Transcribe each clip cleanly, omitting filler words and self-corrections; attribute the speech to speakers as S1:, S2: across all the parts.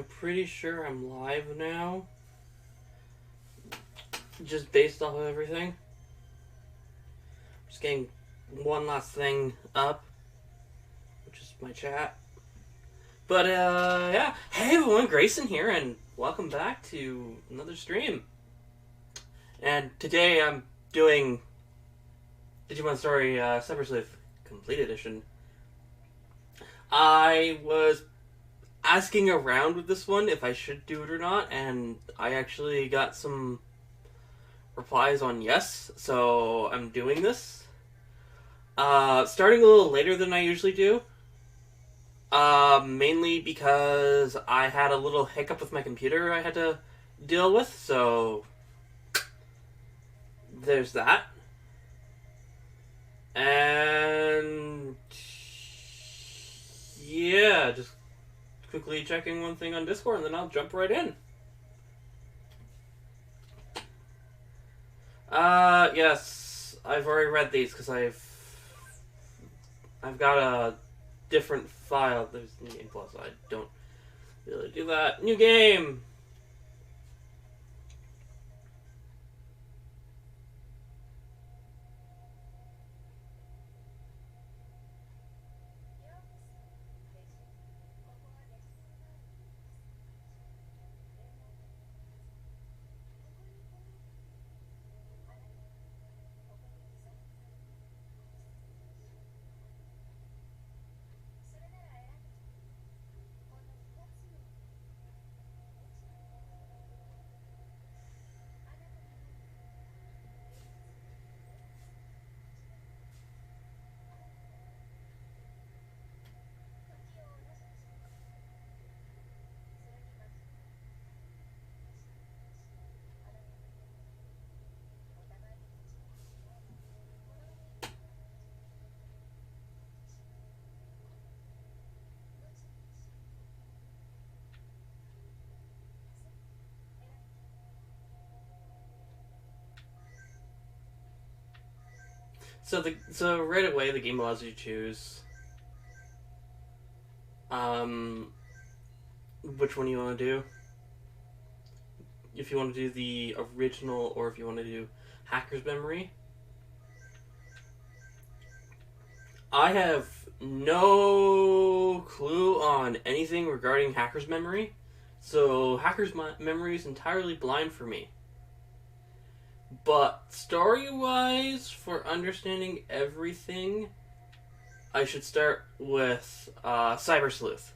S1: I'm pretty sure I'm live now. Just based off of everything. Just getting one last thing up, which is my chat. But, yeah. Hey everyone, Grayson here, and welcome back to another stream. And today I'm doing Digimon Story, Sleuth Complete Edition. I was asking around with this one if I should do it or not, and I actually got some replies on yes, so I'm doing this. Starting a little later than I usually do. Mainly because I had a little hiccup with my computer I had to deal with, so there's that. And yeah, just quickly checking one thing on Discord and then I'll jump right in. Yes, I've already read these because I've got a different file. There's New Game Plus. I don't really do that. New game! So right away the game allows you to choose which one you want to do. If you want to do the original or if you want to do Hacker's Memory. I have no clue on anything regarding Hacker's Memory, so Hacker's Memory is entirely blind for me. But story-wise, for understanding everything, I should start with Cyber Sleuth.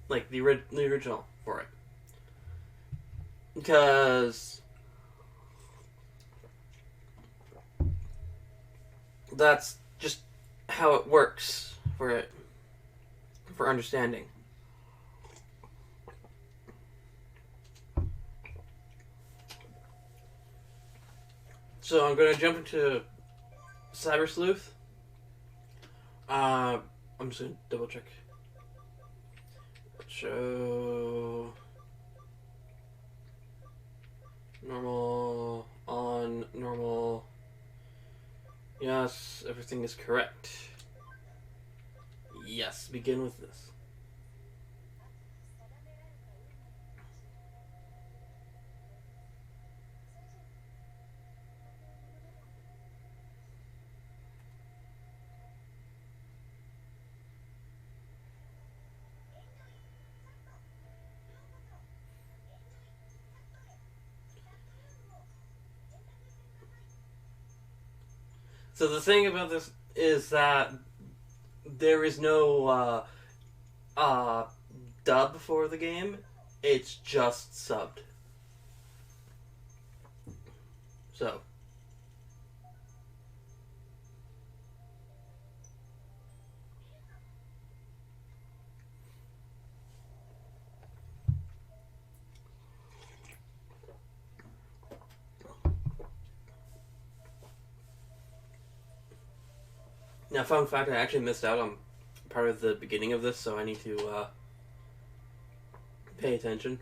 S1: Like, the original for it. Because that's just how it works for understanding. So I'm going to jump into Cyber Sleuth. I'm just going to double check. Show normal, on, normal. Yes, everything is correct. Yes, begin with this. So the thing about this is that there is no dub for the game. It's just subbed. So now, fun fact, I actually missed out on part of the beginning of this, so I need to pay attention.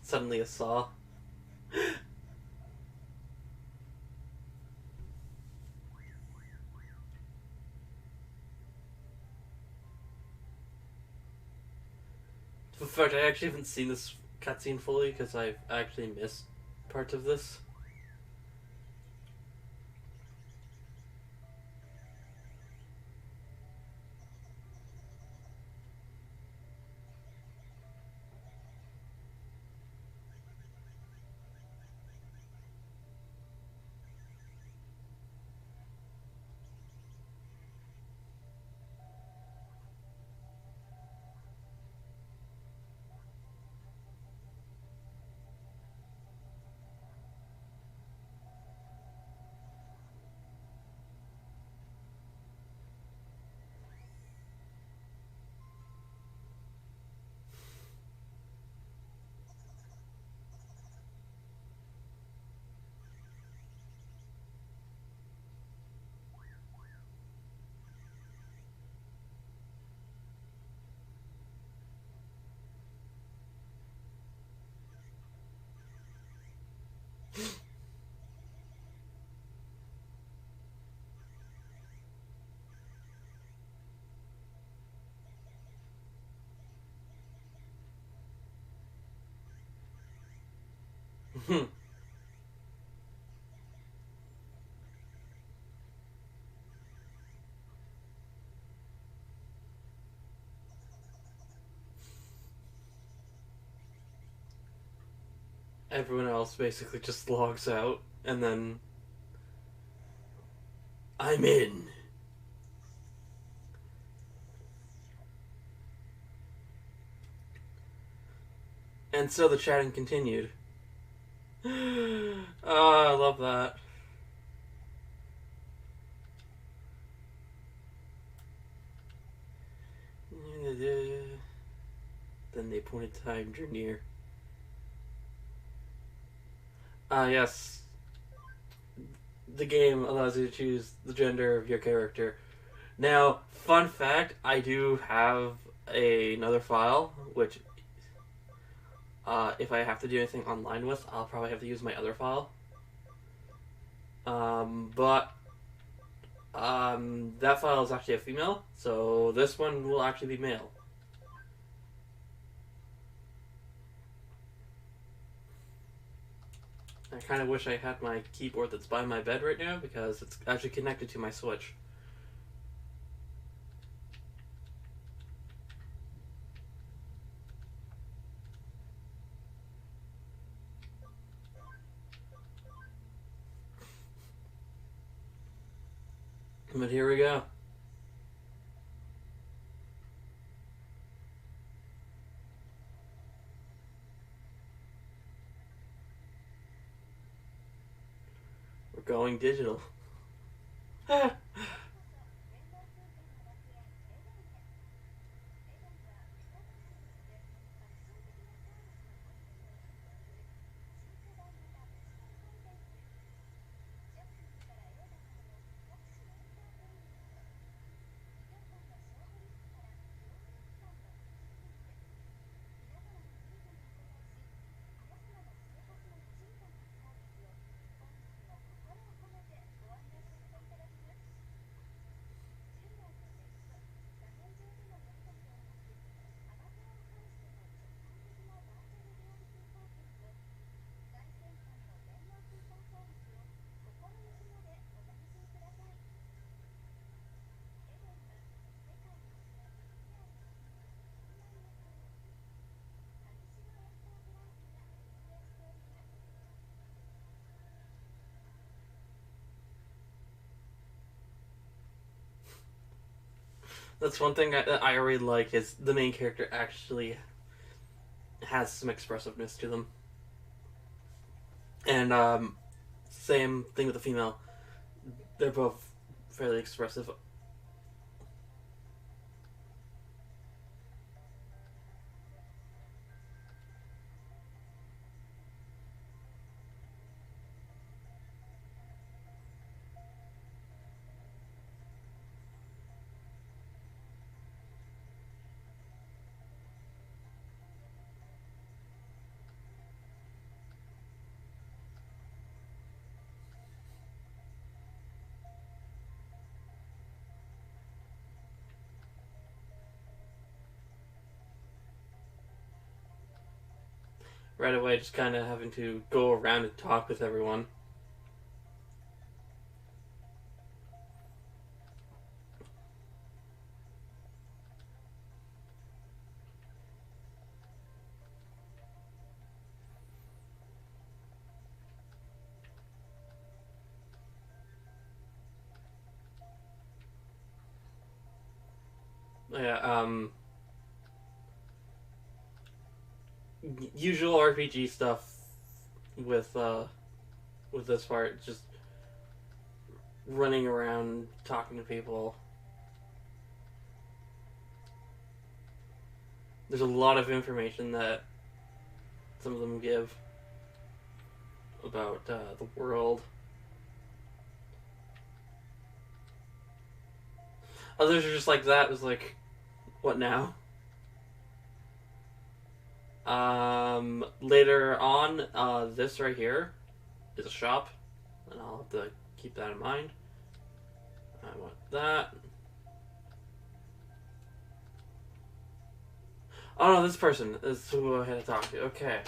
S1: Suddenly a saw. In fact, I actually haven't seen this cutscene fully because I've actually missed parts of this. Everyone else basically just logs out, and then I'm in. And so the chatting continued. Oh, I love that. Then the appointed time drew near. Yes. The game allows you to choose the gender of your character. Now, fun fact, I do have another file, which, if I have to do anything online with, I'll probably have to use my other file. But that file is actually a female, so this one will actually be male. I kind of wish I had my keyboard that's by my bed right now, because it's actually connected to my Switch. But here we go. We're going digital. That's one thing I really like, is the main character actually has some expressiveness to them. And same thing with the female. They're both fairly expressive. right away, just kind of having to go around and talk with everyone. Yeah, usual RPG stuff with this part, just running around talking to people. There's a lot of information that some of them give about the world. Others are just like that. Was like, what now? Later on, this right here is a shop, and I'll have to keep that in mind. I want that. Oh no, this person is who I had to talk to. Okay.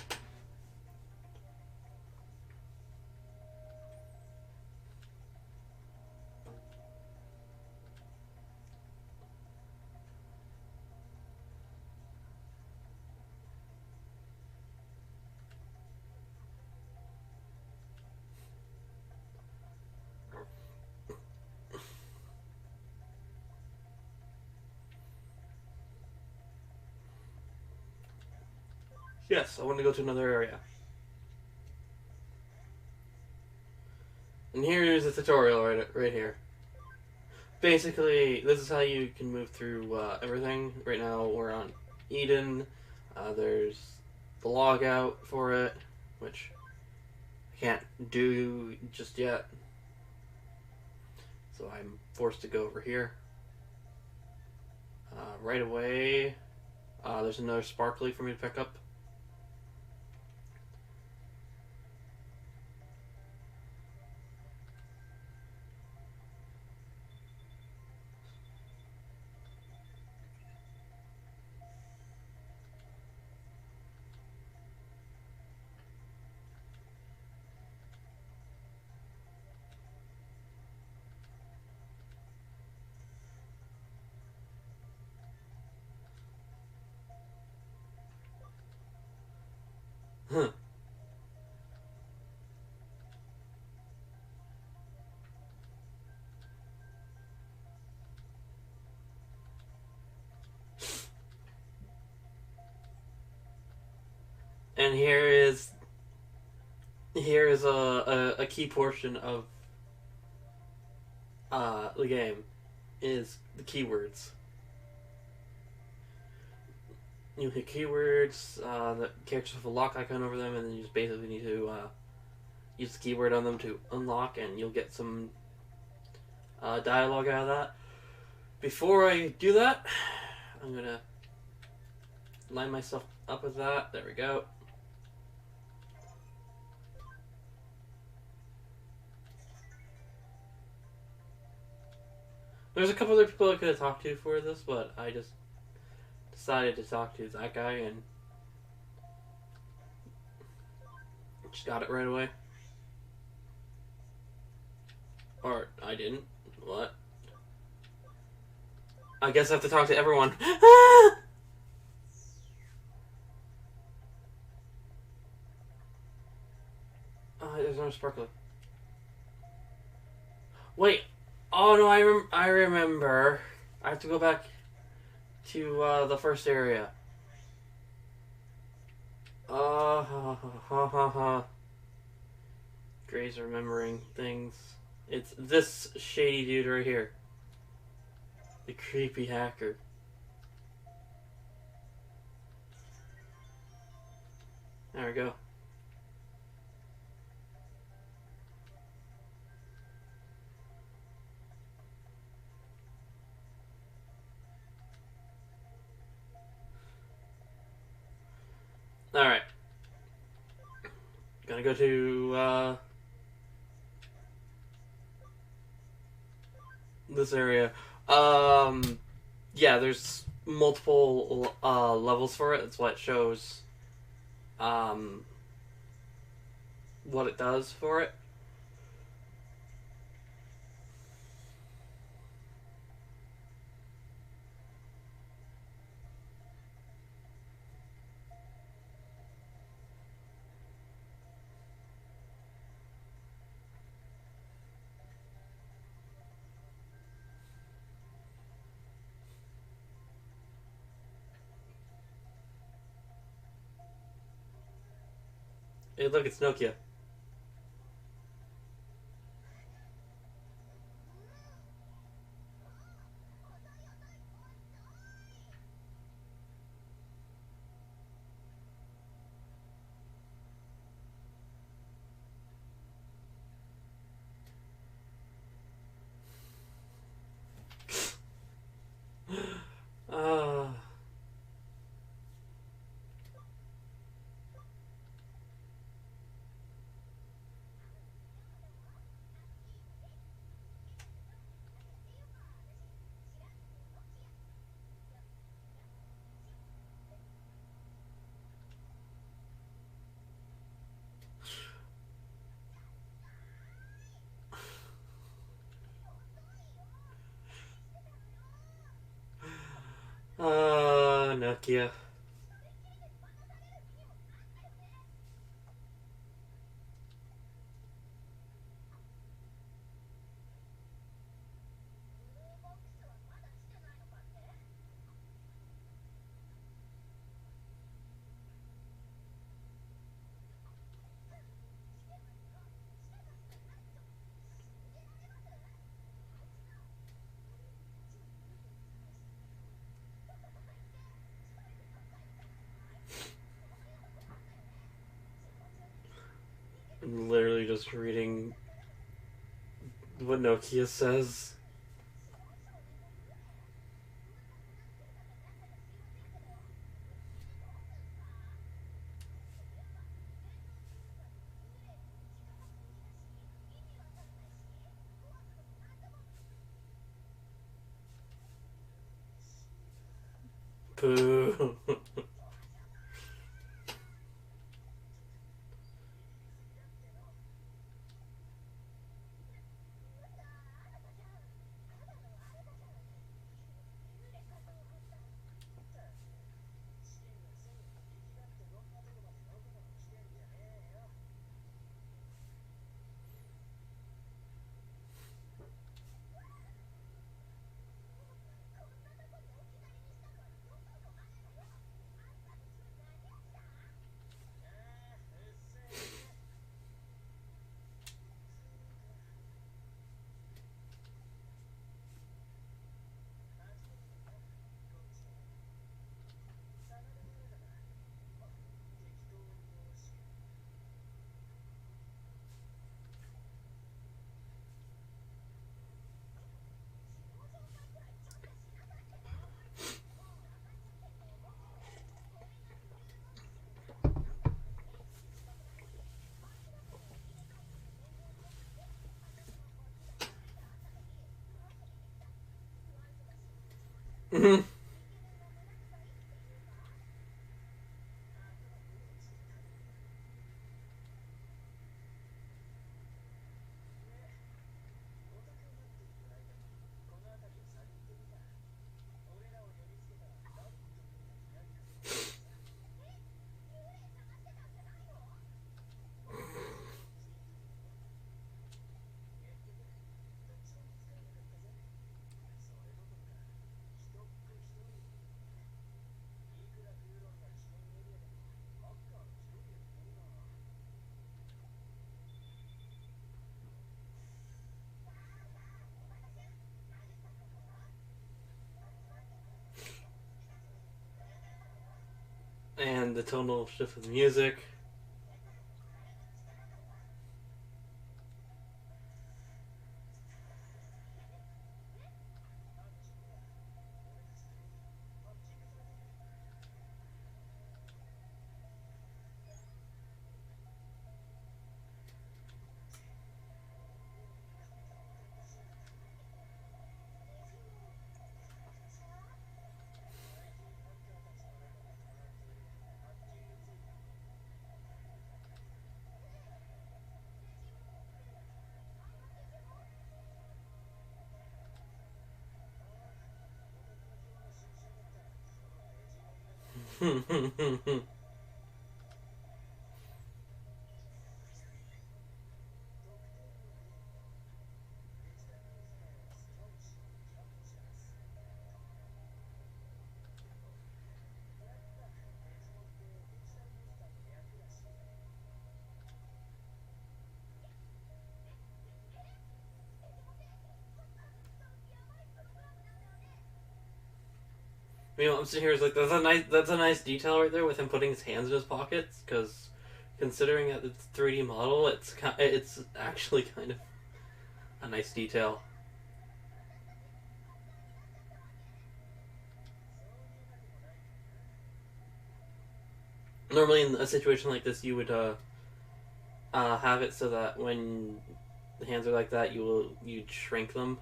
S1: Yes, I want to go to another area. And here's a tutorial right here. Basically, this is how you can move through everything. Right now, we're on Eden. There's the logout for it, which I can't do just yet. So I'm forced to go over here. Right away, there's another sparkly for me to pick up. Huh. And here is a key portion of the game is the keywords. You hit keywords, the characters have a lock icon over them, and then you just basically need to use the keyword on them to unlock, and you'll get some dialogue out of that. Before I do that, I'm gonna line myself up with that. There we go. There's a couple other people I could have talked to for this, but I just decided to talk to that guy and just got it right away. Or I didn't. What? I guess I have to talk to everyone. There's no sparkler. Wait. Oh no, I remember. I have to go back to the first area. Gray's remembering things. It's this shady dude right here. The creepy hacker. There we go. Alright. Gonna go to this area. Yeah, there's multiple levels for it. That's what it shows um, what it does for it. Hey, look, it's Nokia. Uh, Nokia. I'm literally just reading what Nokia says. Boo. And the tonal shift of the music. You know, I'm sitting here is like that's a nice detail right there with him putting his hands in his pockets, because considering that it's 3D model, it's actually kind of a nice detail. Normally, in a situation like this, you would have it so that when the hands are like that, you'd shrink them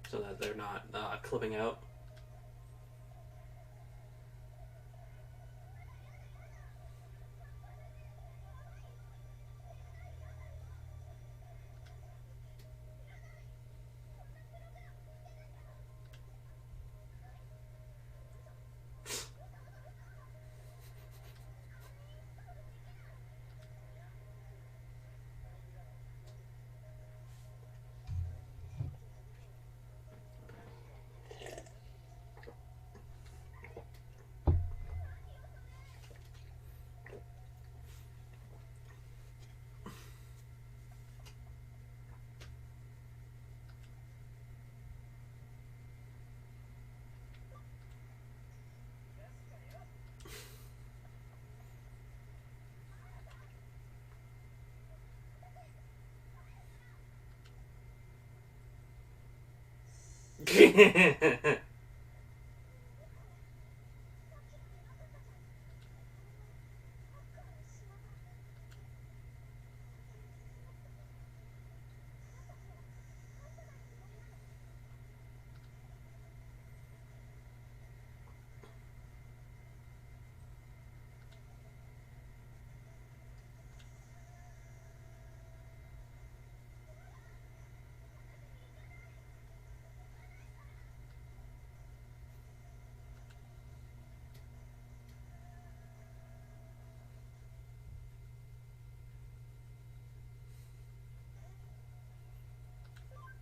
S1: so that they're not clipping out.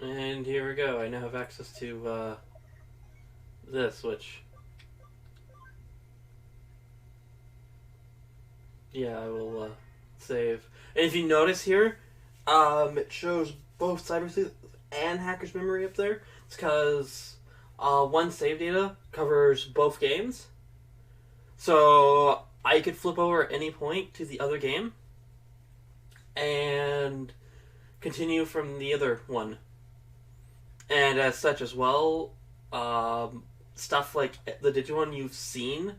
S1: And here we go. I now have access to this, which, yeah, I will save. And if you notice here, it shows both Cyber Sleuth and Hacker's Memory up there. It's because one save data covers both games. So I could flip over at any point to the other game and continue from the other one. And as such as well, stuff like the Digimon you've seen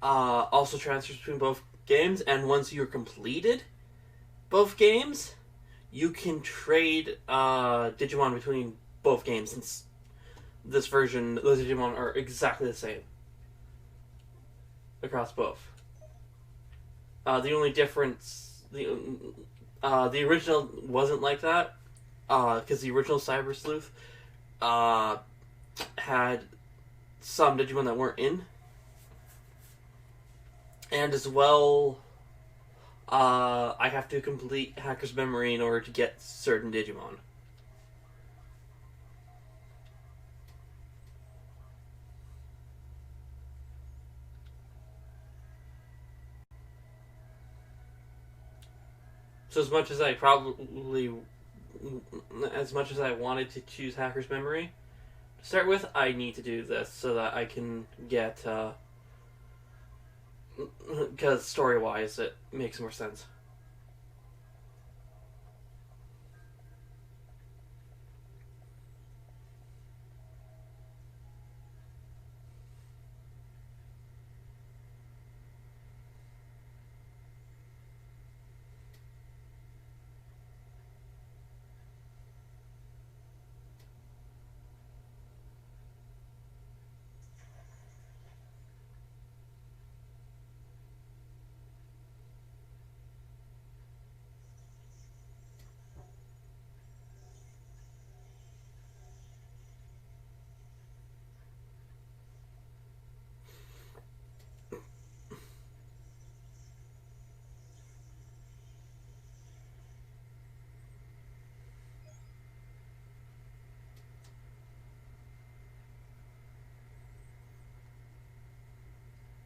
S1: also transfers between both games, and once you're completed both games, you can trade Digimon between both games, since this version, those Digimon are exactly the same across both. The only difference, the original wasn't like that, because the original Cyber Sleuth had some Digimon that weren't in, and as well, I have to complete Hacker's Memory in order to get certain Digimon. So as much as I wanted to choose Hacker's Memory to start with, I need to do this so that I can get, because story-wise it makes more sense.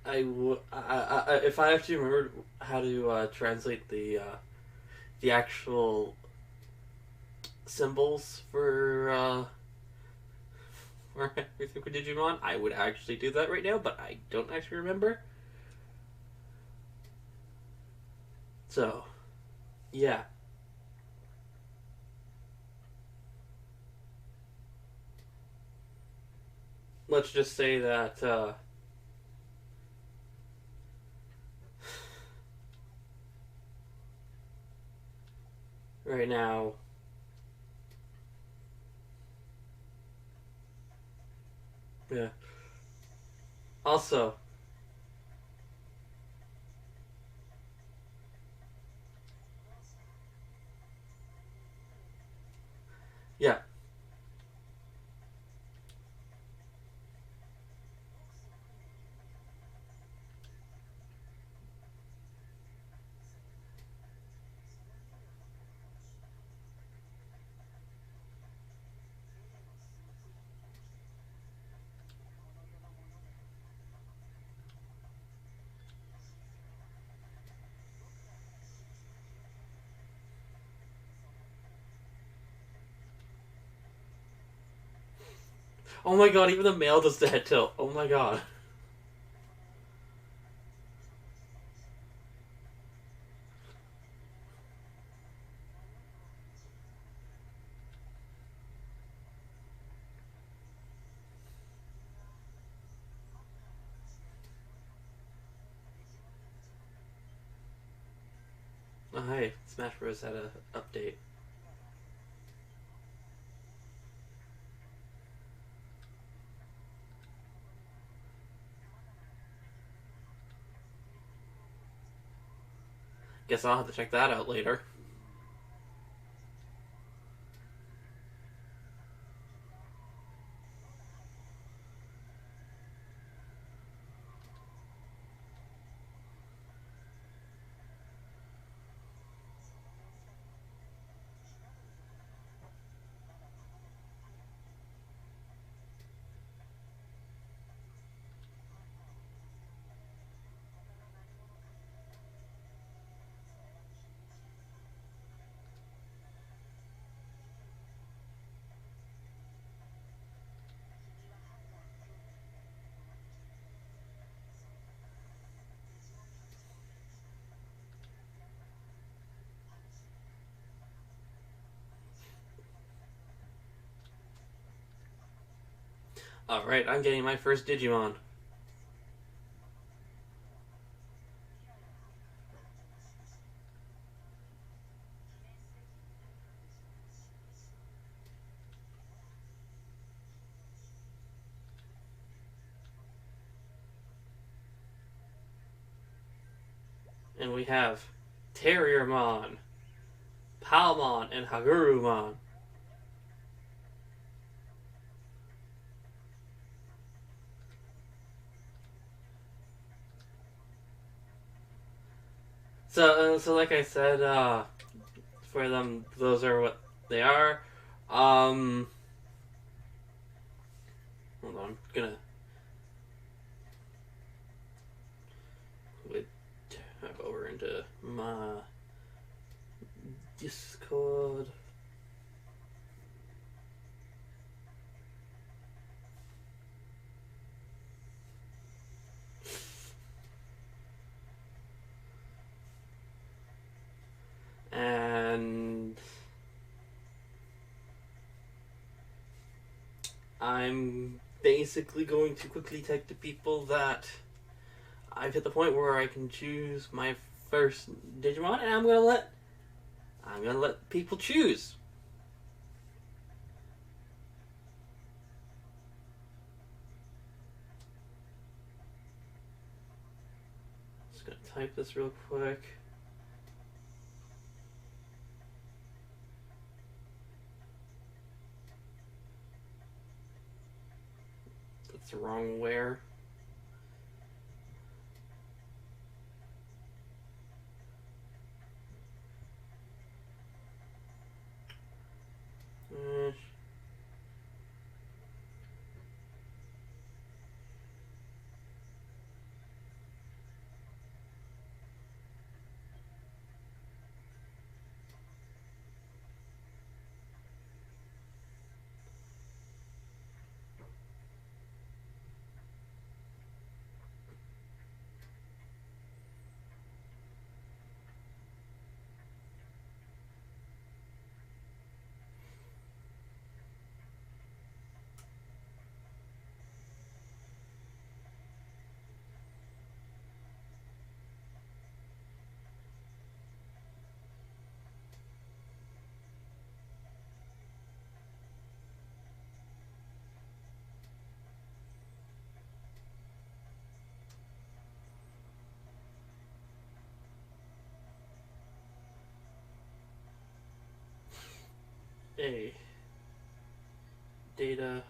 S1: if I actually remembered how to translate the actual symbols for everything for Digimon, I would actually do that right now, but I don't actually remember. So, yeah. Let's just say that right now, yeah. Also, yeah. Oh my god, even the male does the head tilt. Oh my god. Oh, hey, Smash Bros. Had a update. Guess I'll have to check that out later. Alright, I'm getting my first Digimon. And we have Terriermon, Palmon, and Hagurumon. So like I said, for them, those are what they are. Hold on, I'm gonna tab over into my Discord. And I'm basically going to quickly take the people that I've hit the point where I can choose my first Digimon, and I'm gonna let people choose. Just gonna type this real quick. That's the wrong where. a data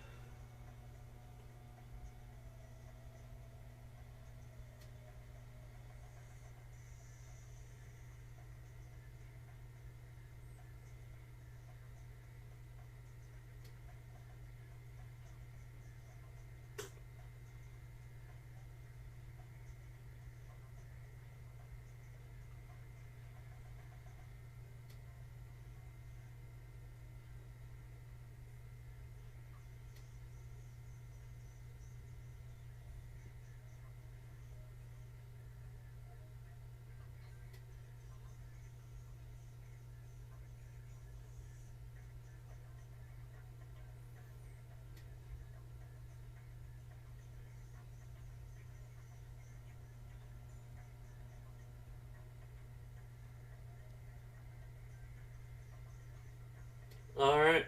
S1: Alright.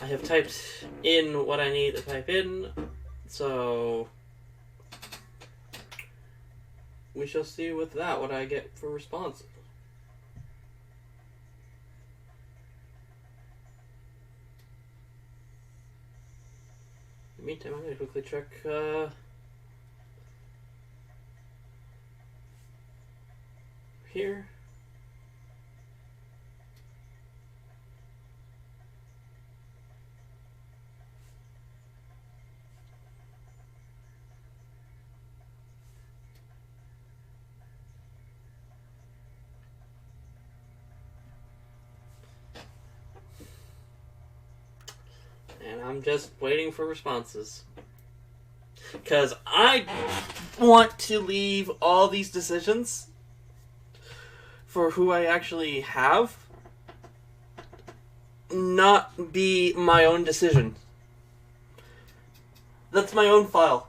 S1: I have typed in what I need to type in, so we shall see with that what I get for response. In the meantime, I'm going to quickly check here. And I'm just waiting for responses. Because I want to leave all these decisions for who I actually have not be my own decision. That's my own file.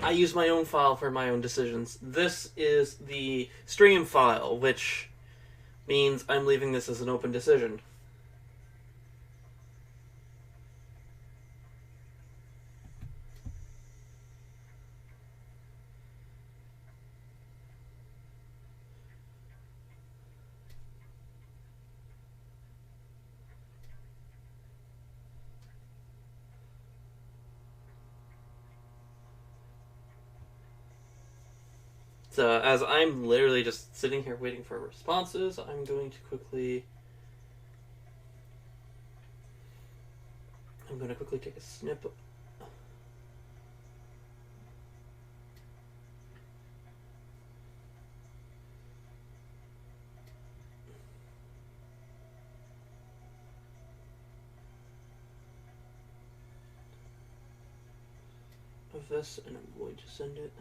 S1: I use my own file for my own decisions. This is the stream file, which means I'm leaving this as an open decision. So as I'm literally just sitting here waiting for responses, I'm going to quickly take a snip of this, and I'm going to send it.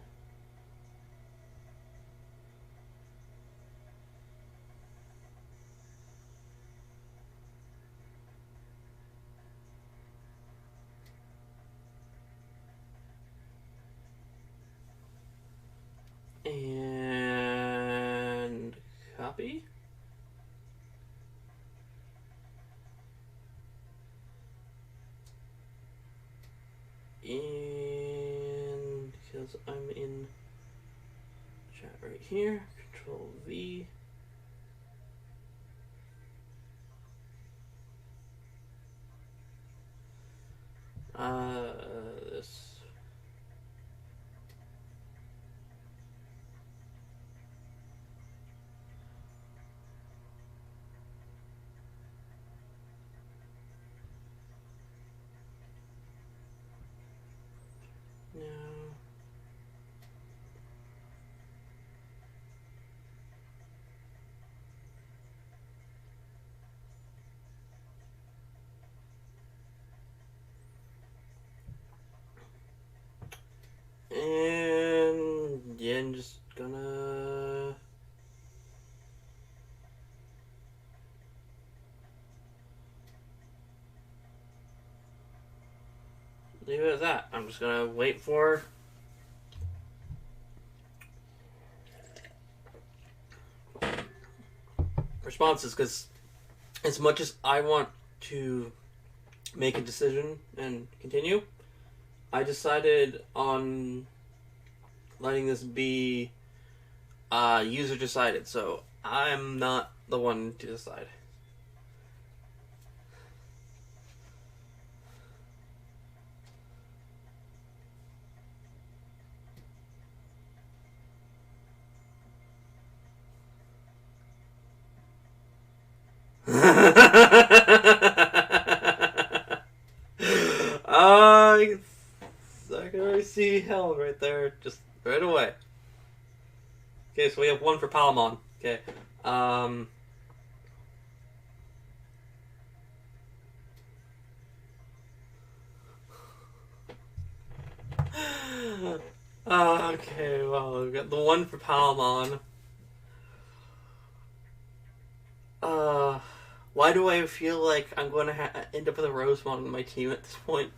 S1: And copy. And because I'm in chat right here, Control V. This. No. And yeah, I'm just gonna leave it at that. I'm just gonna wait for responses, because as much as I want to make a decision and continue, I decided on letting this be user decided. So I'm not the one to decide. I can already see hell right there, just right away. Okay, so we have one for Palamon. Okay, okay, well, we've got the one for Palamon. Uh, why do I feel like I'm going to end up with a Rosemon on my team at this point?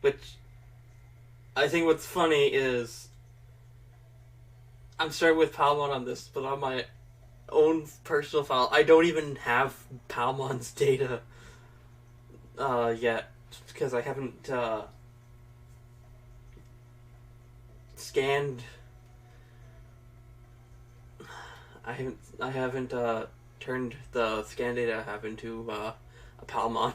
S1: Which, I think what's funny is, I'm starting with Palmon on this, but on my own personal file, I don't even have Palmon's data yet, because I haven't scanned. I haven't turned the scan data I have into a Palmon.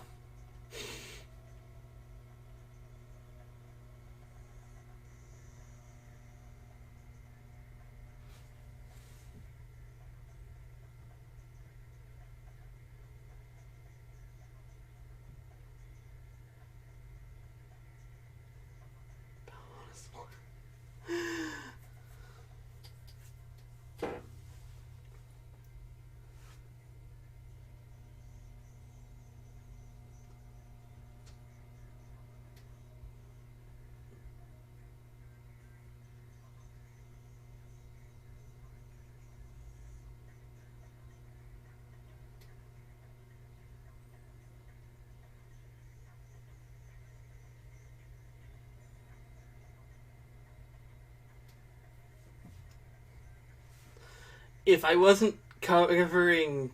S1: If I wasn't covering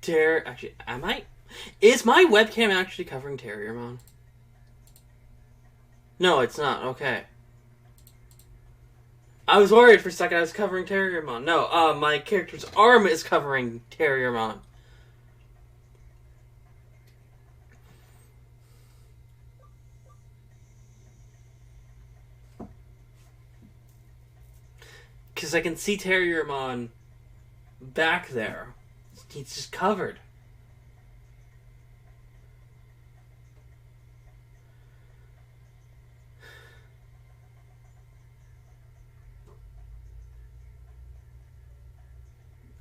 S1: actually, am I? Is my webcam actually covering Terriermon? No, it's not. Okay. I was worried for a second I was covering Terriermon. No, my character's arm is covering Terriermon. Because I can see Terriermon back there. He's just covered.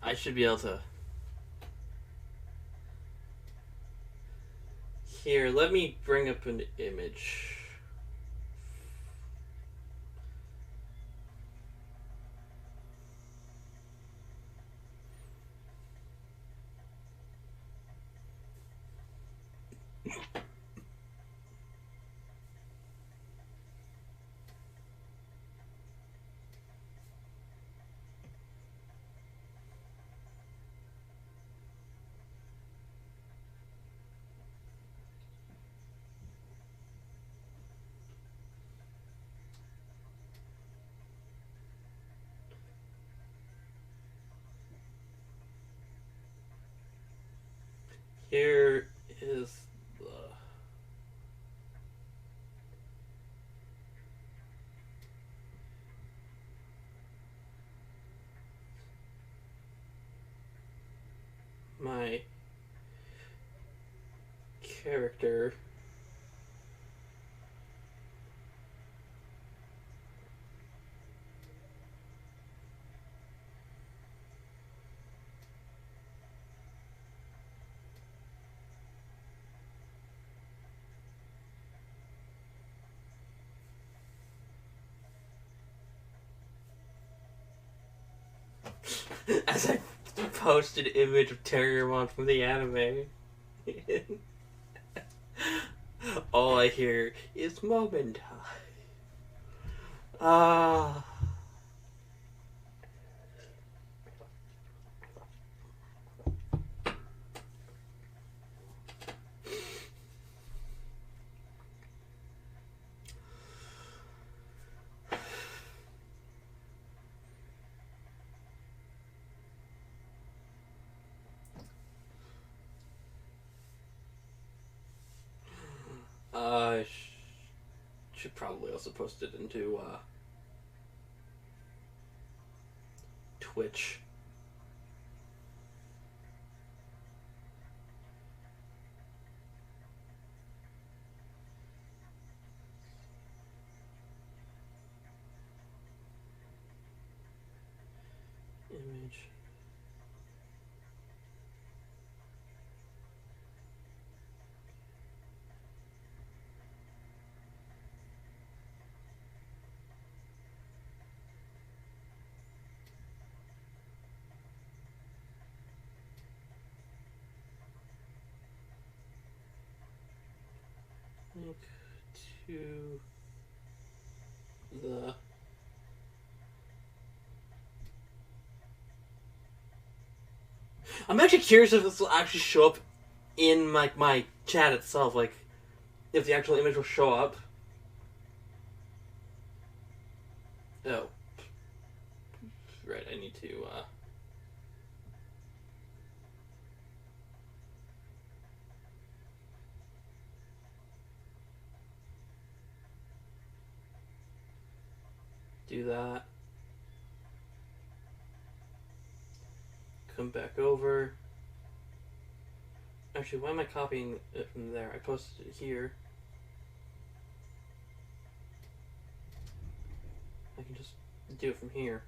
S1: I should be able to... Here, let me bring up an image. Here is the... my character. As I post an image of Terriermon from the anime. All I hear is moment. also post it into Twitch. Image. Link to the I'm actually curious if this will actually show up in my chat itself, like if the actual image will show up. Oh. Right, I need to do that. Come back over. Actually, why am I copying it from there? I posted it here. I can just do it from here.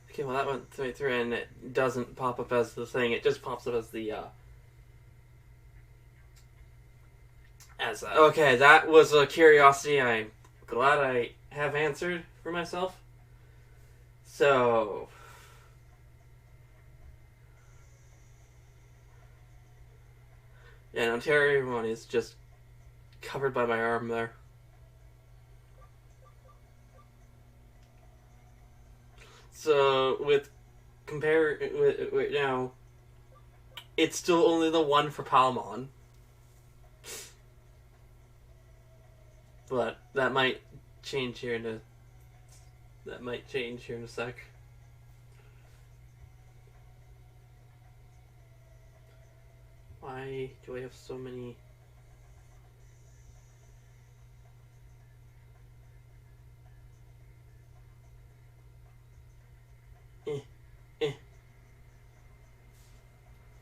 S1: Okay, well that went right through and it doesn't pop up as the thing, it just pops up as the, okay, that was a curiosity I'm glad I have answered for myself. So... yeah, now Terry is just covered by my arm there. So with now, it's still only the one for Palmon, but that might change here in a sec. Why do I have so many?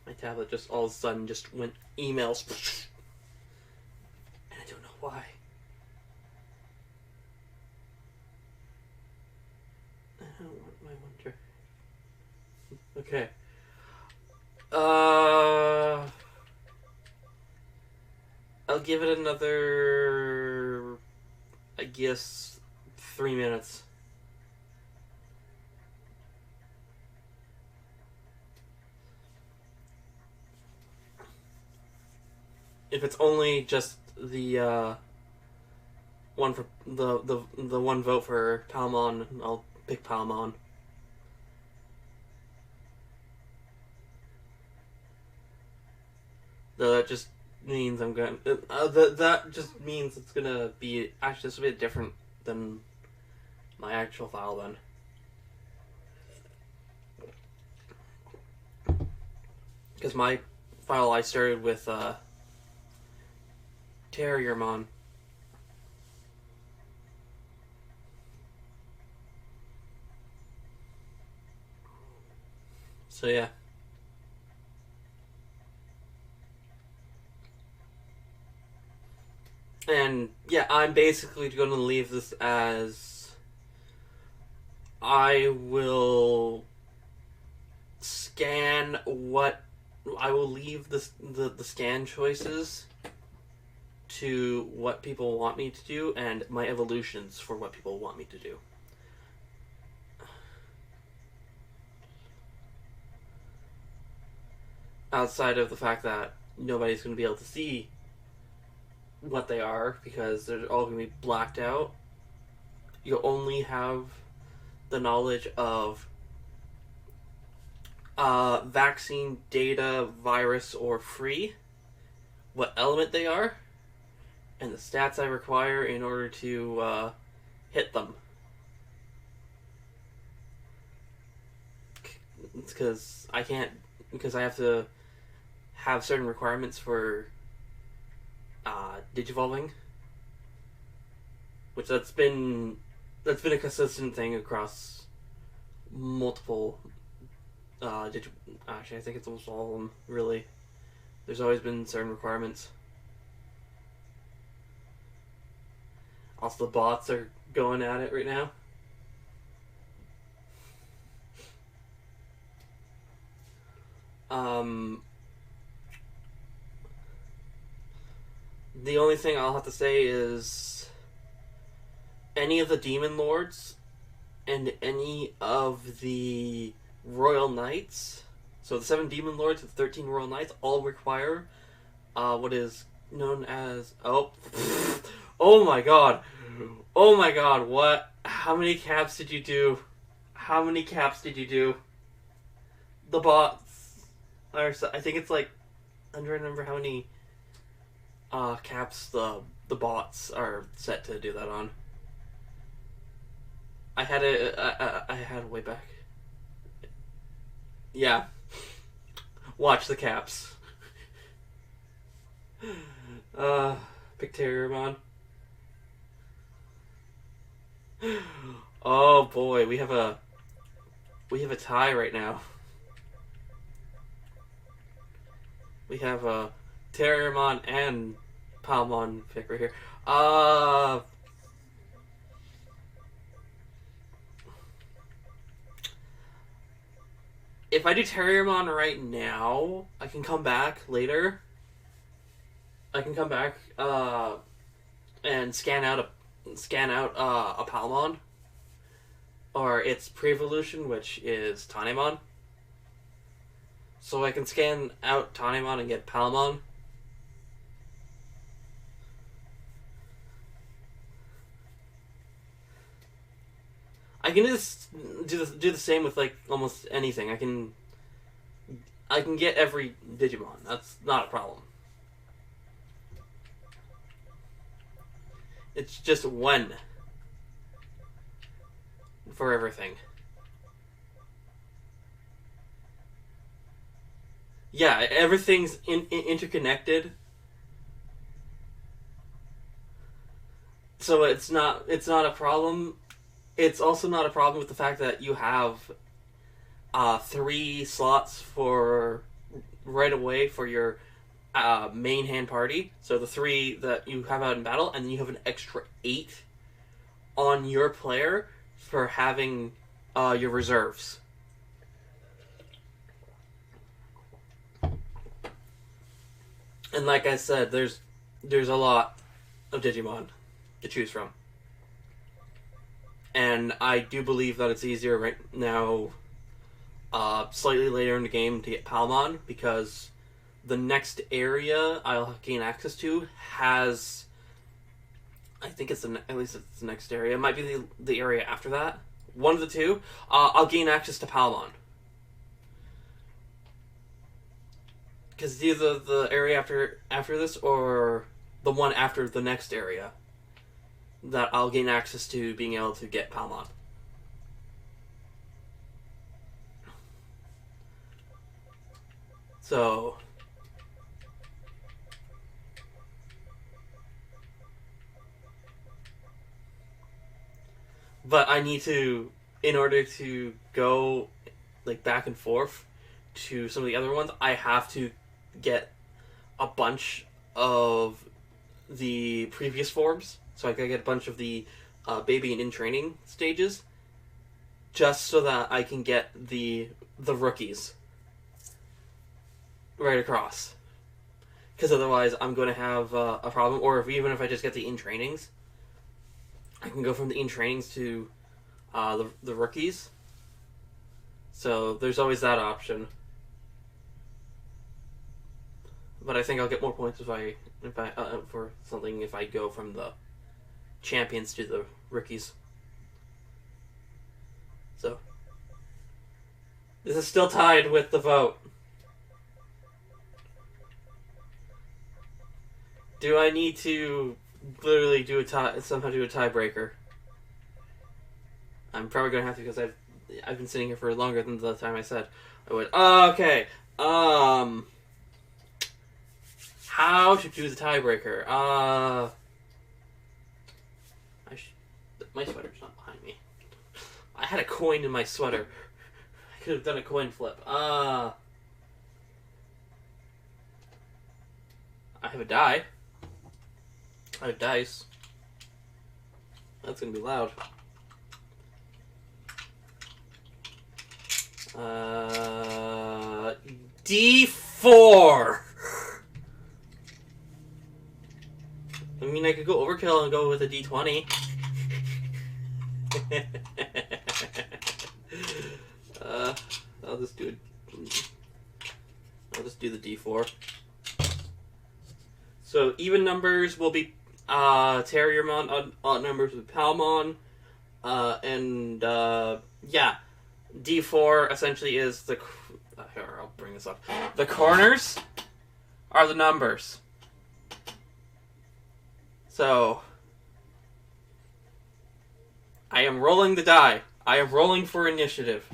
S1: My tablet just all of a sudden just went emails. And I don't know why. I don't want my wonder. Okay. I'll give it another, I guess, 3 minutes. If it's only just the one for the one vote for Palmon, I'll pick Palmon. Though that just means I'm going. That just means it's gonna be actually this will be different than my actual file then. Because my file I started with Terriermon. So yeah. And yeah, I'm basically going to leave this as I will scan what I will leave the scan choices to what people want me to do and my evolutions for what people want me to do. Outside of the fact that nobody's going to be able to see what they are because they're all going to be blacked out. You'll only have the knowledge of vaccine, data, virus, or free, what element they are, and the stats I require in order to hit them. It's because I can't, because I have to have certain requirements for digivolving, which that's been a consistent thing across multiple actually I think it's almost all of them, really. There's always been certain requirements. Also, the bots are going at it right now. The only thing I'll have to say is any of the Demon Lords and any of the Royal Knights, so the 7 Demon Lords and 13 Royal Knights, all require what is known as... Oh, oh my god. Oh my god, what? How many caps did you do? How many caps did you do? The bots are... I think it's like... I'm trying to remember how many caps the bots are set to do that on. I had it way back. Yeah. Watch the caps. Picteriamon. Oh boy, we have a tie right now. We have a Terriermon and Palmon pick right here. If I do Terriermon right now, I can come back later. I can come back and scan out a Palmon or its pre-evolution, which is Tanemon. So I can scan out Tanemon and get Palmon. I can just do the same with like almost anything. I can get every Digimon. That's not a problem. It's just when for everything. Yeah, everything's interconnected. So it's not a problem. It's also not a problem with the fact that you have 3 slots for right away for your main hand party. So the 3 that you have out in battle, and then you have an extra 8 on your player for having your reserves. And like I said, there's a lot of Digimon to choose from. And I do believe that it's easier right now, slightly later in the game, to get Palmon, because the next area I'll gain access to has... I think it's at least it's the next area. It might be the area after that. One of the two. I'll gain access to Palmon. Because it's either the area after this or the one after the next area that I'll gain access to being able to get Palmon. So... But I need to, in order to go like back and forth to some of the other ones, I have to get a bunch of the previous forms. So I gotta get a bunch of the baby and in training stages, just so that I can get the rookies right across. Because otherwise I'm going to have a problem. Or even if I just get the in trainings, I can go from the in trainings to the rookies. So there's always that option. But I think I'll get more points if I for something if I go from the champions to the rookies. So This is still tied with the vote. Do I need to literally do a somehow do a tiebreaker? I'm probably gonna have to because I've been sitting here for longer than the time I said I would. Okay. How to do the tiebreaker? My sweater's not behind me. I had a coin in my sweater. I could have done a coin flip. I have a die. I have dice. That's gonna be loud. D4. I mean, I could go overkill and go with a D20. I'll just do it. I'll just do the D4. So even numbers will be Terriermon, odd numbers will be Palmon, and yeah, D4 essentially is the. Here, I'll bring this up. The corners are the numbers. So I am rolling the die. I am rolling for initiative.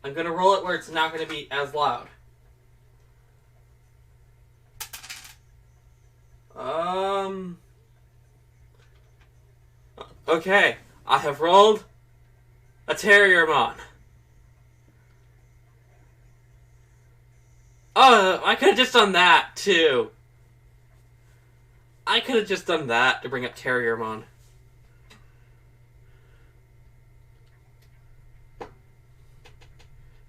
S1: I'm gonna roll it where it's not gonna be as loud. Okay, I have rolled a Terriermon. Oh, I could have just done that, too. I could have just done that to bring up Terriermon.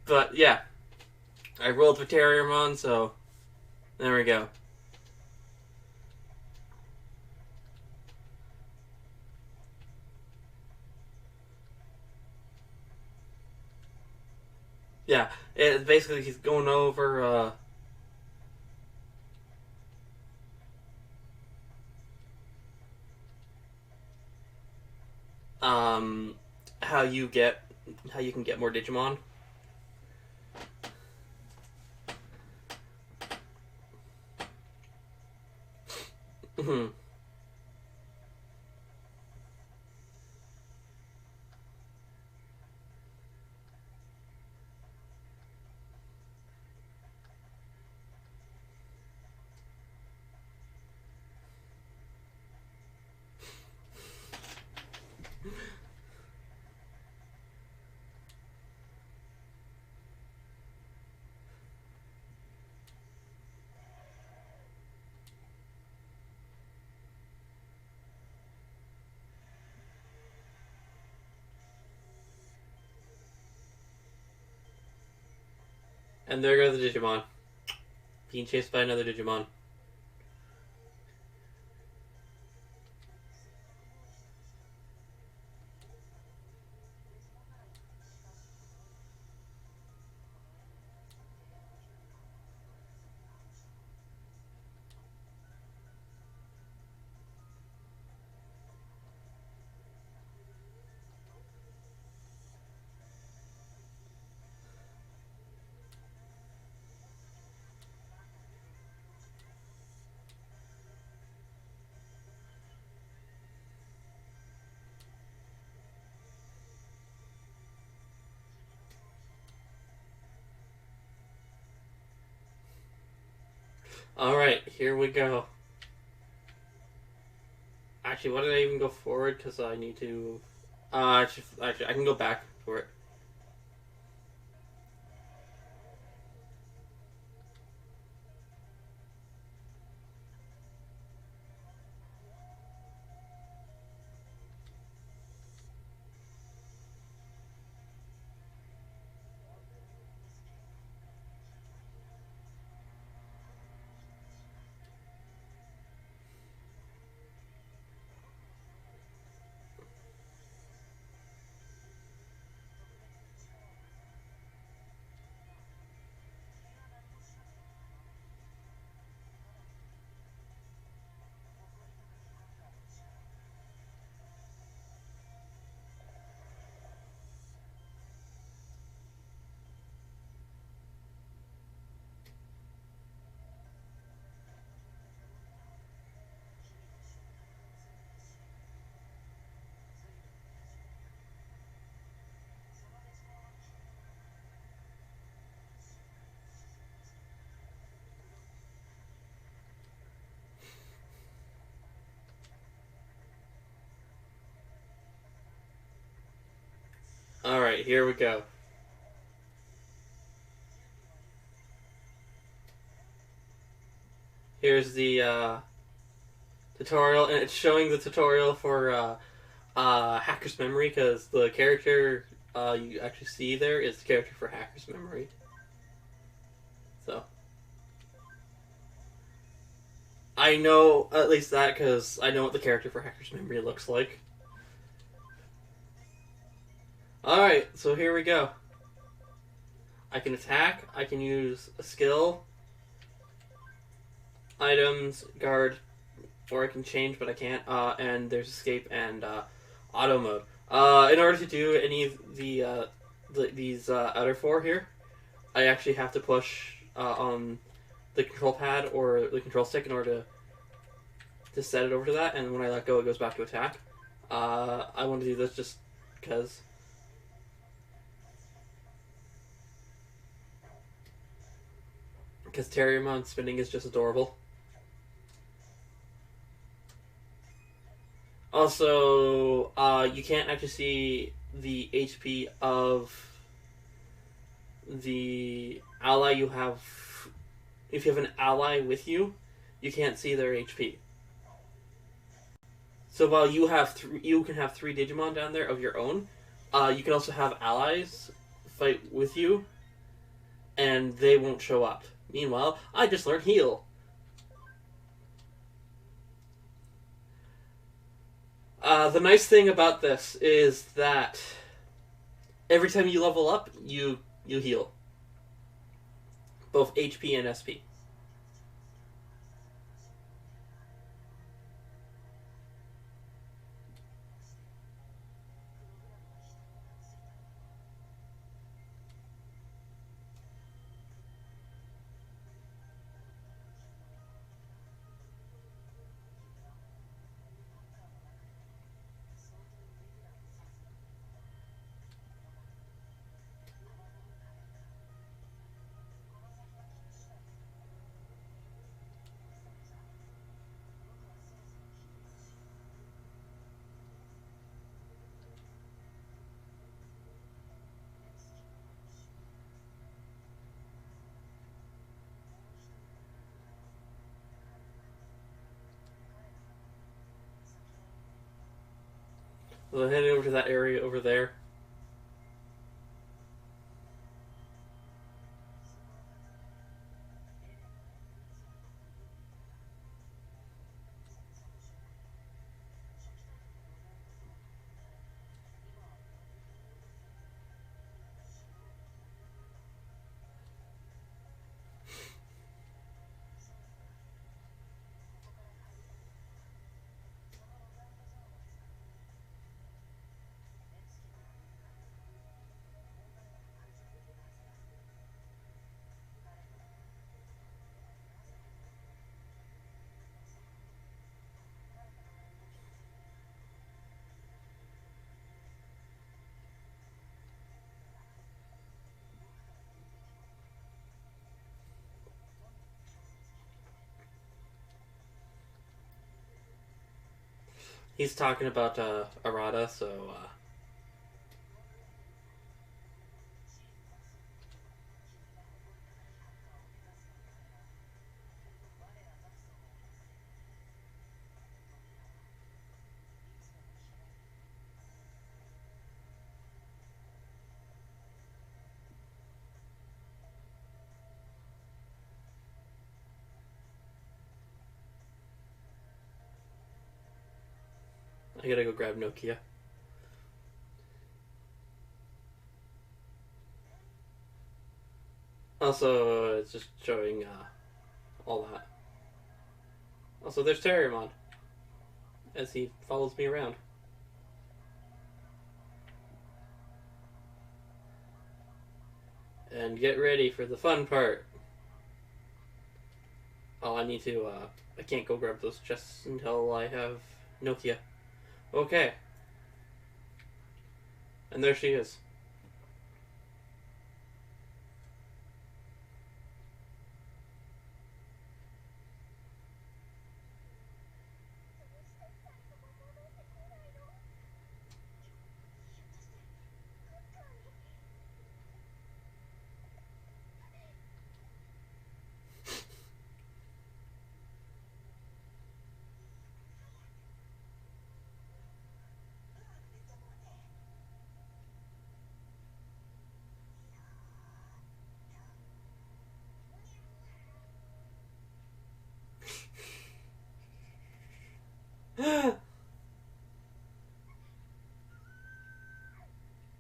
S1: But, yeah. I rolled for Terriermon, so there we go. Yeah, basically he's going over, how you can get more Digimon. And there goes the Digimon. Being chased by another Digimon. Alright, here we go. Actually, why did I even go forward? Because I need to... actually, I can go back for it. Alright, here we go. Here's the tutorial, and it's showing the tutorial for Hacker's Memory, because the character you actually see there is the character for Hacker's Memory. So I know at least that because I know what the character for Hacker's Memory looks like. Alright, so here we go. I can attack, I can use a skill, items, guard, or I can change, but I can't. And there's escape and auto mode. In order to do any of these other four here, I actually have to push on the control pad or the control stick in order to set it over to that, and when I let go, it goes back to attack. I want to do this just because. Because Terriermon spinning is just adorable. Also, you can't actually see the HP of the ally you have. If you have an ally with you, you can't see their HP. So while you have you can have 3 Digimon down there of your own, you can also have allies fight with you, and they won't show up. Meanwhile, I just learned heal. The nice thing about this is that every time you level up, you heal. Both HP and SP. So heading over to that area over there. He's talking about Arata, so I gotta go grab Nokia. Also, it's just showing all that. Also, there's Terriermon as he follows me around. And get ready for the fun part. Oh, I need to, I can't go grab those chests until I have Nokia. Okay. And there she is.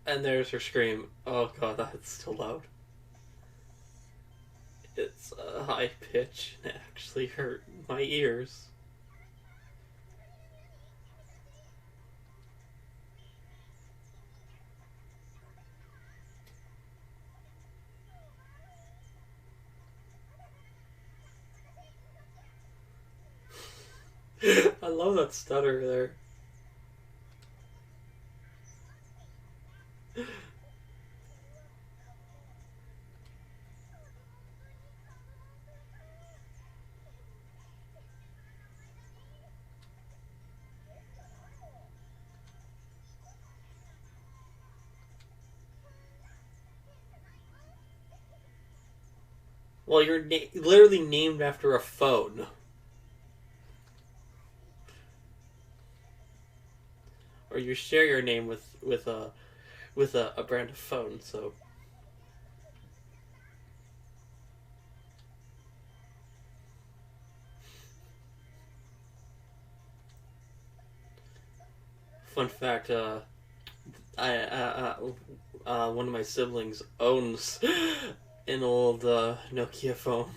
S1: And there's her scream. Oh god, that's still loud. It's a high pitch and it actually hurt my ears. I love that stutter there. Well, you're literally named after a phone. Or you share your name with a brand of phone, so... Fun fact, one of my siblings owns an old Nokia phone.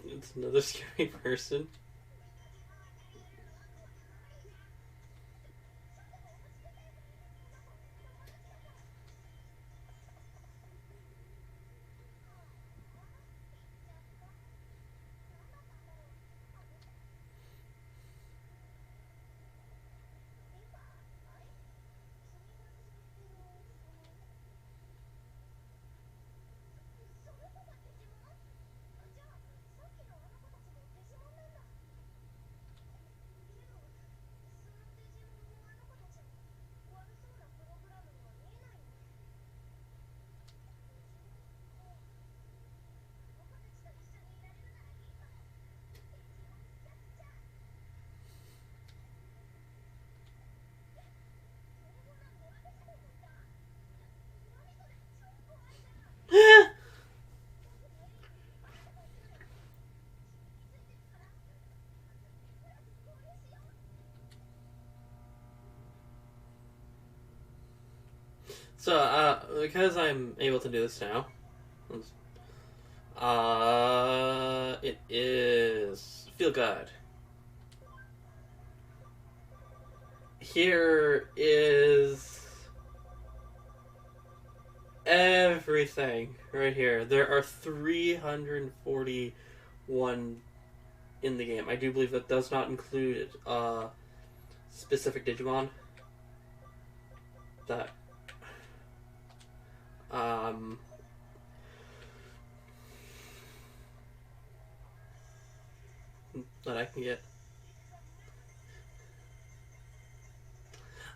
S1: It's another scary person. So, because I'm able to do this now, it is Feel Good. Here is everything right here. There are 341 in the game. I do believe that does not include specific Digimon that that I can get.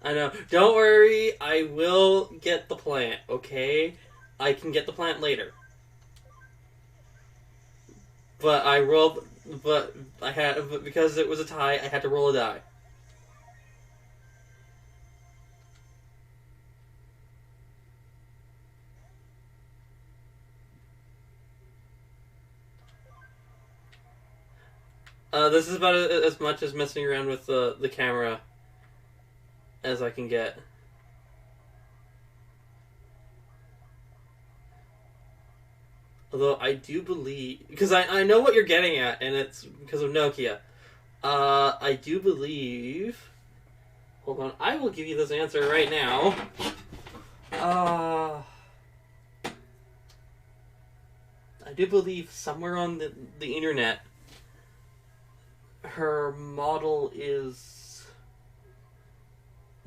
S1: I know. Don't worry, I will get the plant, okay? I can get the plant later. But I rolled, but because it was a tie, I had to roll a die. This is about as much as messing around with the camera as I can get. Although I do believe, because I know what you're getting at, and it's because of Nokia. I do believe. Hold on, I will give you this answer right now. I do believe somewhere on the internet, her model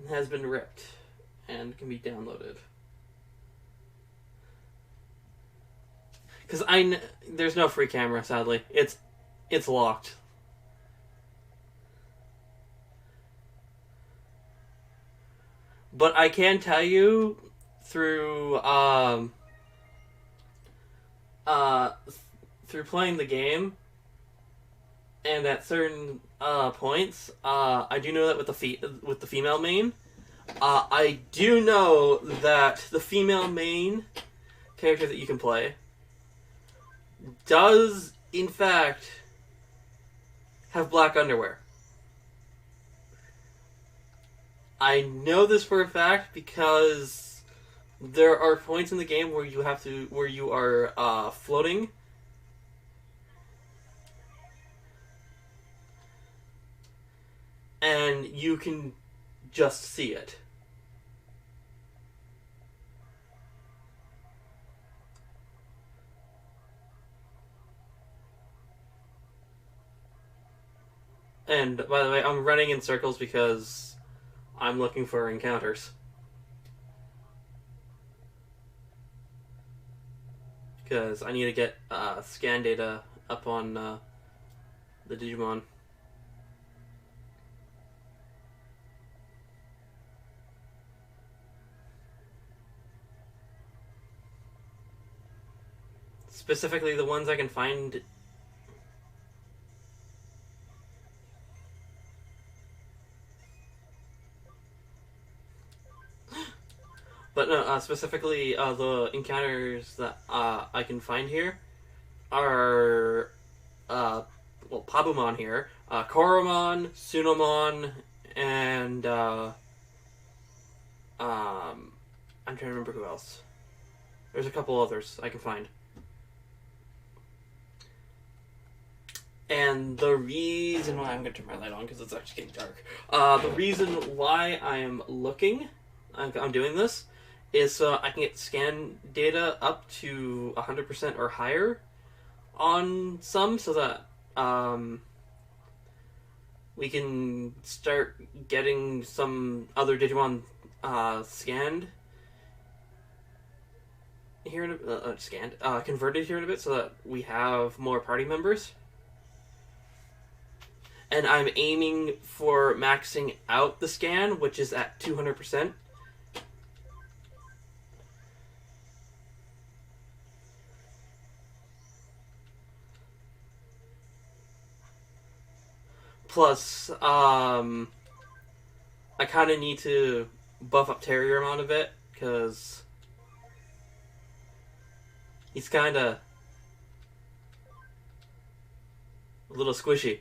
S1: has been ripped and can be downloaded. Because there's no free camera, sadly. It's locked. But I can tell you through uh, through playing the game and at certain points, I do know that with the female main, I do know that the female main character that you can play does in fact have black underwear. I know this for a fact because there are points in the game where you are floating, and you can just see it. And by the way, I'm running in circles because I'm looking for encounters. Because I need to get scan data up on the Digimon. Specifically the ones I can find. But no, specifically the encounters that I can find here are well, Pabumon here, Koromon, Sunomon, and I'm trying to remember who else. There's a couple others I can find. And the reason why I'm going to turn my light on because it's actually getting dark. The reason why I am looking, I'm doing this, is so I can get scan data up to 100% or higher on some, so that we can start getting some other Digimon scanned here in converted here in a bit, so that we have more party members. And I'm aiming for maxing out the scan, which is at 200%. Plus, I kind of need to buff up Terriermon a bit, because he's kind of a little squishy.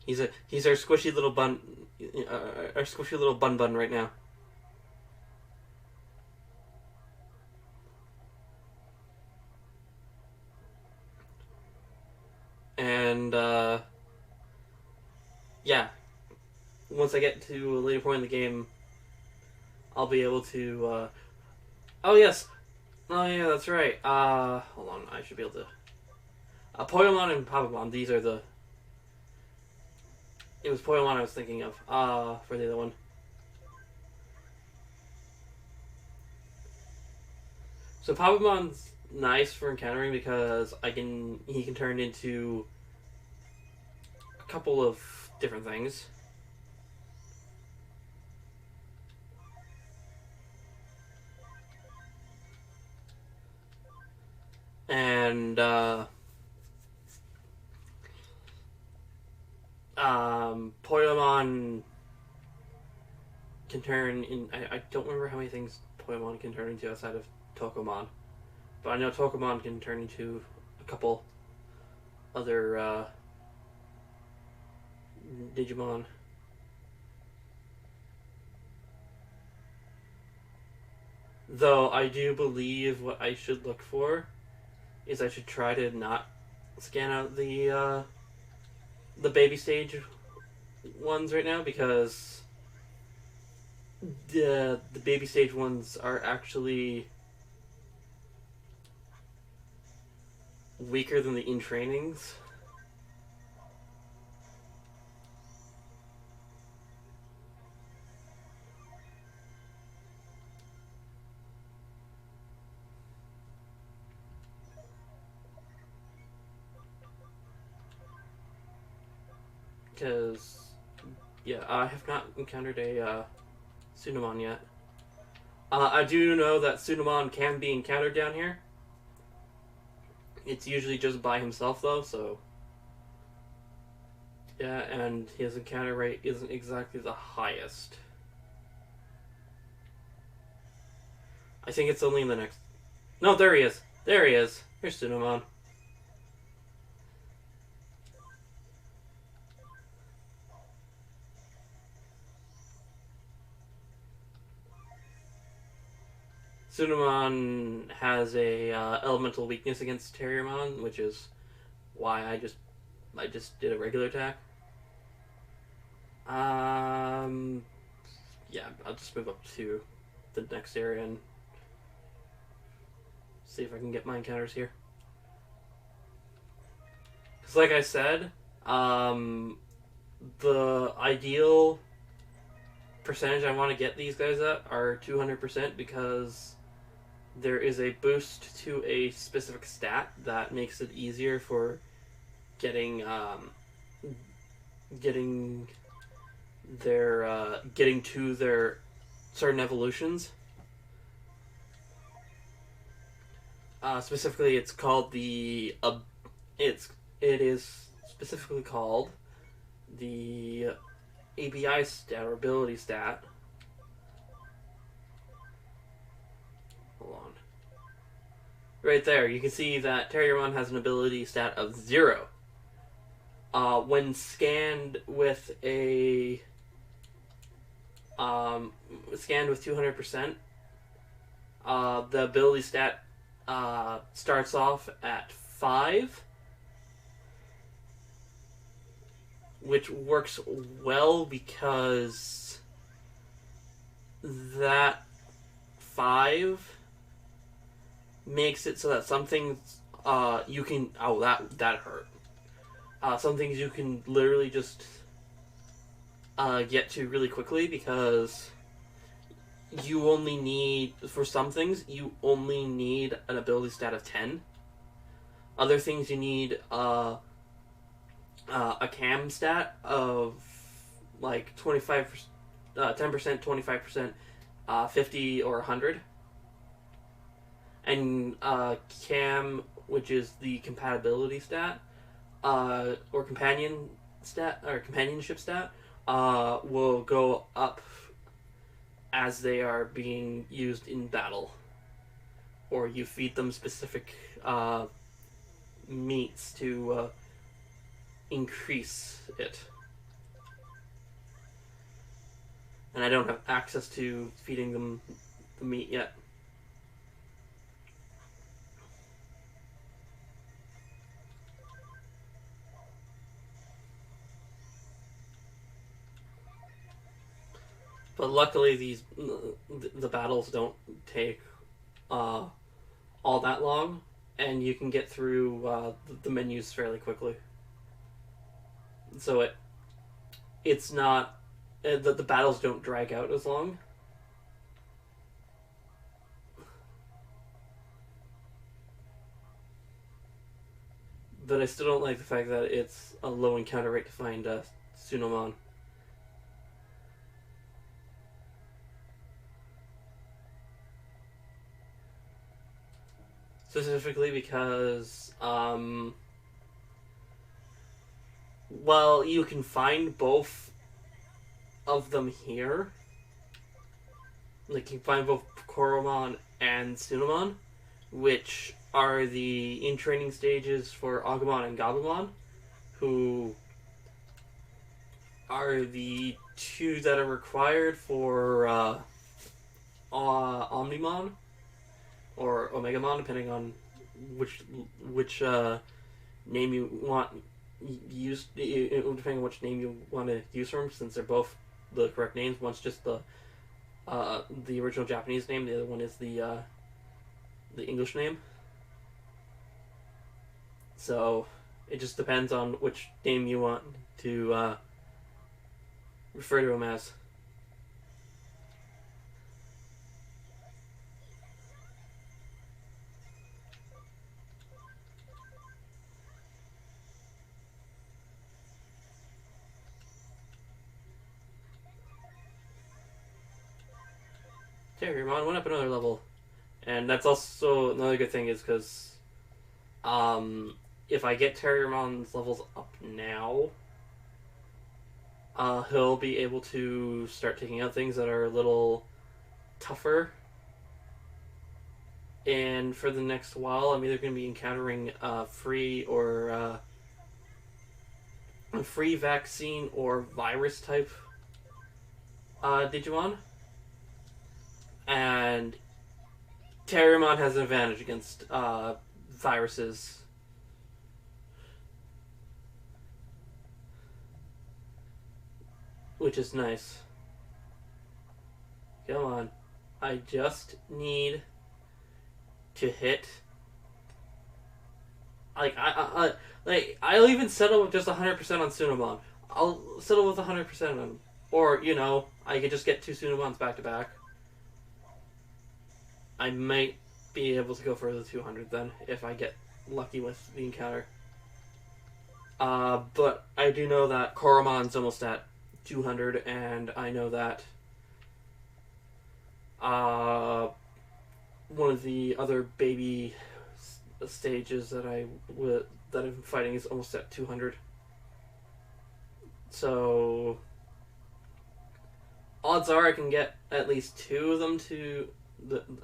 S1: He's our squishy little bun, our squishy little bun right now. And yeah, once I get to a later point in the game, I'll be able to. Oh yes, oh yeah, that's right. Hold on, I should be able to. Poyomon and Pabumon. These are the. It was Poyomon I was thinking of. For the other one. So Pabumon's nice for encountering because he can turn into a couple of different things. And Poyomon can turn in. I don't remember how many things Poyomon can turn into outside of Tokomon, but I know Tokomon can turn into a couple other Digimon. Though I do believe what I should look for is I should try to not scan out the baby stage ones right now, because the baby stage ones are actually weaker than the in trainings. Because yeah, I have not encountered a Sunamon yet. I do know that Sunamon can be encountered down here. It's usually just by himself, though, so... Yeah, and his encounter rate isn't exactly the highest. I think it's only in the next... No, there he is. There he is. Here's Sunamon. Sunamon has a elemental weakness against Terriermon, which is why I just did a regular attack. Yeah, I'll just move up to the next area and see if I can get my encounters here. Because like I said, the ideal percentage I want to get these guys at are 200% because there is a boost to a specific stat that makes it easier for getting to their certain evolutions. Specifically, it's called it is specifically called the ABI stat or ability stat. Hold on. Right there, you can see that Terriermon has an ability stat of 0. When scanned with a scanned with 200%, the ability stat starts off at 5, which works well because that 5 makes it so that some things you can... Oh, that hurt. Some things you can literally just get to really quickly because you only need... For some things, you only need an ability stat of 10. Other things you need a cam stat of like 25%, 10%, 25%, 50 or 100. And cam, which is the compatibility stat, or companionship stat, will go up as they are being used in battle, or you feed them specific meats to increase it. And I don't have access to feeding them the meat yet. But luckily, the battles don't take all that long, and you can get through the menus fairly quickly. So it's not the battles don't drag out as long. But I still don't like the fact that it's a low encounter rate to find Sunamon. Specifically because, well, you can find both of them here. Like, you can find both Koromon and Sunamon, which are the in-training stages for Agumon and Gabumon, who are the 2 that are required for Omnimon, or Omegamon, depending on which name you want used, depending on which name you want to use for them, since they're both the correct names. One's just the original Japanese name, the other one is the English name. So it just depends on which name you want to refer to them as. Terriermon went up another level. And that's also another good thing is because if I get Terriermon's levels up now, he'll be able to start taking out things that are a little tougher. And for the next while, I'm either going to be encountering free or free vaccine or virus type Digimon. And Terriermon has an advantage against viruses. Which is nice. Come on. I just need to hit. I'll even settle with just 100% on Sunamon. I'll settle with 100% on him. Or, you know, I could just get 2 Sunamons back to back. I might be able to go for the 200 then, if I get lucky with the encounter. But I do know that Koromon's almost at 200, and I know that one of the other baby stages that I'm fighting is almost at 200. So odds are I can get at least 2 of them to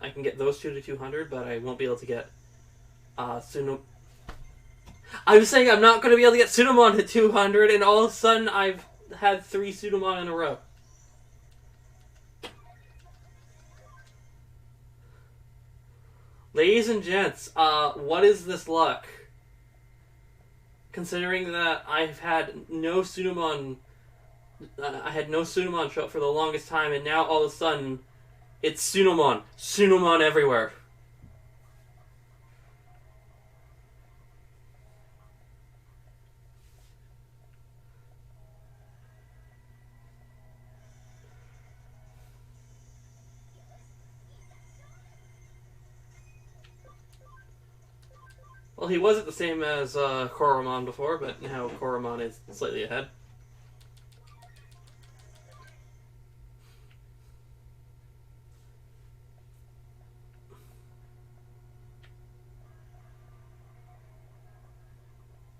S1: I can get those 2 to 200, but I won't be able to get Sunamon. I was saying I'm not going to be able to get Sunamon to 200, and all of a sudden I've had 3 Sunamon in a row. Ladies and gents, what is this luck? Considering that I've had no Sunamon, I had no Sunamon show up for the longest time, and now all of a sudden, it's Sunamon. Sunamon everywhere. Well, he wasn't the same as Koromon before, but now Koromon is slightly ahead.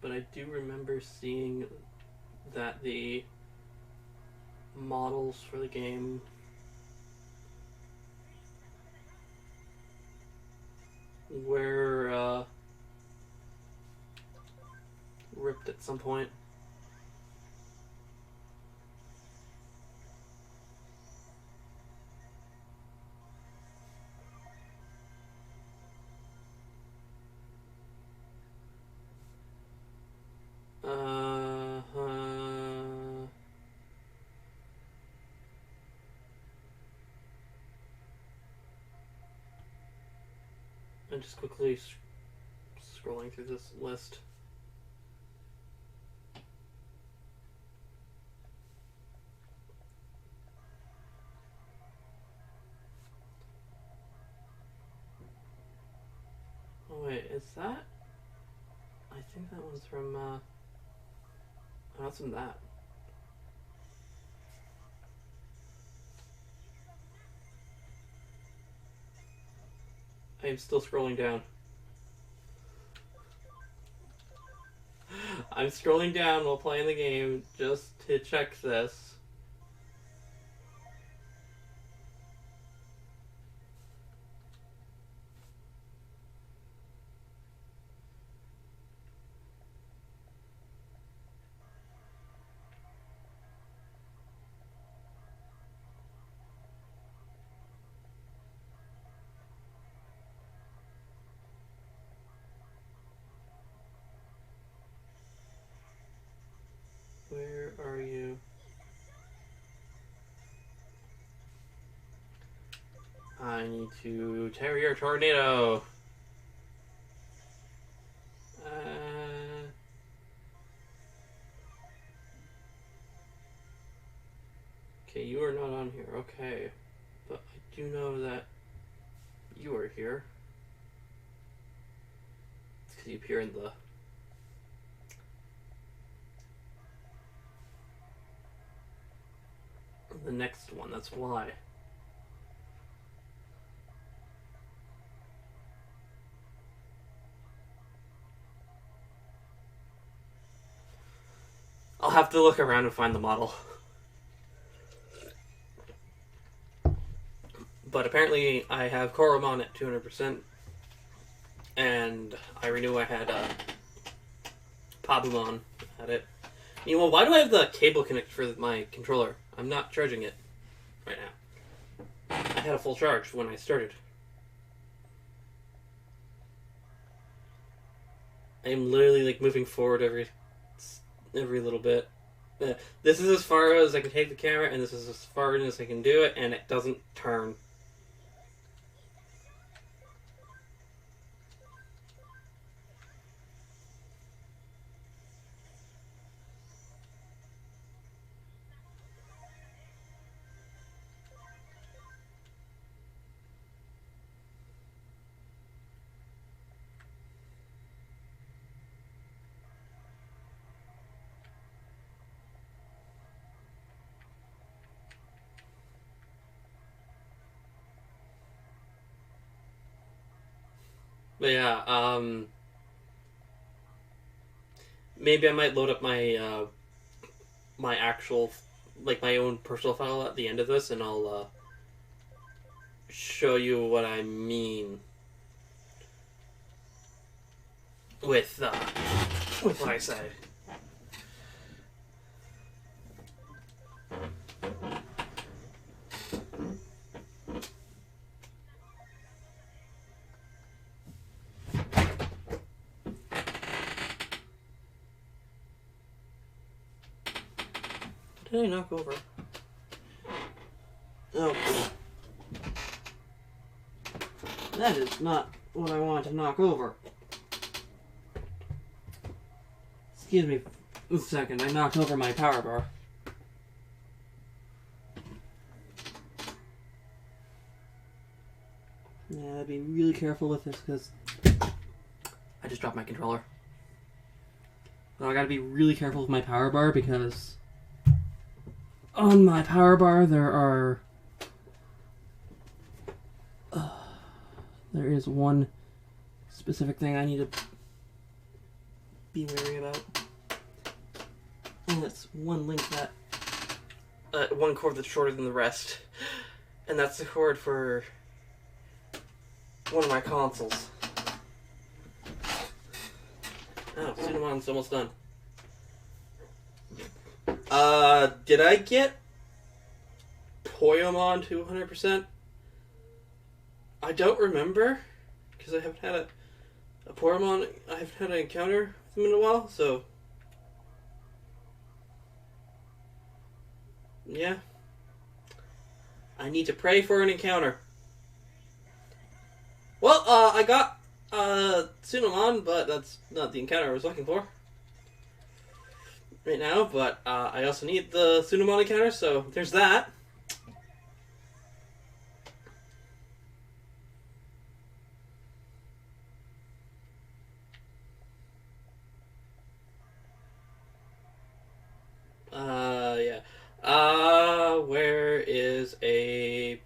S1: But I do remember seeing that the models for the game were ripped at some point. I'm just quickly scrolling through this list. Oh wait, is that? I think that one's from, oh, that's from that. I'm still scrolling down. I'm scrolling down while playing the game just to check this. Where are you? I need to Terrier Tornado. Okay, you are not on here. Okay. But I do know that you are here. It's because you appear in the next one, that's why. I'll have to look around and find the model. But apparently I have Koromon at 200%. And I knew I had Pabumon at it. You know, why do I have the cable connected for my controller? I'm not charging it right now. I had a full charge when I started. I'm literally like moving forward every little bit. This is as far as I can take the camera, and this is as far as I can do it, and it doesn't turn. But yeah, maybe I might load up my my actual, like my own personal file at the end of this, and I'll show you what I mean with what I say. What did I knock over? Oh. That is not what I wanted to knock over. Excuse me a second, I knocked over my power bar. Yeah, I'd be really careful with this because I just dropped my controller. So I gotta be really careful with my power bar because on my power bar there is one specific thing I need to be wary about. And it's one link that one cord that's shorter than the rest. And that's the cord for one of my consoles. Oh, Cinemon's almost done. Did I get Poyomon to 100%? I don't remember, because I haven't had a Poyomon, I haven't had an encounter with him in a while, so yeah. I need to pray for an encounter. Well, I got Tsunomon, but that's not the encounter I was looking for right now, but I also need the Tsunomon encounter, so there's that. Yeah. Where is a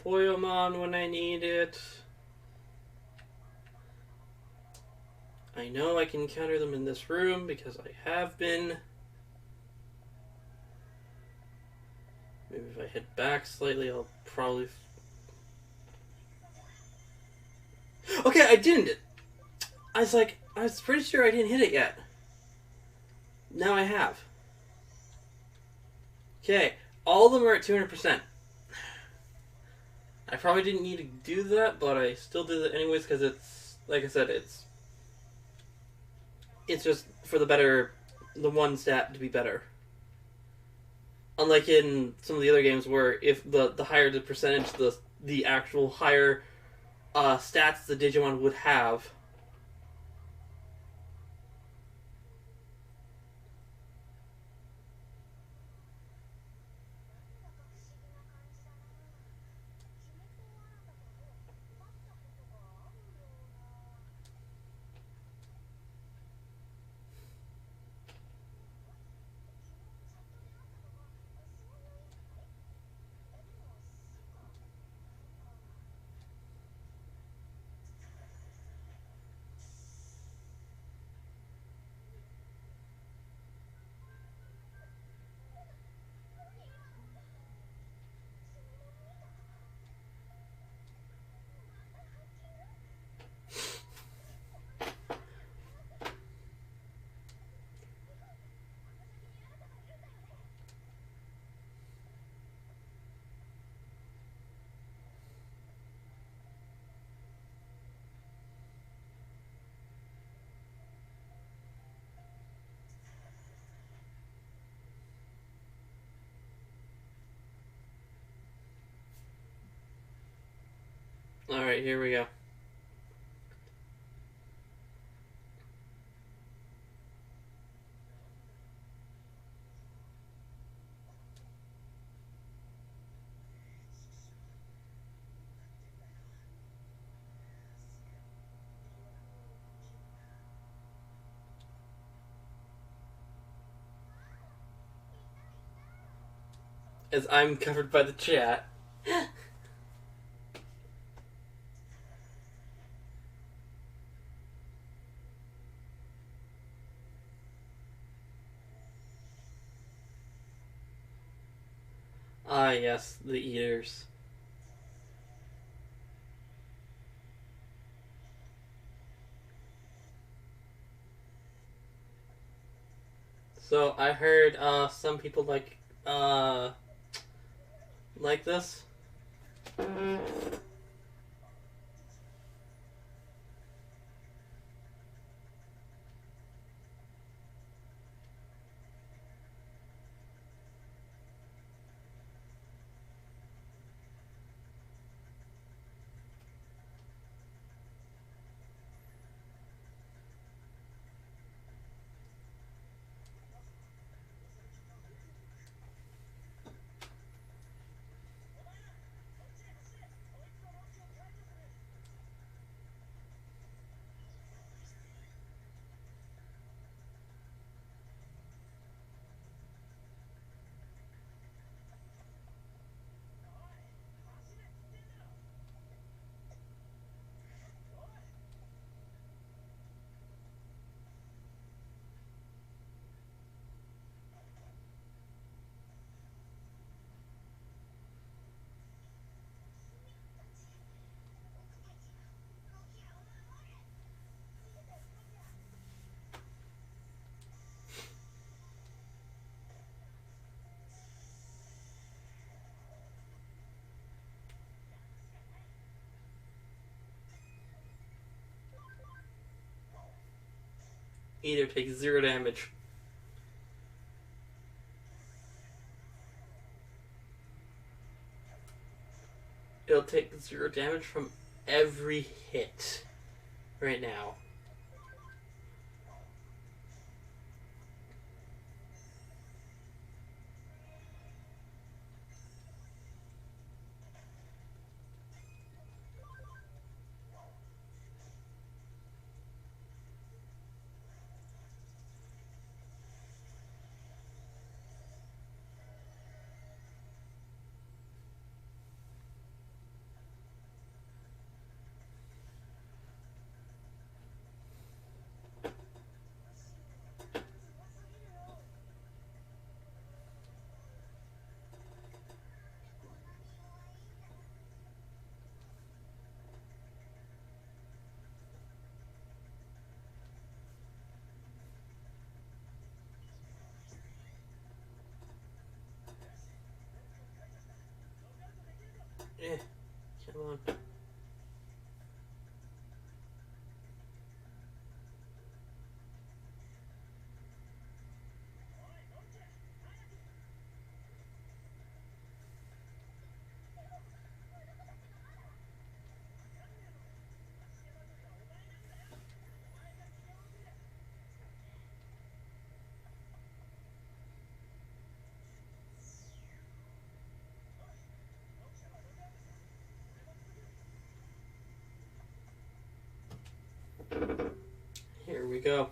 S1: Poyomon when I need it? I know I can encounter them in this room because I have been. Maybe if I head back slightly, I'll probably... Okay, I didn't! I was pretty sure I didn't hit it yet. Now I have. Okay, all of them are at 200%. I probably didn't need to do that, but I still did it anyways because it's, like I said, it's just for the one stat to be better. Unlike in some of the other games where if the higher the percentage, the actual higher stats the Digimon would have. Alright, here we go. As I'm covered by the chat. Ah, yes, the eaters. So I heard some people like this. Eater takes 0 damage. It'll take 0 damage from every hit right now. Eh, come on. Here we go.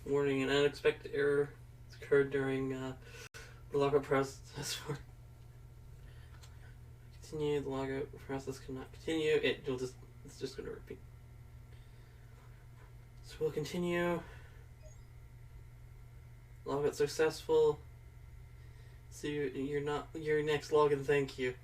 S1: Warning, an unexpected error occurred during the logout process. Continue, the logout process cannot continue. It's just going to repeat. So we'll continue. Logout successful. See you're not your next login. Thank you.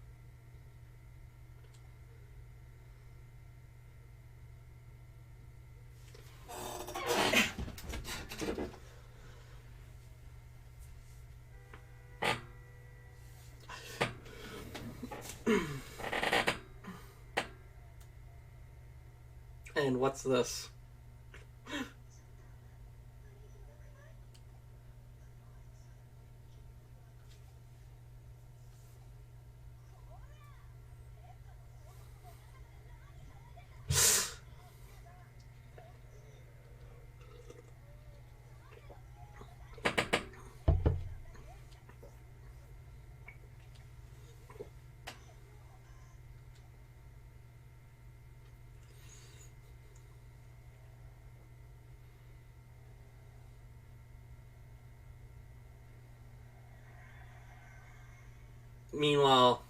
S1: what's this? Meanwhile,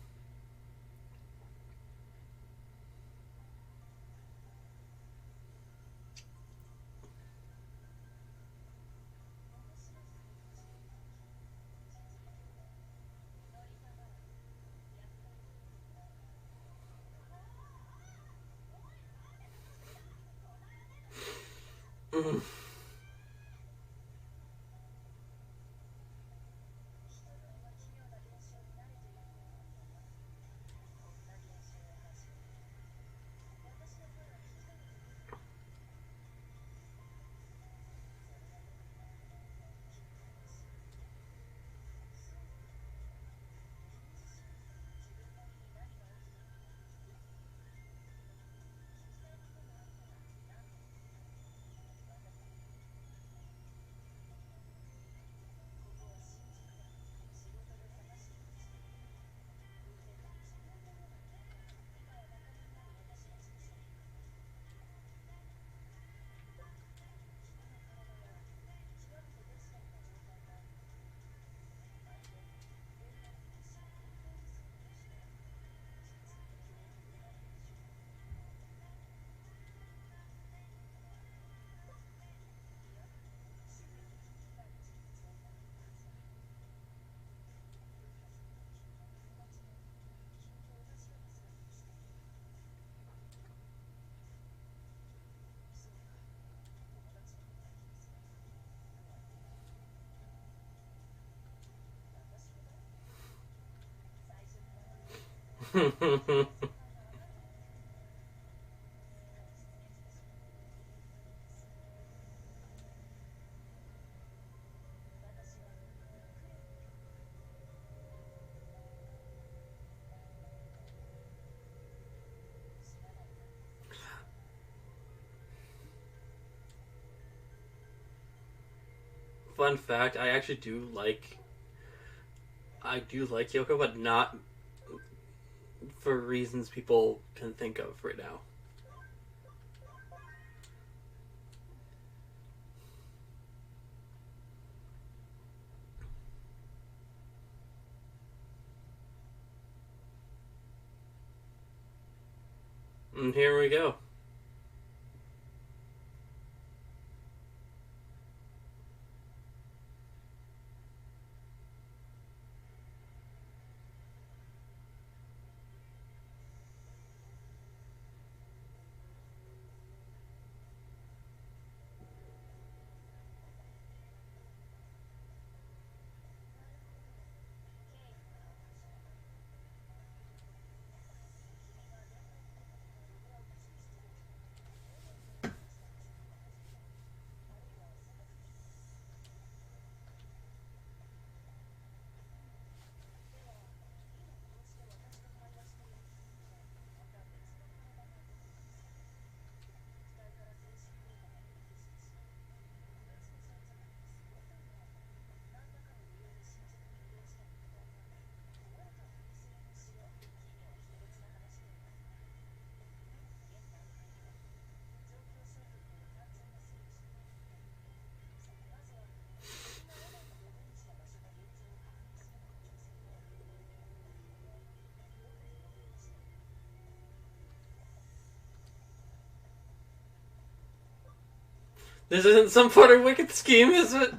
S1: fun fact, I actually do like Yoko, but not for reasons people can think of right now. And here we go. This isn't some part of Wicked scheme, is it?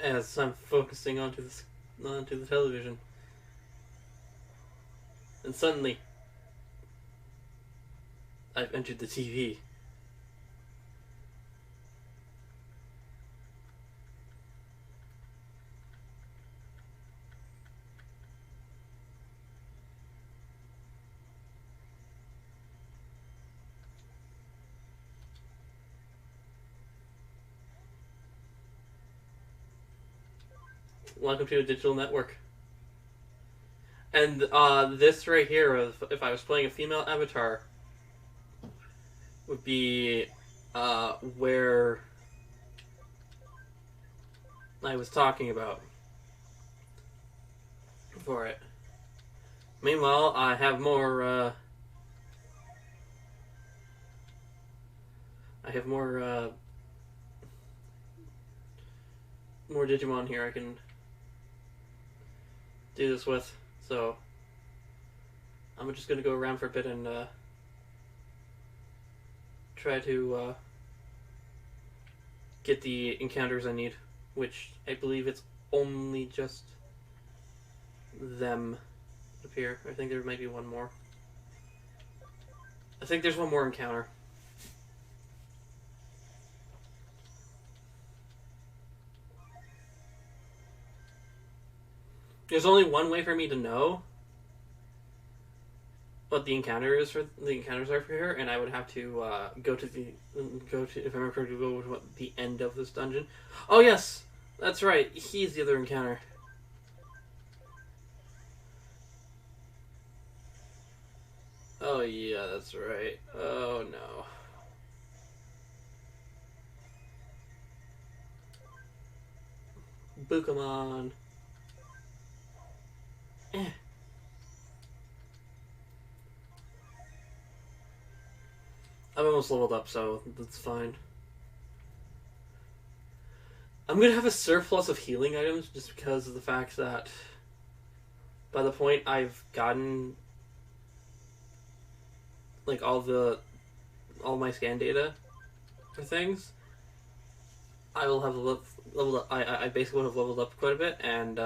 S1: as I'm focusing onto the television. And suddenly, I've entered the TV. Welcome to a digital network. And this right here, if I was playing a female avatar, would be where I was talking about for it. Meanwhile, I have more. More Digimon here I can do this with. So I'm just gonna go around for a bit and try to get the encounters I need, which I believe it's only just them up here. I think there might be one more. I think there's one more encounter. There's only one way for me to know what the encounters are for here, and I would have to go to if I remember correctly, go to the end of this dungeon. Oh yes, that's right. He's the other encounter. Oh yeah, that's right. Oh no. Bukamon. I'm almost leveled up, so that's fine. I'm gonna have a surplus of healing items just because of the fact that by the point I've gotten like all my scan data for things, I will have leveled up. I basically would have leveled up quite a bit, and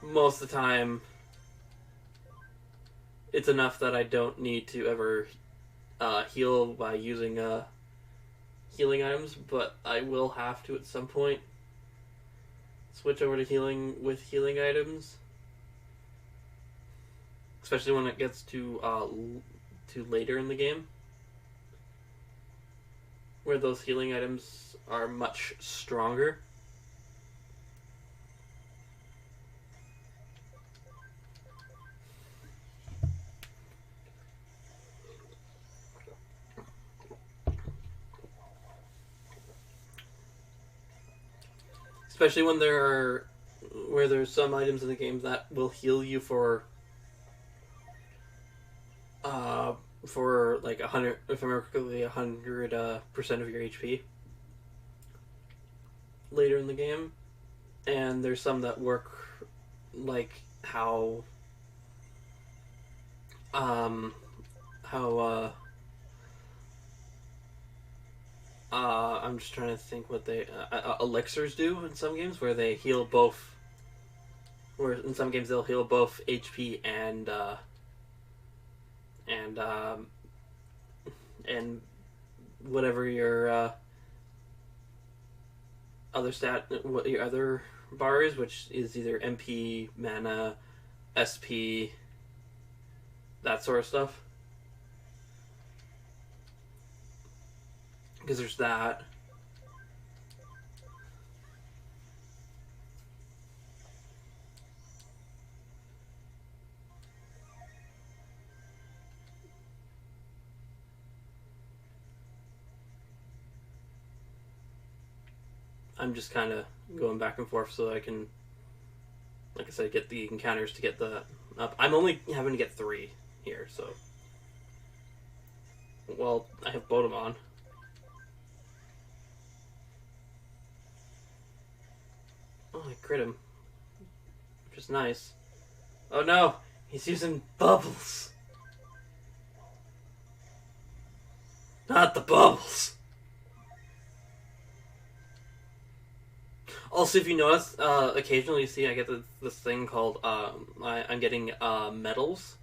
S1: most of the time it's enough that I don't need to ever heal by using healing items, but I will have to at some point switch over to healing with healing items, especially when it gets to later in the game, where those healing items are much stronger. Especially when there's some items in the game that will heal you for like 100, if I remember correctly, 100% of your HP later in the game, and there's some that work like how I'm just trying to think what they elixirs do in some games, where they heal both. Where in some games they'll heal both HP and whatever your your other bar is, which is either MP, mana, SP, that sort of stuff. Because there's that. I'm just kind of going back and forth so that I can, like I said, get the encounters to get the up. I'm only having to get 3 here, so. Well, I have Bodemon. Oh, I crit him. Which is nice. Oh no! He's using bubbles! Not the bubbles! Also, if you notice, occasionally you see I get this thing called I'm getting medals.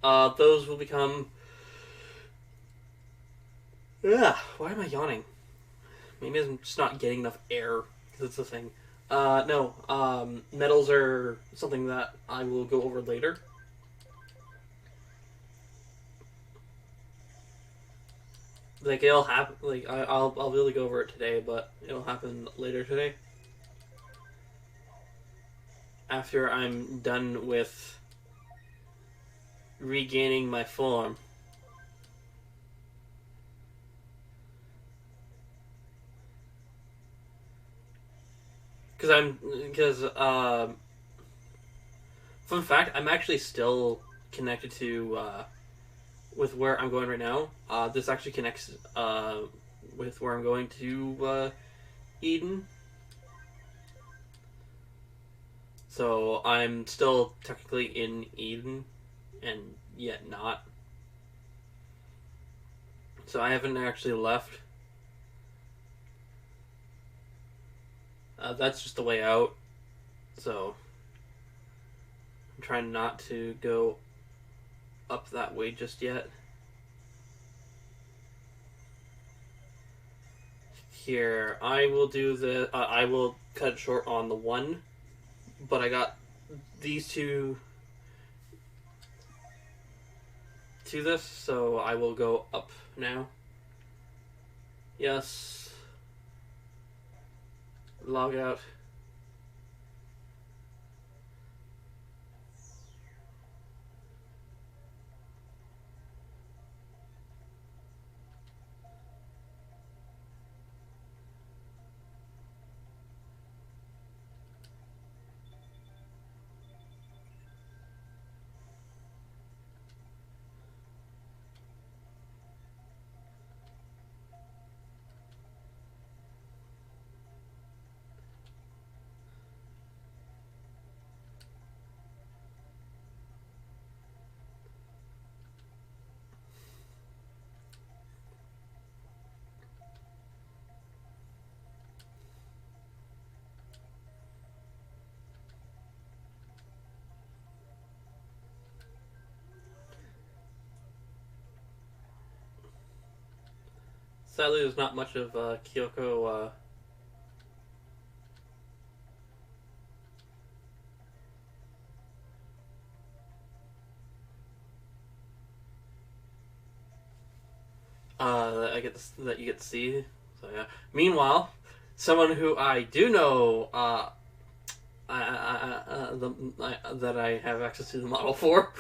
S1: Those will become. Yeah, why am I yawning? Maybe I'm just not getting enough air because it's a thing. No, medals are something that I will go over later. Like it'll happen. Like I'll really go over it today, but it'll happen later today. After I'm done with regaining my form. Fun fact, I'm actually still connected to with where I'm going right now. This actually connects with where I'm going to Eden. So I'm still technically in Eden, and yet not. So I haven't actually left. That's just the way out. So I'm trying not to go up that way just yet. Here, I will do the. I will cut it short on the one, but I got these two to this, so I will go up now. Yes. Log out. Sadly, there's not much of Kyoko. That you get to see. So yeah. Meanwhile, someone who I do know, that I have access to the model for.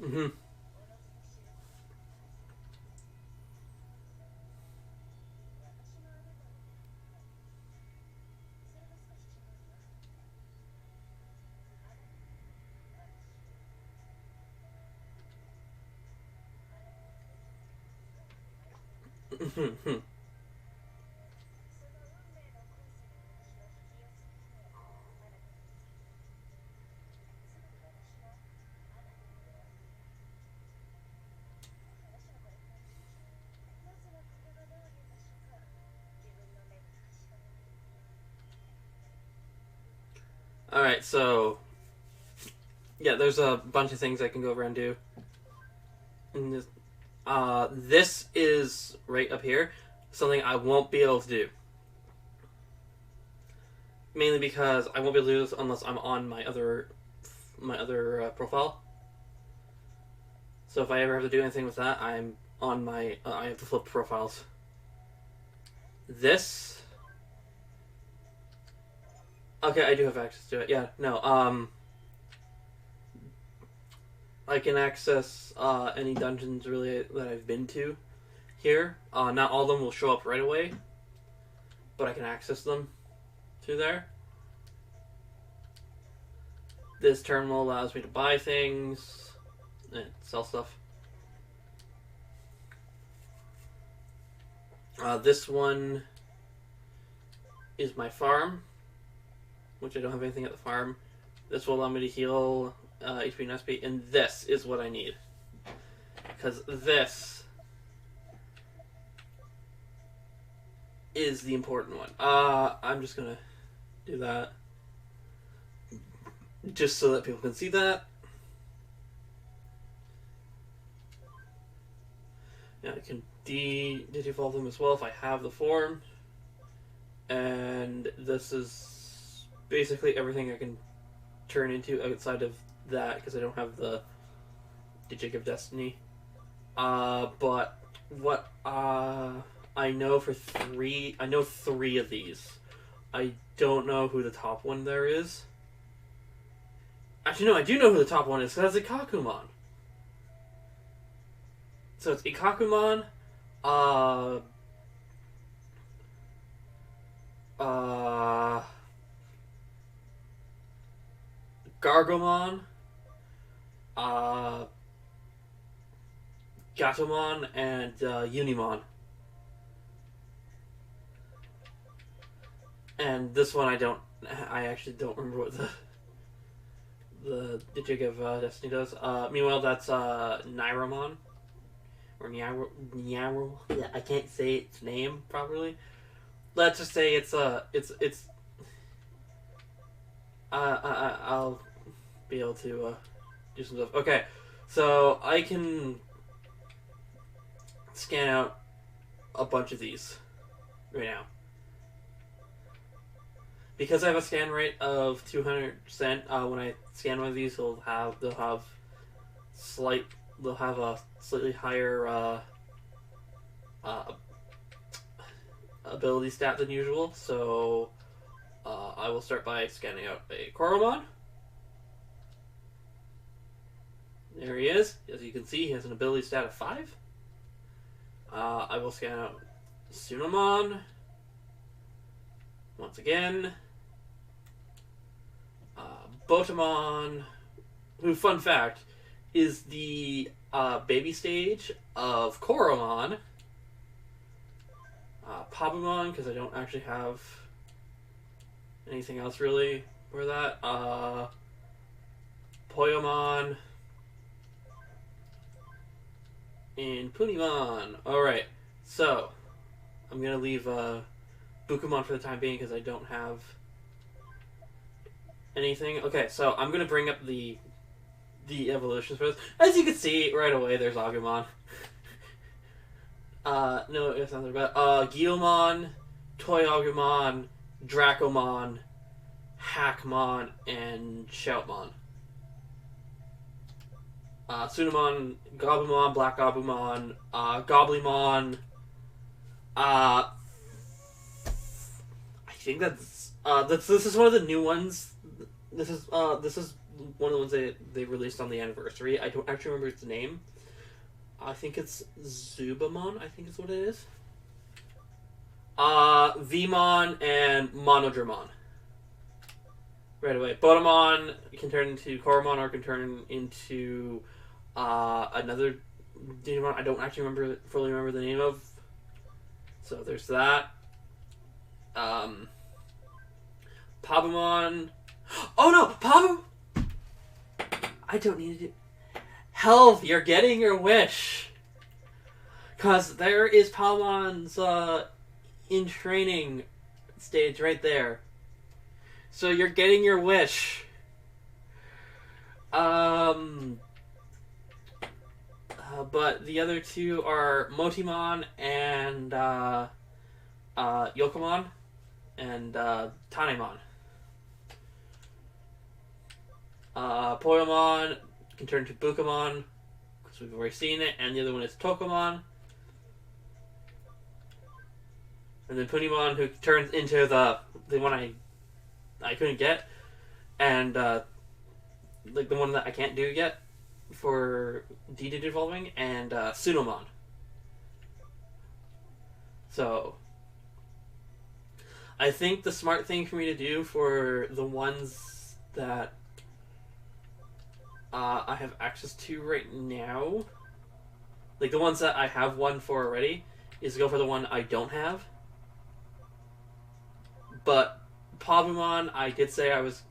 S1: Mm-hmm. All right, so yeah, there's a bunch of things I can go over and do. And this is right up here, something I won't be able to do. Mainly because I won't be able to do this unless I'm on my other profile. So if I ever have to do anything with that, I'm on my. I have to flip profiles. This. Okay, I do have access to it. Yeah, no. I can access any dungeons really that I've been to here. Not all of them will show up right away, but I can access them through there. This terminal allows me to buy things and sell stuff. This one is my farm, which I don't have anything at the farm. This will allow me to heal HP and SP, and this is what I need. Because this is the important one. I'm just gonna do that. Just so that people can see that. Yeah, I can digivolve them as well if I have the form. And this is basically everything I can turn into outside of that because I don't have the Digig of Destiny. But what I know for three of these. I don't know who the top one there is. Actually, no, I do know who the top one is, because that's Ikakumon. So it's Ikakumon, Gargomon, Gatomon, and Unimon. And this one I actually don't remember what the Digig of Destiny does. Meanwhile, that's Nyromon. Or Nyaro. Yeah, I can't say its name properly. Let's just say I'll be able to do some stuff. Okay, so I can scan out a bunch of these right now. Because I have a scan rate of 200%, when I scan one of these, they'll have a slightly higher ability stat than usual. So I will start by scanning out a Koromon. There he is. As you can see, he has an ability stat of 5. I will scan out Sunamon once again. Botamon, who, fun fact, is the baby stage of Koromon. Pabumon, because I don't actually have anything else really for that. Poyomon. And Punimon. Alright, so I'm going to leave Bukumon for the time being because I don't have anything. Okay, so I'm going to bring up the evolutions for this. As you can see right away, there's Agumon. No, it's not bad. Guilmon, Toy Agumon, Dracomon, Hackmon, and Shoutmon. Sunamon, Gabumon, Black Gabumon, Goblymon. I think this is one of the new ones. This is one of the ones they released on the anniversary. I don't actually remember its name. I think it's Zubamon, I think is what it is. Vmon and Monodramon. Right away. Botamon can turn into Koromon or can turn into another Digimon I don't actually fully remember the name of. So there's that. Pabumon. Oh no! I don't need to do... Health! You're getting your wish! Because there is Pabumon's in training stage right there. So you're getting your wish. But the other two are Motimon and Yokomon and Tanemon. Poyomon can turn to Bukamon because we've already seen it, and the other one is Tokomon. And then Punimon, who turns into the one I couldn't get, and like the one that I can't do yet. for de-digivolving and Sunomon. So I think the smart thing for me to do for the ones that I have access to right now, like the ones that I have one for already, is go for the one I don't have. But Pavumon, I did say I was,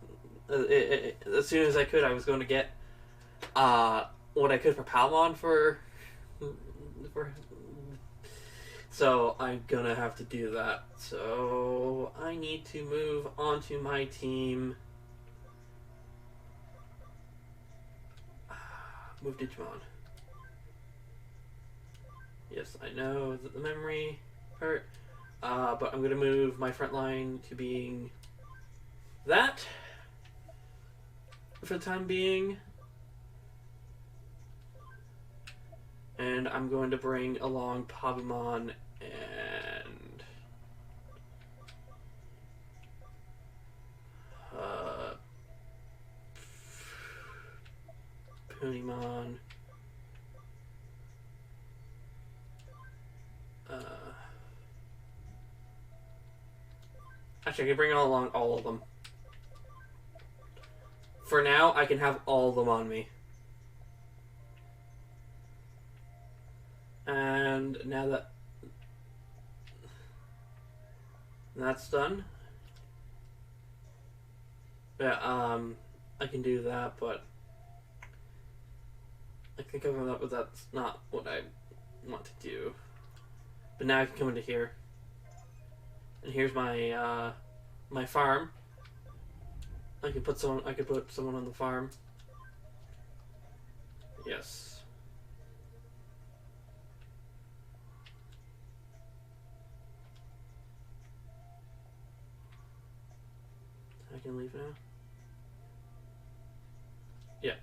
S1: as soon as I could, I was going to get what I could for Palmon for. So I'm gonna have to do that. So I need to move onto my team. Move Digimon. Yes, I know that the memory part. But I'm gonna move my front line to being that for the time being. And I'm going to bring along Pavumon and Punimon. Actually, I can bring along all of them. For now, I can have all of them on me. And now that that's done, yeah, I can do that, but I think I'm coming up with that's not what I want to do. But now I can come into here, and here's my my farm. I could put someone on the farm. Yes. I can leave now. Yeah.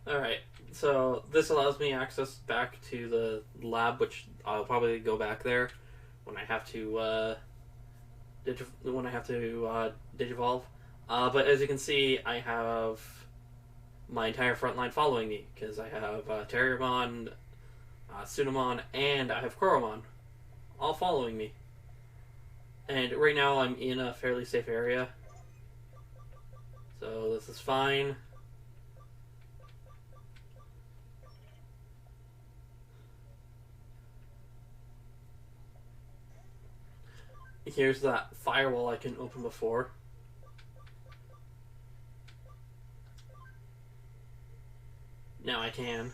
S1: Alright, so this allows me access back to the lab, which I'll probably go back there when I have to digivolve. But as you can see, I have my entire front line following me because I have Terriermon, Sunomon, and I have Koromon all following me. And right now I'm in a fairly safe area, so this is fine. Here's that firewall I can open before. Now I can.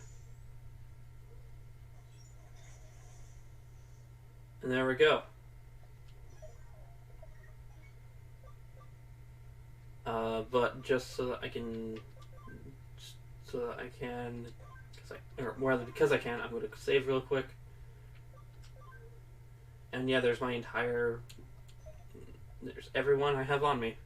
S1: And there we go. But just so that I can, because I can, I'm going to save real quick. And yeah, there's my entire, there's everyone I have on me.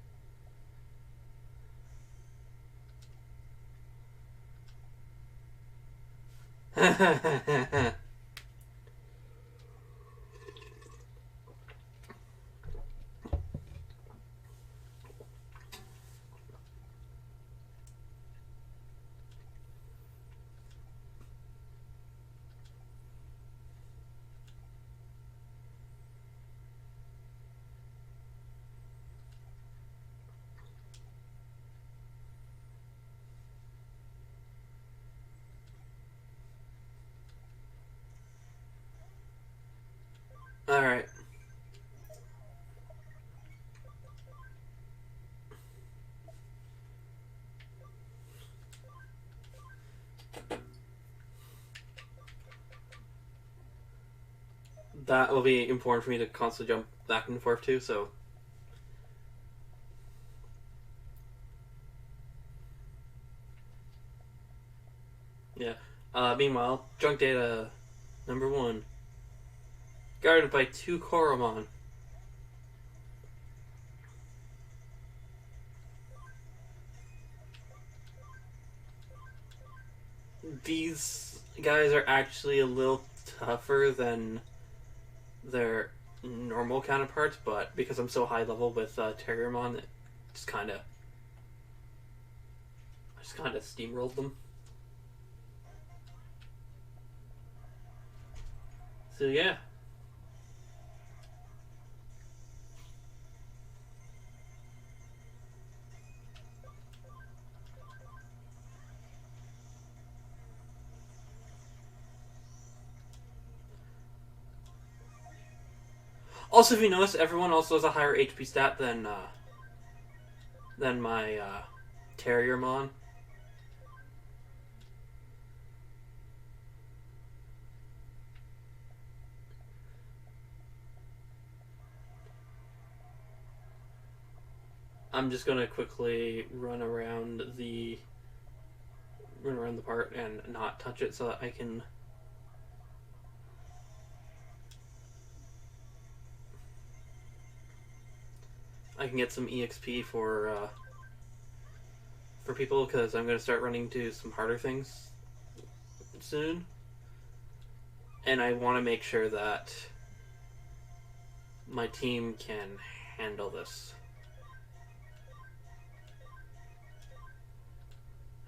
S1: that will be important for me to constantly jump back and forth to, so... Yeah. Meanwhile, Junk Data number 1. Guarded by 2 Koromon. These guys are actually a little tougher than their normal counterparts, but because I'm so high level with Terriermon, it just kind of steamrolled them. So yeah. Also, if you notice, everyone also has a higher HP stat than my Terriermon. I'm just gonna quickly run around the part and not touch it so that I can get some EXP for people, because I'm gonna start running to some harder things soon, and I want to make sure that my team can handle this.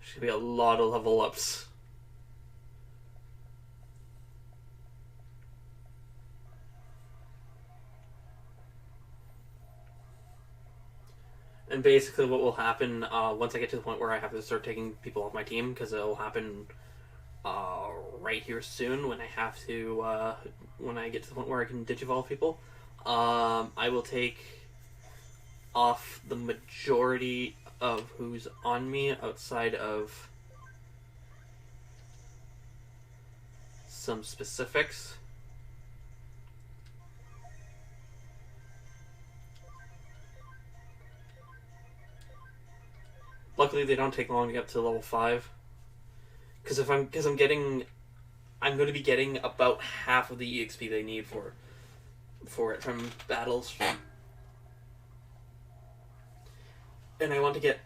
S1: There's gonna be a lot of level ups. And basically what will happen once I get to the point where I have to start taking people off my team, because it'll happen right here soon when I have to, when I get to the point where I can Digivolve people, I will take off the majority of who's on me outside of some specifics. Luckily, they don't take long to get to level 5. Because I'm going to be getting about half of the EXP they need for it from battles. And I want to get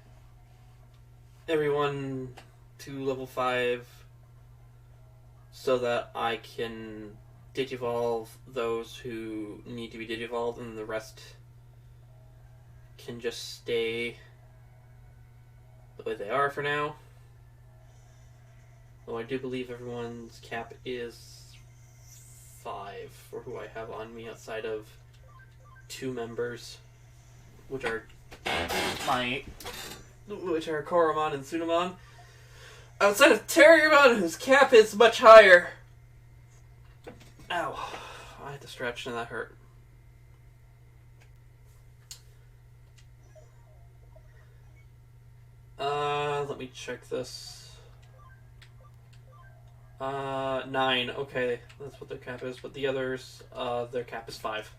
S1: everyone to level 5 so that I can Digivolve those who need to be Digivolved, and the rest can just stay the way they are for now. Though I do believe everyone's cap is 5 for who I have on me, outside of 2 members, which are Koromon and Tsunamon. Outside of Terriermon, whose cap is much higher. Ow. I had to stretch and that hurt. Let me check this. 9. Okay, that's what their cap is. But the others, their cap is 5.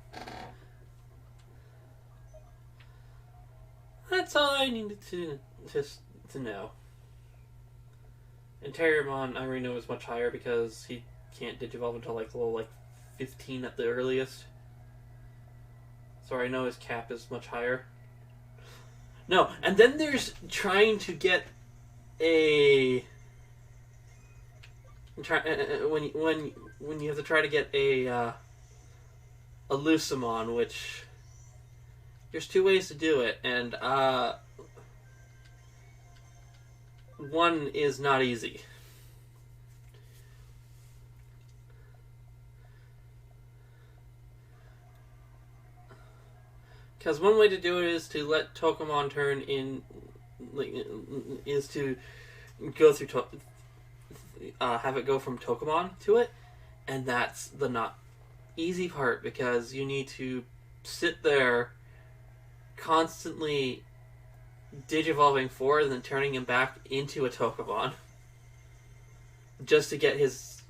S1: That's all I needed to know. And Terriermon, I already know, is much higher because he can't Digivolve until level 15 at the earliest. So I know his cap is much higher. No, and then there's trying to get a when you have to try to get a Lucemon, which there's 2 ways to do it, and one is not easy. Because one way to do it is to let Tokamon turn in, is to go through, have it go from Tokamon to it, and that's the not easy part, because you need to sit there constantly Digivolving forward and then turning him back into a Tokamon just to get his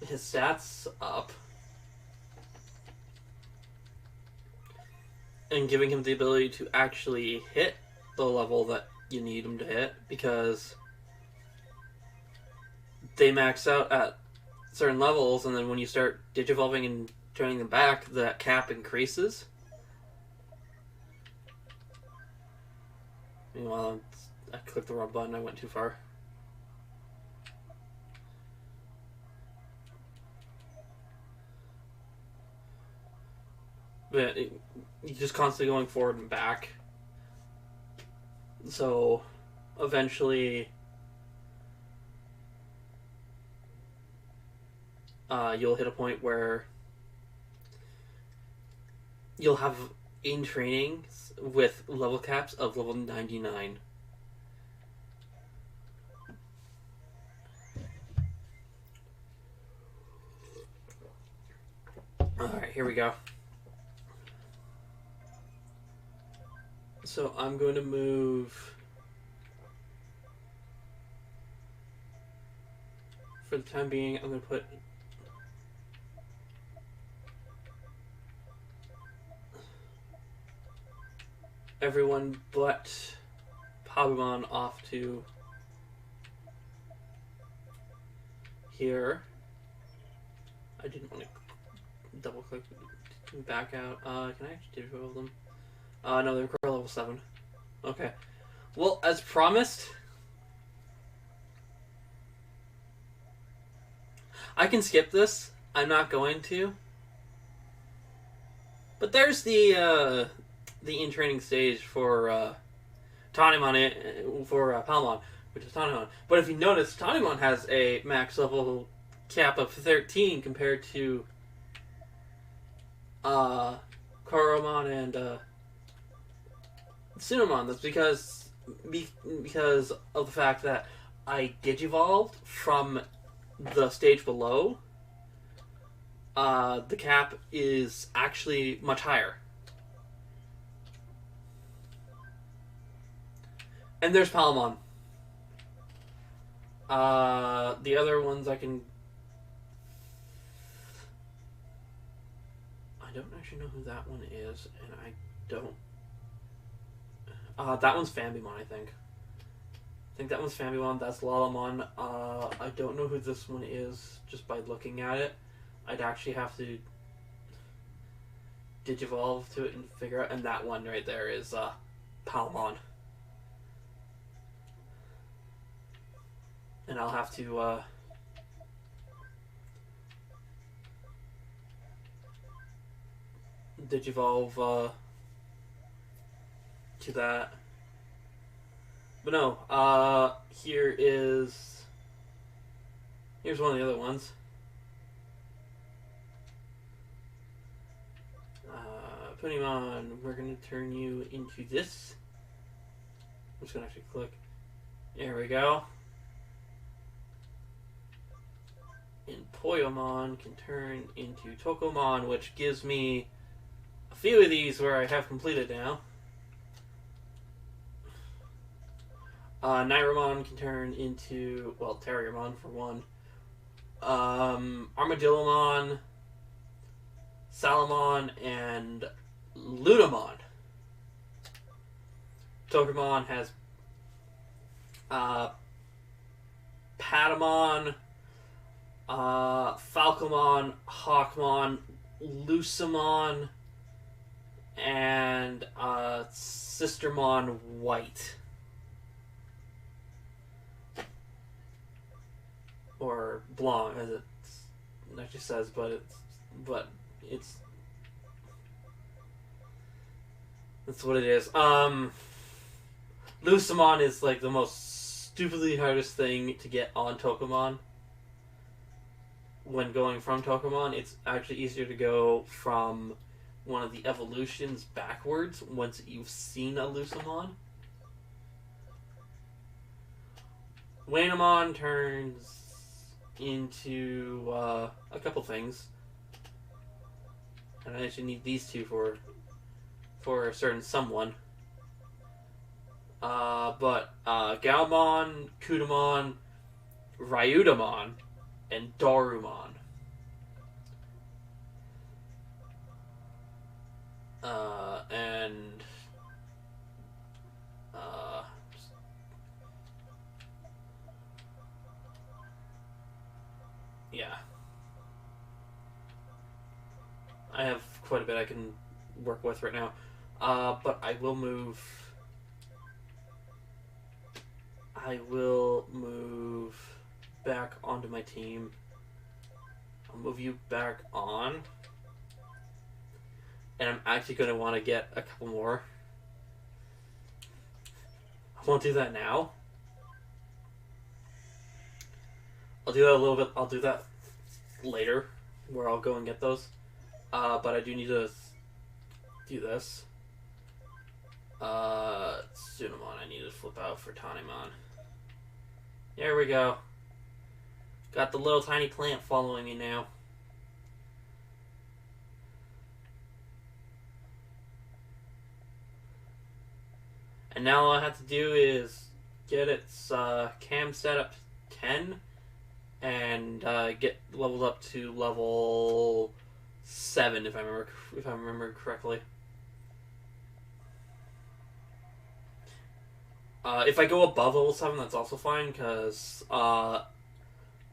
S1: his stats up and giving him the ability to actually hit the level that you need him to hit, because they max out at certain levels, and then when you start digivolving and turning them back, that cap increases. Meanwhile, I clicked the wrong button, I went too far. But you're just constantly going forward and back. So, eventually, you'll hit a point where you'll have in training with level caps of level 99. Alright, here we go. So I'm going to move, for the time being, I'm going to put everyone but Pabumon off to here. I didn't want to double click to back out. Can I actually digital them? No, they're level 7. Okay. Well, as promised, I can skip this. I'm not going to. But there's the in-training stage for Tanimon, for Palmon, which is Tanimon. But if you notice, Tanimon has a max level cap of 13 compared to Koromon and Tsunomon. That's because of the fact that I digivolved from the stage below. The cap is actually much higher. And there's Palmon. The other ones I can... I don't actually know who that one is, and I don't... that one's Fambimon, I think. I think that one's Fambimon, that's Lalamon. I don't know who this one is, just by looking at it. I'd actually have to digivolve to it and figure out, and that one right there is, Palmon. And I'll have to, digivolve, to that. But no, here's one of the other ones. Putting on, we're going to turn you into this. I'm just going to actually click. There we go. And Poyomon can turn into Tokomon, which gives me a few of these where I have completed now. Nyromon can turn into, well, Terriermon for one. Armadillomon, Salamon, and Lunamon. Tokomon has Patamon, Falcomon, Hawkmon, Lucamon, and Sistermon White. Or Blanc, as it actually says, but it's that's what it is. Lucamon is like the most stupidly hardest thing to get on Tokomon. When going from Tokomon, it's actually easier to go from one of the evolutions backwards once you've seen a Lucamon. Wainamon turns into a couple things. And I actually need these two for a certain someone. But Gaomon, Kudamon, Ryudamon, and Darumon. yeah. I have quite a bit I can work with right now. But I will move... I will move back onto my team. I'll move you back on. And I'm actually going to want to get a couple more. I won't do that now. I'll do that a little bit. I'll do that later, where I'll go and get those. But I do need to do this. Tsunamon, I need to flip out for Tanimon. There we go. Got the little tiny plant following me now. And now all I have to do is get its cam set up to 10 and get leveled up to level 7 if I remember correctly. If I go above level 7, that's also fine, because the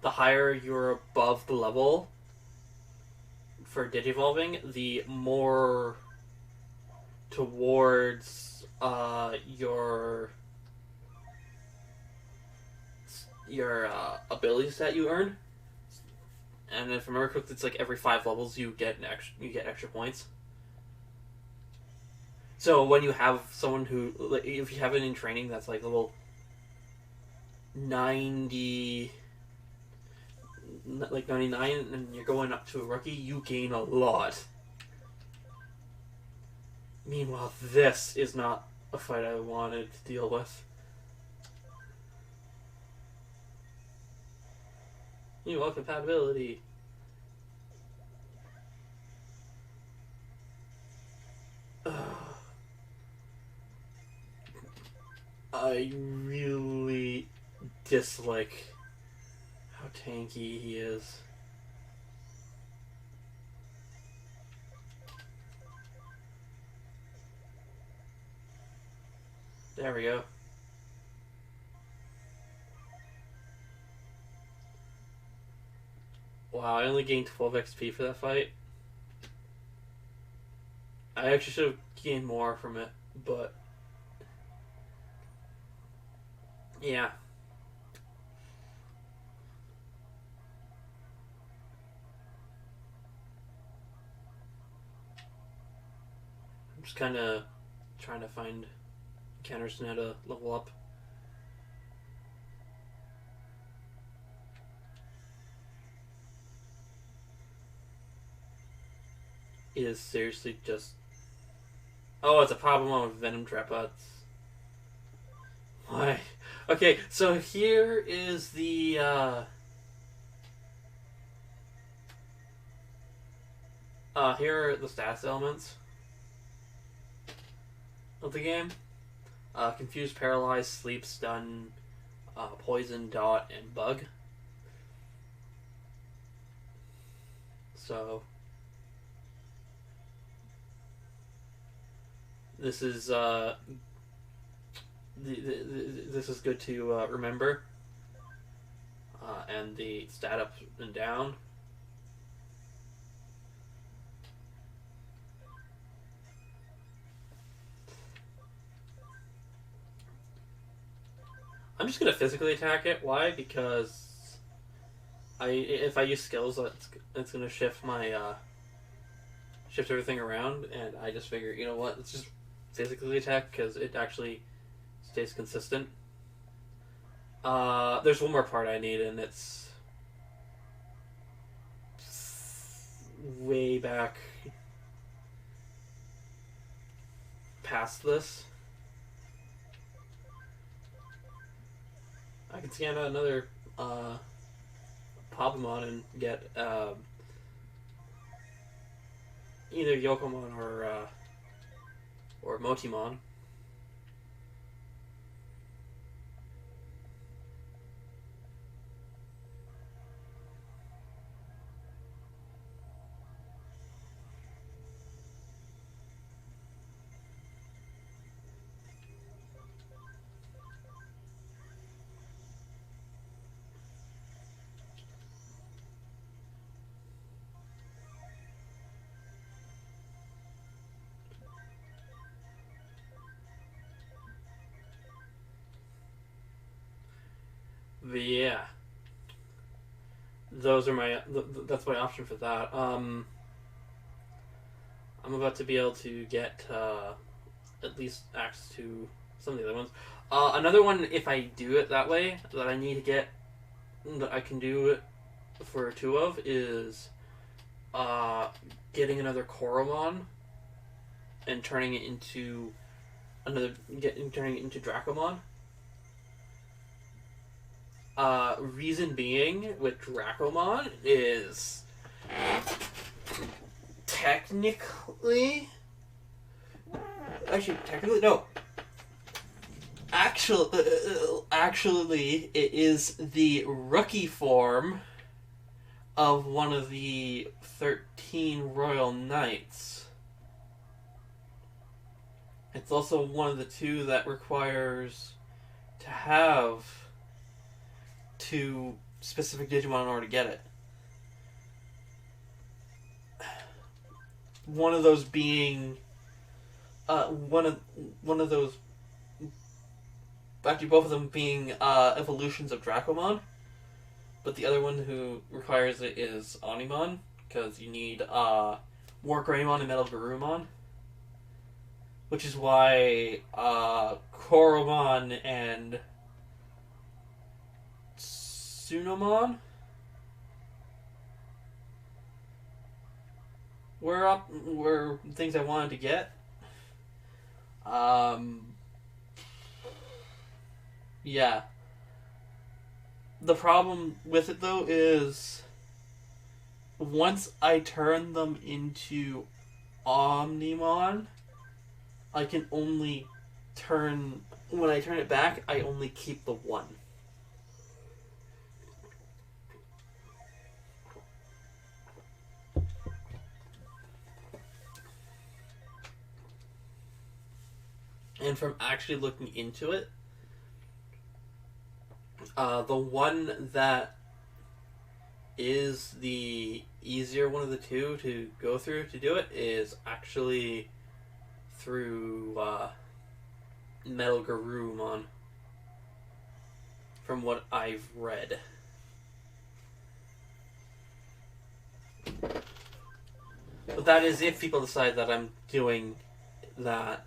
S1: higher you're above the level for Digivolving, the more towards your ability set you earn. And if I remember correctly, it's like every 5 levels you get extra points. So when you have someone who, like, if you have it in training that's like level 90, like 99, and you're going up to a rookie, you gain a lot. Meanwhile, this is not a fight I wanted to deal with. Meanwhile, compatibility. I really dislike how tanky he is. There we go. Wow, I only gained 12 XP for that fight. I actually should have gained more from it, but... yeah. I'm just kind of trying to find encounters now to level up. It is seriously just... oh, it's a problem with Venom Trapots. Why? Okay, so here is the, here are the stats elements of the game. Confused, Paralyzed, Sleep, Stun, Poison, Dot, and Bug. So... this is, this is good to remember. And the stat up and down. I'm just gonna physically attack it. Why? Because if I use skills, it's gonna shift my shift everything around, and I just figure, you know what? Let's just physically attack because it actually stays consistent. There's one more part I need, and it's way back past this. I can scan out another Pabamon and get either Yokomon or Motimon. But yeah, those are my. That's my option for that. I'm about to be able to get at least access to some of the other ones. Another one, if I do it that way, that I need to get, that I can do it for two of, is getting another Koromon and turning it into turning it into Dracomon. Reason being with Dracomon is technically no. Actually, it is the rookie form of one of the 13 Royal Knights. It's also one of the two that requires to have two specific Digimon in order to get it. One of those being one of those, actually both of them being evolutions of Dracomon, but the other one who requires it is Onimon, because you need War Greymon and Metal Garurumon, which is why Koromon and Tsunomon were things I wanted to get. Yeah. The problem with it, though, is once I turn them into Omnimon, I can only when I turn it back, I only keep the one. And from actually looking into it, the one that is the easier one of the two to go through to do it is actually through Metal Garurumon, from what I've read. But that is if people decide that I'm doing that.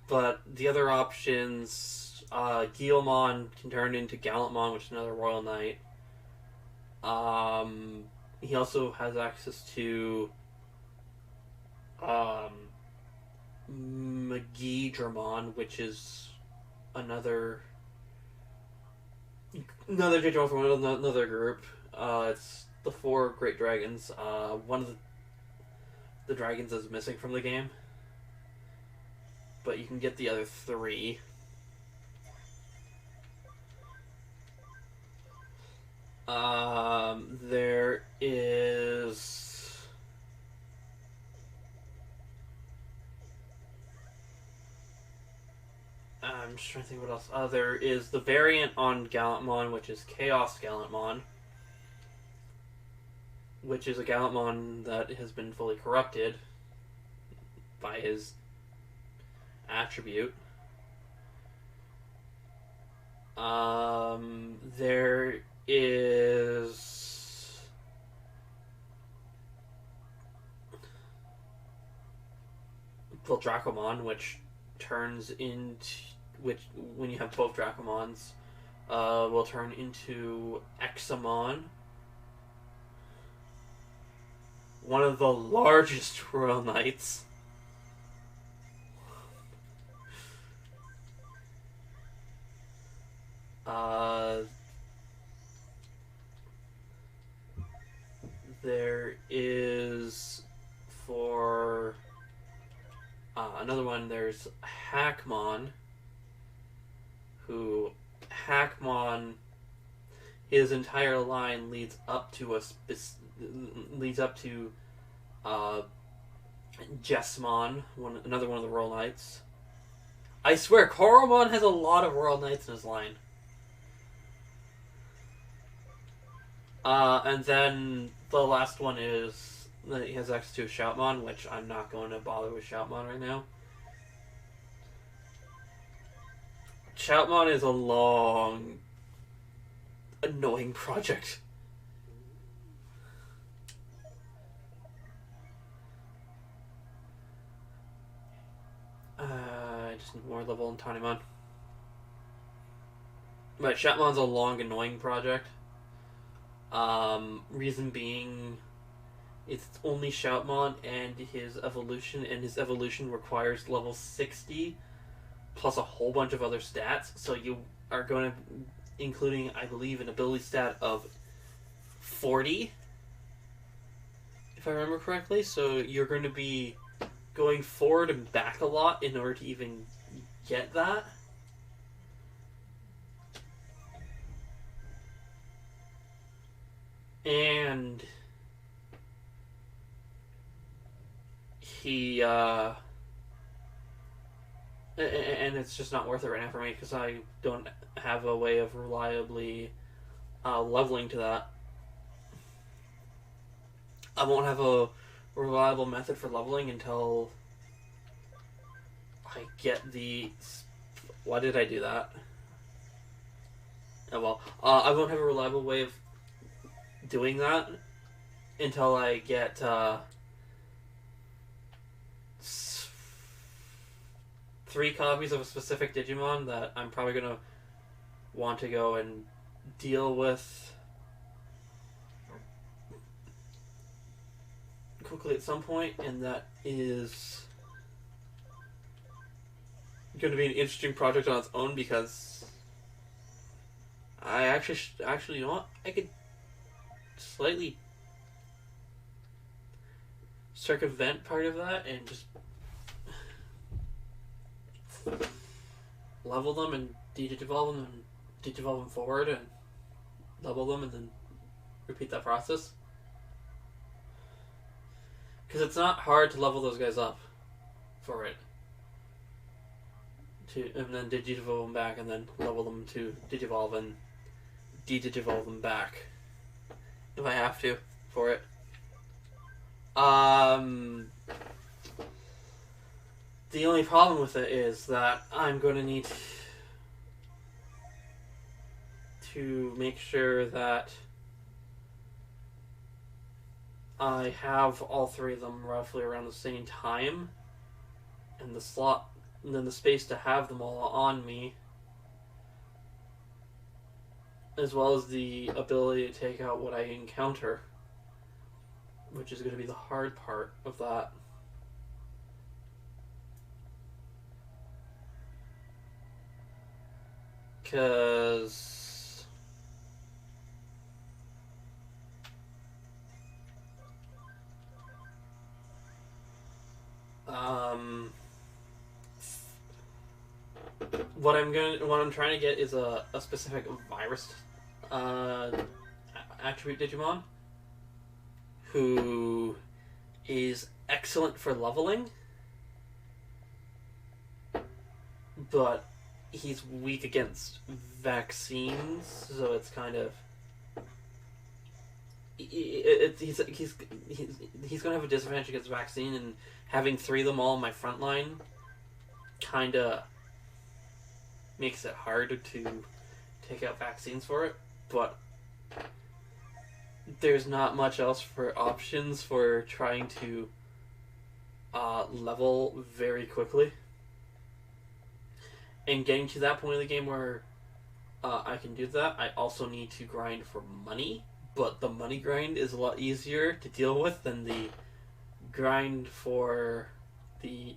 S1: But the other options, Guilmon can turn into Gallantmon, which is another Royal Knight. He also has access to Magidramon, which is another Digimon from another group. It's the 4 Great Dragons. One of the dragons is missing from the game, but you can get the other 3. There is I'm just trying to think what else. There is the variant on Gallantmon, which is Chaos Gallantmon, which is a Gallantmon that has been fully corrupted by his attribute. There is Dracomon, which turns into, which when you have both Dracomons, will turn into Examon, one of the largest Royal Knights. There is for another one, there's Hackmon, who Hackmon, his entire line leads up to Jessmon, another one of the Royal Knights. I swear, Koromon has a lot of Royal Knights in his line. And then the last one is that he has access to a Shoutmon, which I'm not going to bother with Shoutmon right now. Shoutmon is a long, annoying project. I just need more level in Tanimon. But Shoutmon's a long, annoying project. Reason being, it's only Shoutmon and his evolution requires level 60 plus a whole bunch of other stats. So you are going to, including, I believe, an ability stat of 40, if I remember correctly. So you're going to be going forward and back a lot in order to even get that. And and it's just not worth it right now for me because I don't have a way of reliably leveling to that. I won't have a reliable method for leveling until I get the... Why did I do that? Oh well. I won't have a reliable way of doing that until I get 3 copies of a specific Digimon that I'm probably going to want to go and deal with quickly at some point, and that is going to be an interesting project on its own because I actually, you know what? I could slightly circumvent part of that and just level them and digivolve them and digivolve them forward and level them and then repeat that process. Because it's not hard to level those guys up for it. And then digivolve them back and then level them to digivolve and digivolve them back. If I have to for it. The only problem with it is that I'm going to need to make sure that I have all 3 of them roughly around the same time, and the slot, and then the space to have them all on me, as well as the ability to take out what I encounter, which is going to be the hard part of that. Because what I'm trying to get is a specific virus attribute Digimon who is excellent for leveling, but he's weak against vaccines, so it's kind of he's gonna have a disadvantage against vaccine, and having 3 of them all in my front line kind of makes it hard to take out vaccines for it. But there's not much else for options for trying to level very quickly. And getting to that point of the game where I can do that, I also need to grind for money. But the money grind is a lot easier to deal with than the grind for the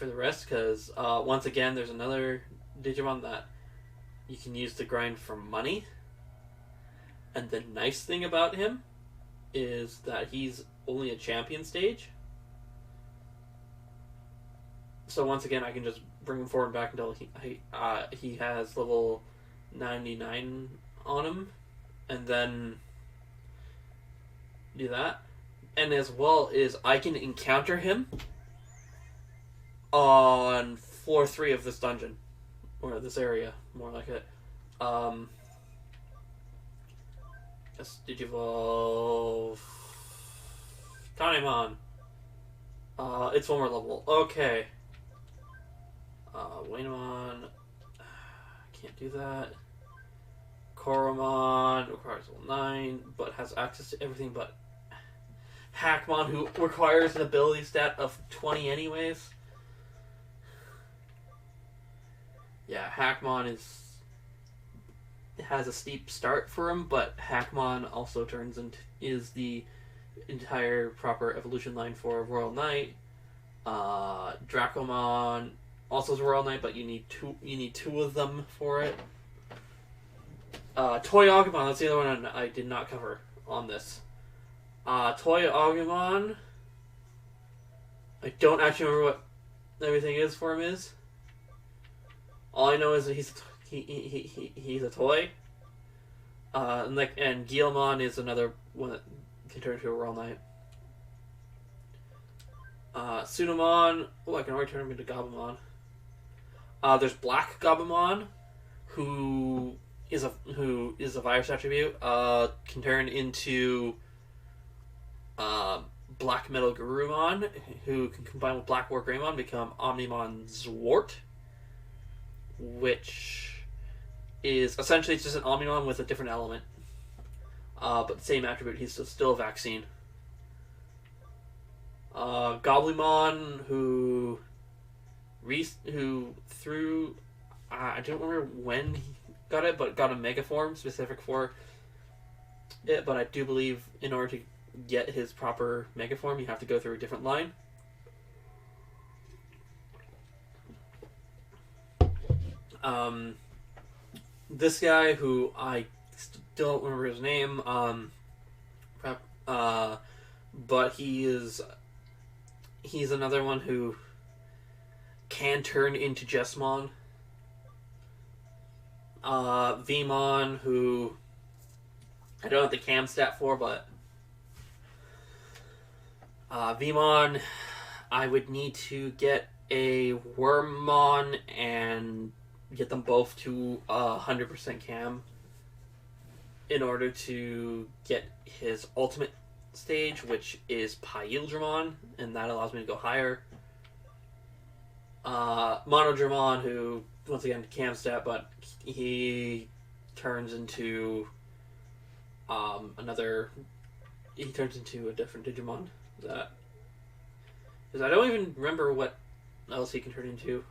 S1: rest. Because once again, there's another Digimon that you can use to grind for money. And the nice thing about him is that he's only a champion stage. So once again, I can just bring him forward and back until he has level 99 on him, and then do that. And as well is I can encounter him on floor 3 of this dungeon, or this area, more like it. Yes, Digivolve. Tanimon. It's one more level. Okay. Wainamon. Can't do that. Koromon requires level 9, but has access to everything but Hackmon, who requires an ability stat of 20 anyways. Yeah, Hackmon has a steep start for him, but Hackmon also is the entire proper evolution line for Royal Knight. Dracomon also is Royal Knight, but you need two of them for it. Toy Agumon, that's the other one I did not cover on this. Toy Agumon, I don't actually remember what everything is for him is. All I know is that he's a toy. And Guilmon is another one that can turn into a Royal Knight. Sunamon, I can already turn him into Gabumon. There's Black Gabumon, who is a virus attribute. Can turn into Black Metal Garurumon, who can combine with Black War Greymon, become Omnimon Zwart, which is essentially just an Omnimon with a different element, but the same attribute. He's still a vaccine. Goblymon, who through I don't remember when he got it, but got a Mega Form specific for it. But I do believe in order to get his proper Mega Form, you have to go through a different line. This guy, who I still don't remember his name, but he's another one who can turn into Jessmon. Vmon, who I don't have the cam stat for, but Vmon, I would need to get a Wormmon and get them both to 100% cam in order to get his ultimate stage, which is Pyildramon, and that allows me to go higher. Monodramon, who once again cam stat, but he turns into he turns into a different Digimon that, because I don't even remember what else he can turn into.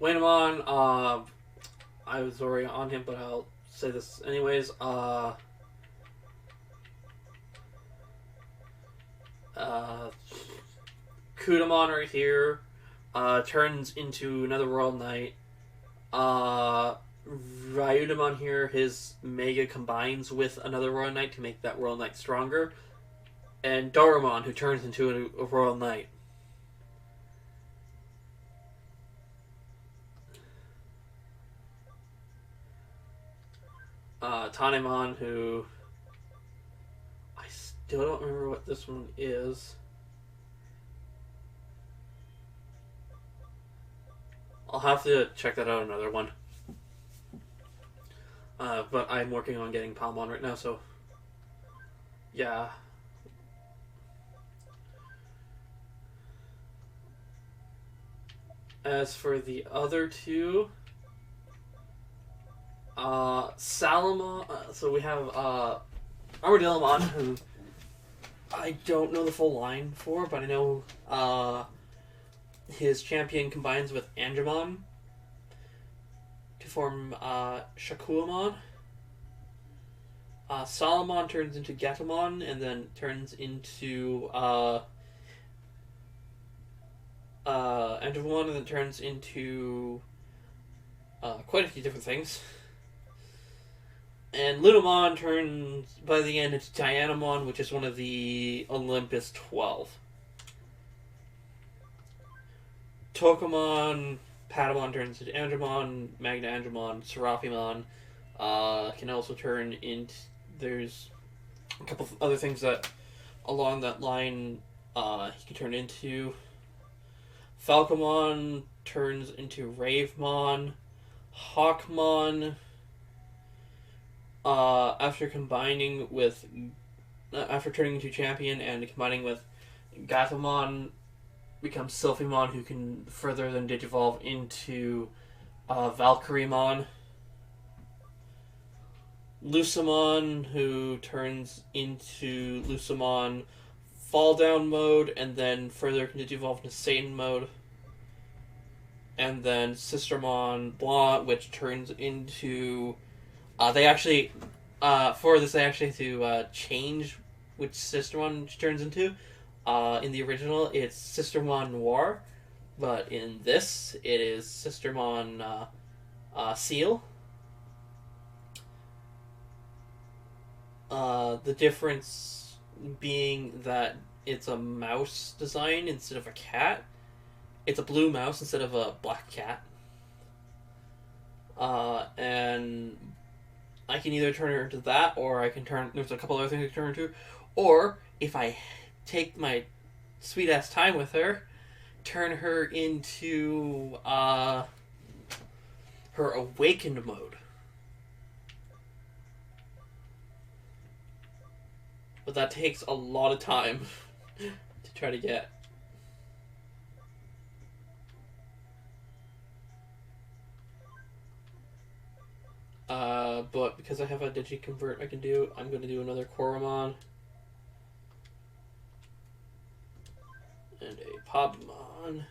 S1: Wainamon, I was already on him, but I'll say this anyways. Kudamon right here turns into another Royal Knight. Ryudamon here, his Mega combines with another Royal Knight to make that Royal Knight stronger. And Dorumon, who turns into a Royal Knight. Tanemon, who I still don't remember what this one is. I'll have to check that out another one. But I'm working on getting Palmon right now, so yeah. As for the other two, Salamon, so we have Armadillomon, who I don't know the full line for, but I know his champion combines with Angemon to form Shakuamon. Salamon turns into Gatomon and then turns into Angemon, and then turns into quite a few different things. And Lunamon turns, by the end, into Dianamon, which is one of the Olympus 12. Tokomon, Patamon turns into Angemon, Magna Angemon, Serafimon can also turn into... There's a couple of other things that, along that line, he can turn into. Falcomon turns into Ravemon. Hawkmon after combining with after turning into champion and combining with Gatomon becomes Sylphimon, who can further then digivolve into Valkyriemon. Lucamon, who turns into Lucamon Fall Down mode, and then further can digivolve into Satan mode. And then Sistermon Blanc, which turns into... they actually... for this, they actually have to change which Sistermon she turns into. In the original, it's Sistermon Noir, but in this, it is Sistermon Seal. The difference being that it's a mouse design instead of a cat. It's a blue mouse instead of a black cat. And I can either turn her into that, or I can turn... There's a couple other things I can turn her into. Or, if I take my sweet-ass time with her, turn her into her awakened mode. But that takes a lot of time to try to get. But because I have a Digi-Convert I can do, I'm going to do another Koromon. And a Pobmon.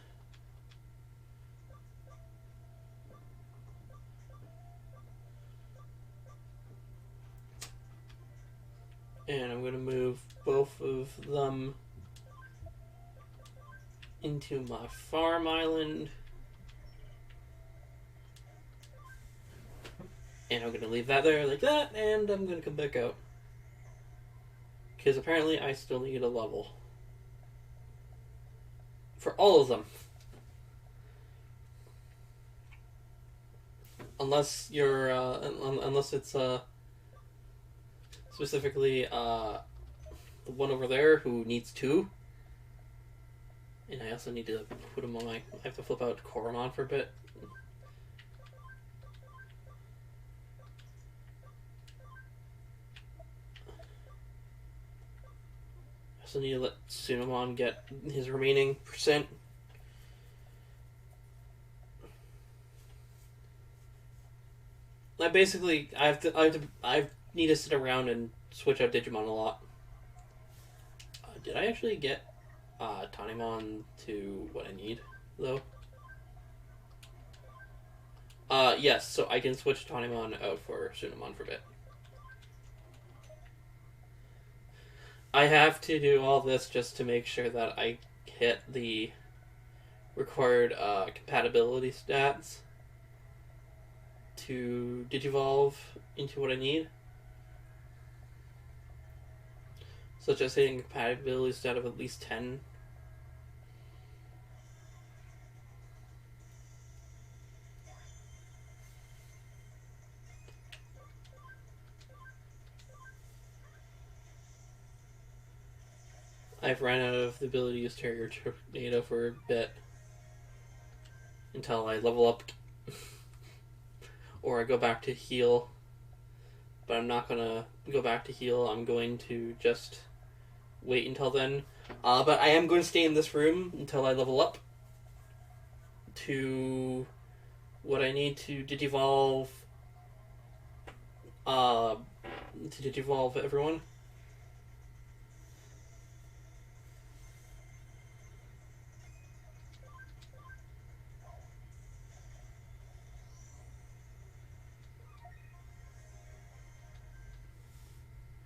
S1: And I'm going to move both of them into my farm island. And I'm going to leave that there like that, and I'm going to come back out. Because apparently I still need a level. For all of them. Unless you're, unless it's, specifically, the one over there who needs 2. And I also need to put him on my... I have to flip out Koromon for a bit. I also need to let Sunamon get his remaining %. I need to sit around and switch out Digimon a lot. Did I actually get Tanimon to what I need, though? Yes, so I can switch Tanimon out for Sunamon for a bit. I have to do all this just to make sure that I hit the required compatibility stats to digivolve into what I need. Such as hitting a compatibility stat of at least 10. I've ran out of the ability to use Terrier Tornado for a bit. Until I level up. Or I go back to heal. But I'm not gonna go back to heal. I'm going to just wait until then. But I am going to stay in this room until I level up to what I need to digivolve everyone.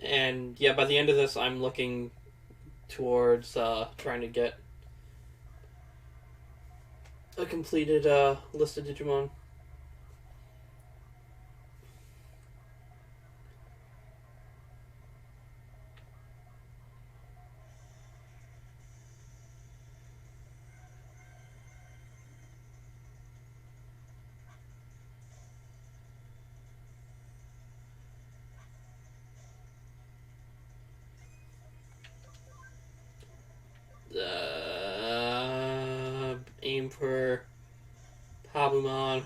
S1: And yeah, by the end of this, I'm looking towards trying to get a completed list of Digimon. Aim for Pabumon.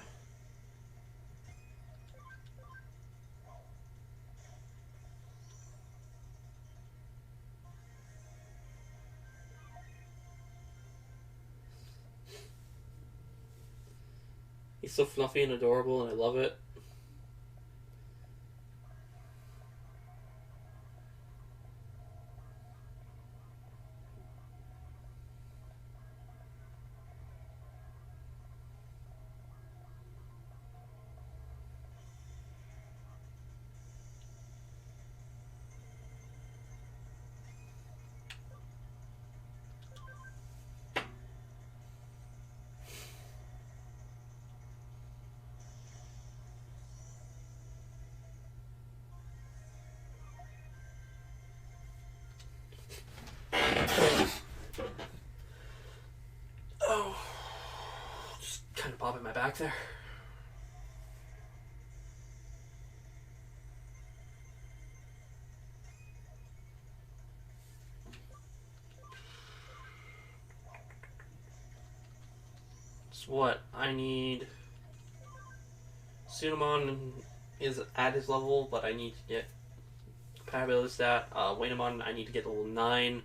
S1: He's so fluffy and adorable, and I love it. Oh, just kind of popping my back there. So what? I need... Sunamon is at his level, but I need to get compatibility stat. Wainamon, I need to get level 9.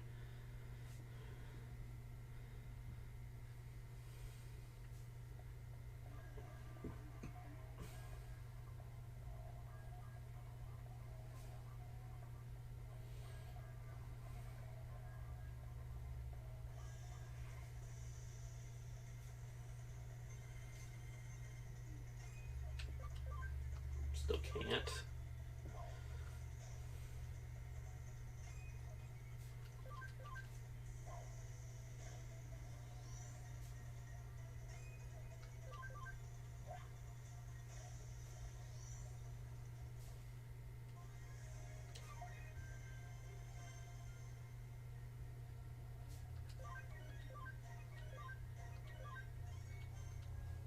S1: Still can't.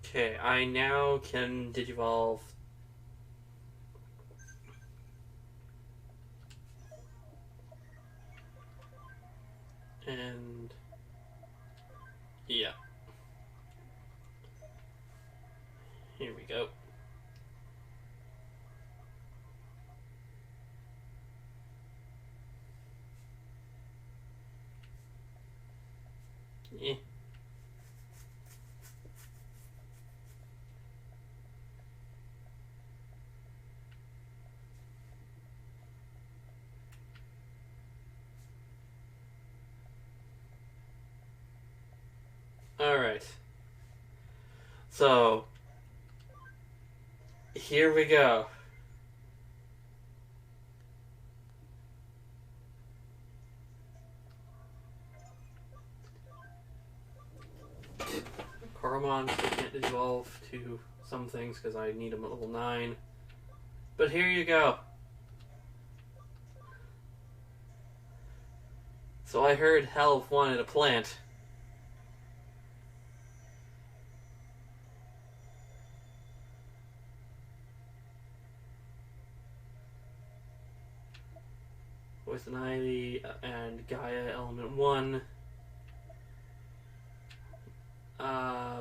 S1: Okay, I now can Digivolve. And... yeah. Here we go. Yeah. Alright. So, here we go. Coromon still can't evolve to some things because I need him at level 9. But here you go. So I heard Helv wanted a plant. Poison Ivy and Gaia Element 1.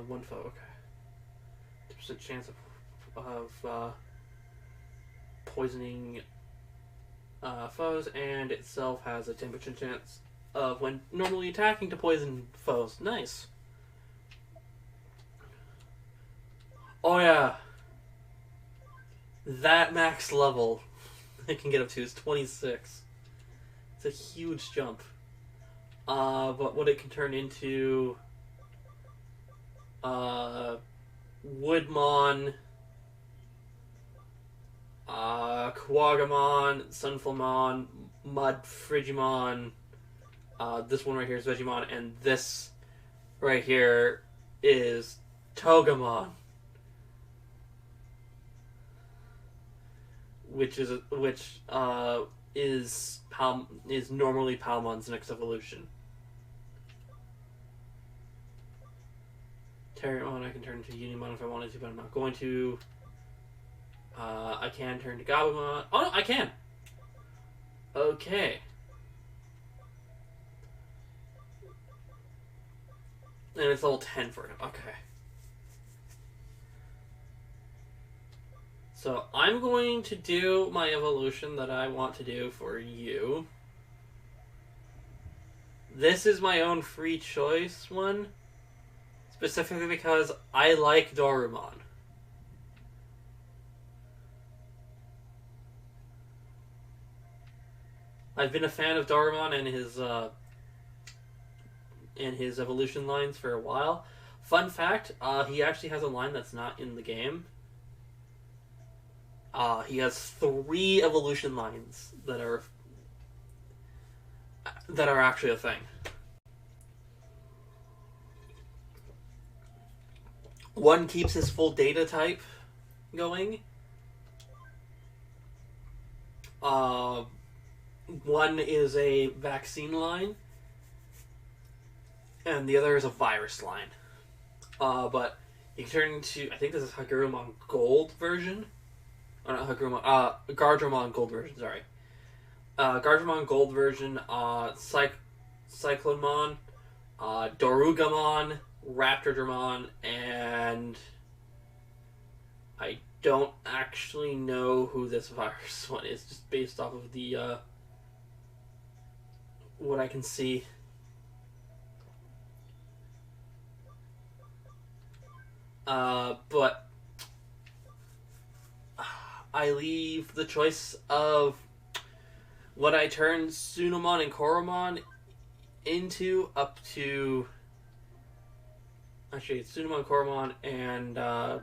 S1: 1 foe, okay. 2% chance of poisoning foes, and itself has a 10% chance of, when normally attacking, to poison foes. Nice. Oh yeah. That max level it can get up to is 26. It's a huge jump. But what it can turn into... Woodmon, Quagamon, Sunfulmon, Mud Frigimon, this one right here is Vegemon, and this right here is Togemon, which is normally Palmon's next evolution. Terriermon I can turn into Unimon if I wanted to, but I'm not going to. I can turn to Gabumon. Oh no, I can! Okay. And it's level 10 for him. Okay. So I'm going to do my evolution that I want to do for you. This is my own free choice one. Specifically because I like Dorumon. I've been a fan of Doremon and his evolution lines for a while. Fun fact: he actually has a line that's not in the game. He has 3 evolution lines that are actually a thing. One keeps his full data type going. One is a vaccine line, and the other is a virus line. But you can turn into, I think this is Hagurumon Gold version. Or not Hagurumon, Gardramon Gold version, sorry. Gardramon Gold version, Cyclonemon, Dorugamon, Raptordramon, and I don't actually know who this virus one is, just based off of the what I can see. But I leave the choice of what I turn Tsunomon and Koromon into up to... Actually, it's Tsunomon, Koromon, and... I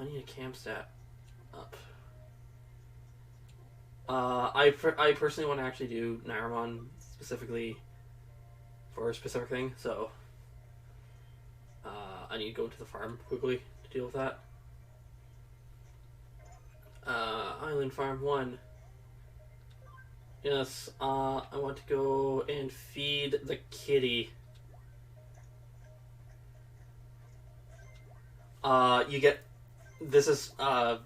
S1: need a cam stat up. I personally want to actually do Nairamon specifically for a specific thing, so... I need to go to the farm quickly to deal with that. Island Farm 1. Yes, I want to go and feed the kitty. You get... This is, the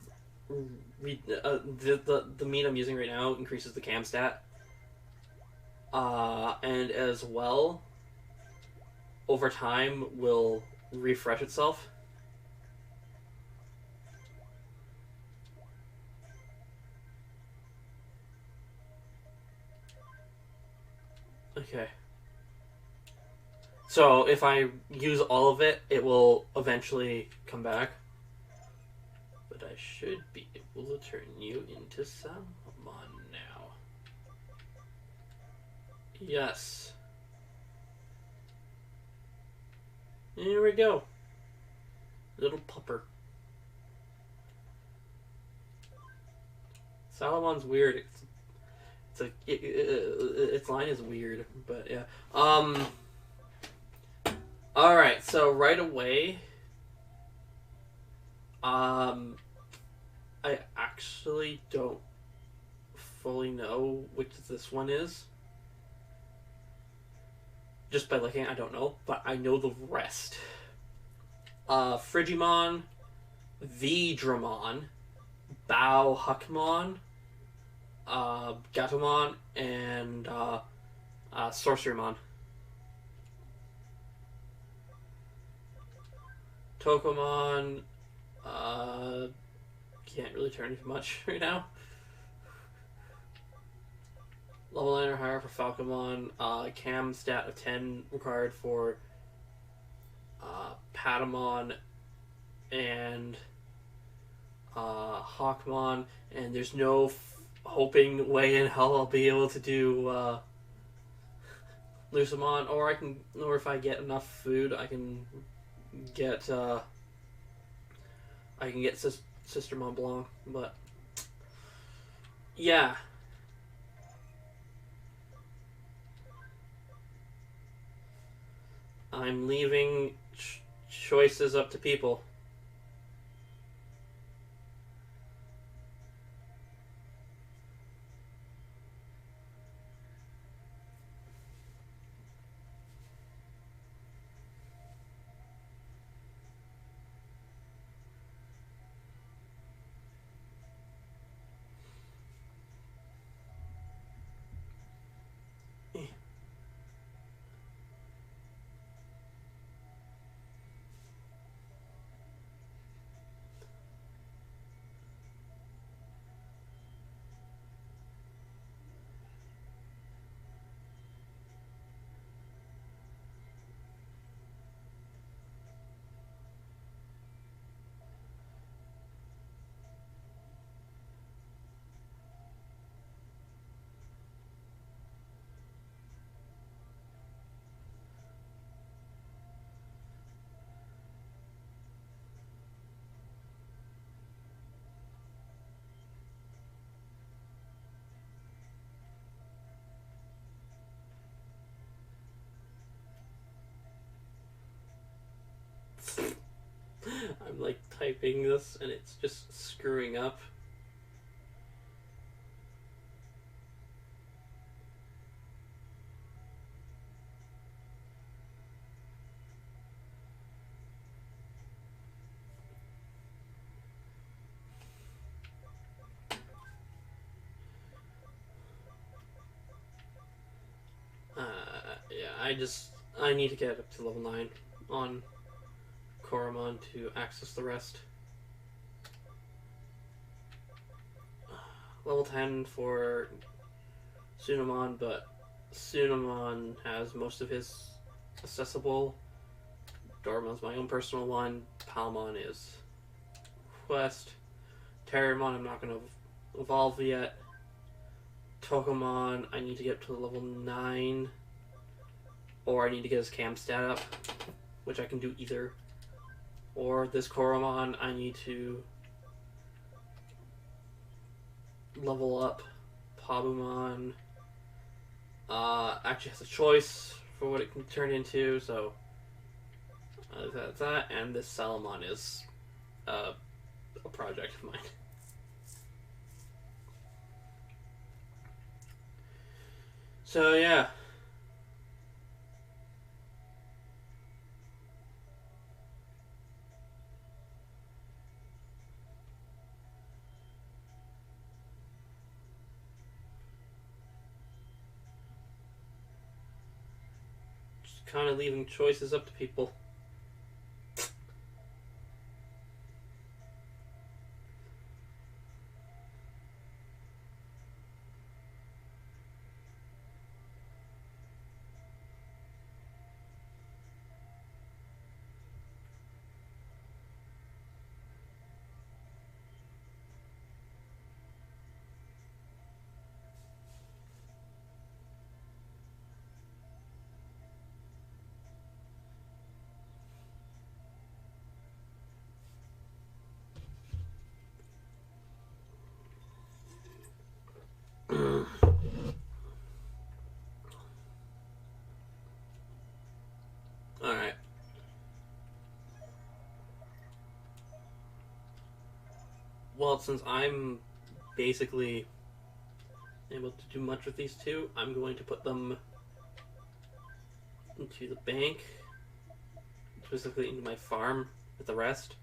S1: meat I'm using right now increases the cam stat. And as well, over time, will refresh itself. Okay. So if I use all of it, it will eventually come back. But I should be able to turn you into Salmon now. Yes. Here we go. Little pupper. Salamon's weird. Its line is weird, but yeah. Alright, so right away, I actually don't fully know which this one is. Just by looking, I don't know, but I know the rest. Frigimon, Vidramon, Bauhuckmon, Gatomon, and Sorcerymon. Tokomon, can't really turn into much right now. Level 9 or higher for Falcomon. Cam stat of 10 required for Patamon and Hawkmon. And there's no hoping way in hell I'll be able to do Lucamon. Or if I get enough food, I can get Sister Mont Blanc. But yeah. I'm leaving choices up to people. I'm like typing this and it's just screwing up. Yeah, I need to get up to level 9 on Koromon to access the rest. Level 10 for Tsunamon, but Tsunamon has most of his accessible. Doraemon's my own personal one. Palmon is Quest. Terramon I'm not going to evolve yet. Togemon I need to get to level 9. Or I need to get his cam stat up, which I can do either. Or this Koromon I need to level up. Pabumon actually has a choice for what it can turn into, so that's that. And this Salamon is a project of mine. So yeah. Just kind of leaving choices up to people. Alright. Well, since I'm basically able to do much with these two, I'm going to put them into the bank, specifically into my farm with the rest.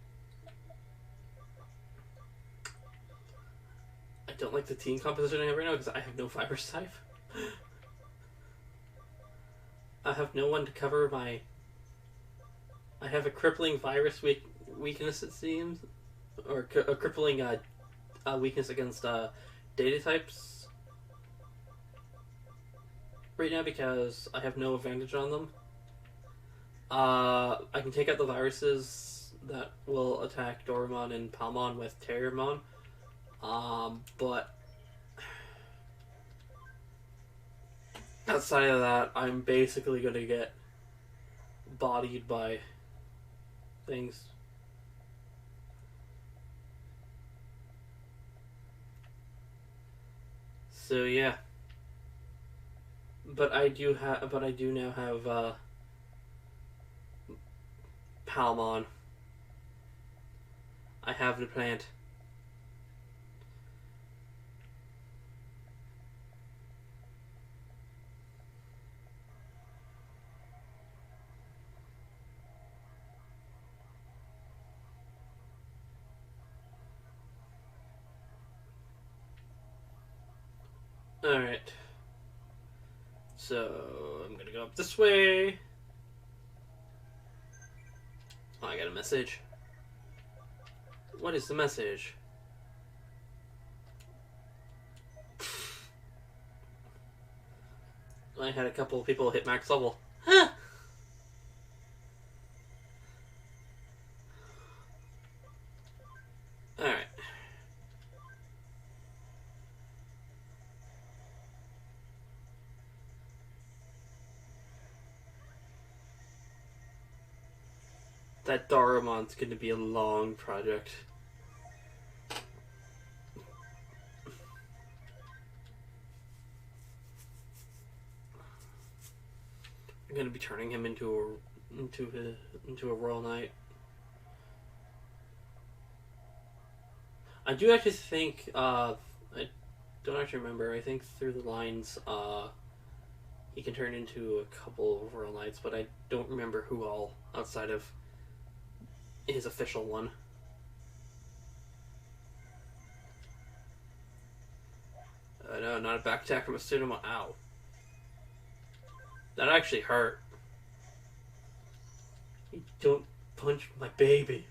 S1: I don't like the team composition I have right now because I have no virus type. I have no one to cover my... I have a crippling virus weakness, it seems. Or a crippling weakness against data types right now because I have no advantage on them. I can take out the viruses that will attack Doraemon and Palmon with Terramon. But outside of that, I'm basically going to get bodied by things. So yeah. But I do now have Palmon. I have the plant. Alright. So, I'm gonna go up this way. Oh, I got a message. What is the message? I had a couple of people hit max level. Huh! Alright. That Doraemon's gonna be a long project. I'm gonna be turning him into a Royal Knight. I do actually think, I don't actually remember, I think through the lines, he can turn into a couple of Royal Knights, but I don't remember who all outside of his official one. No, not a back attack from a Tsunoma. Ow. That actually hurt. You don't punch my baby.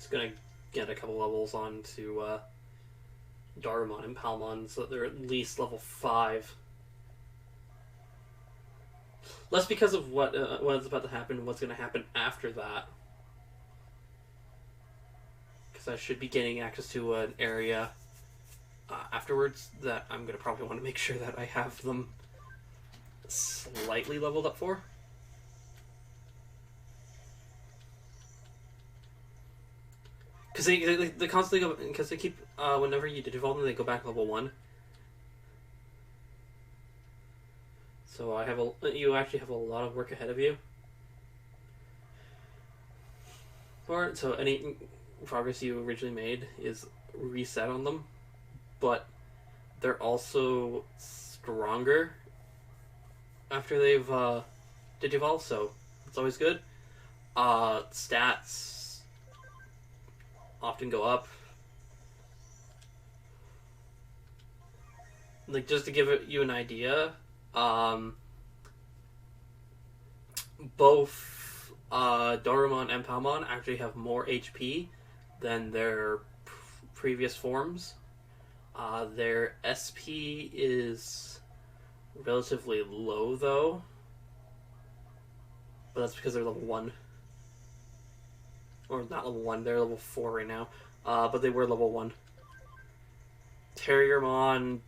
S1: It's gonna get a couple levels on to Darumon and Palmon, so that they're at least level 5. Less because of what's about to happen, what's going to happen after that. Because I should be getting access to an area afterwards that I'm going to probably want to make sure that I have them slightly leveled up for. Because they constantly go, because they keep, whenever you devolve them, they go back level 1. So you actually have a lot of work ahead of you. So any progress you originally made is reset on them, but they're also stronger after they've digivolved, so it's always good. Stats often go up. Like, just to give you an idea, both Dorumon and Palmon actually have more HP than their previous forms. Their SP is relatively low, though, but that's because they're level 1. Or not level 1, they're level 4 right now. But they were level 1. Terriermon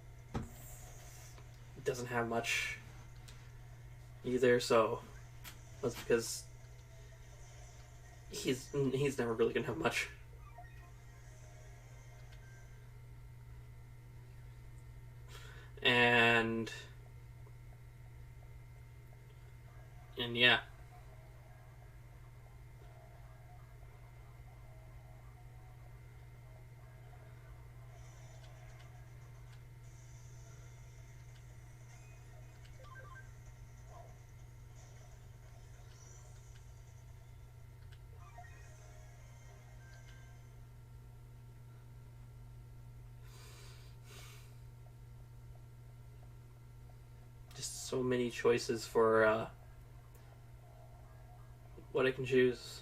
S1: doesn't have much either, so that's because he's never really gonna have much. And yeah. Just so many choices for what I can choose.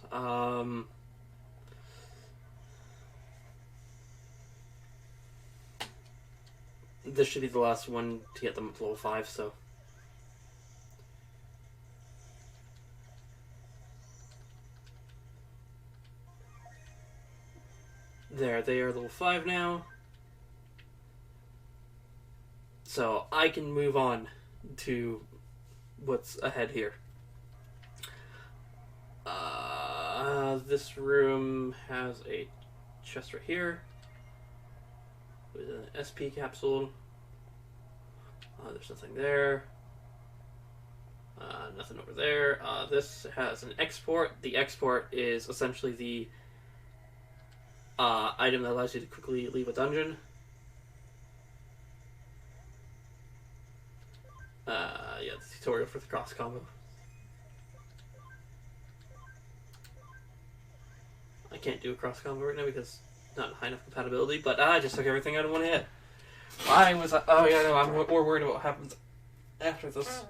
S1: This should be the last one to get them up to level 5, so. There, they are level 5 now. So I can move on to what's ahead here. This room has a chest right here with an SP capsule. There's nothing there. Nothing over there. This has an export. The export is essentially the item that allows you to quickly leave a dungeon. Yeah, the tutorial for the cross combo. I can't do a cross combo right now because not high enough compatibility, but I just took everything out of one hit. Why was I? Oh yeah, no, I'm more worried about what happens after this.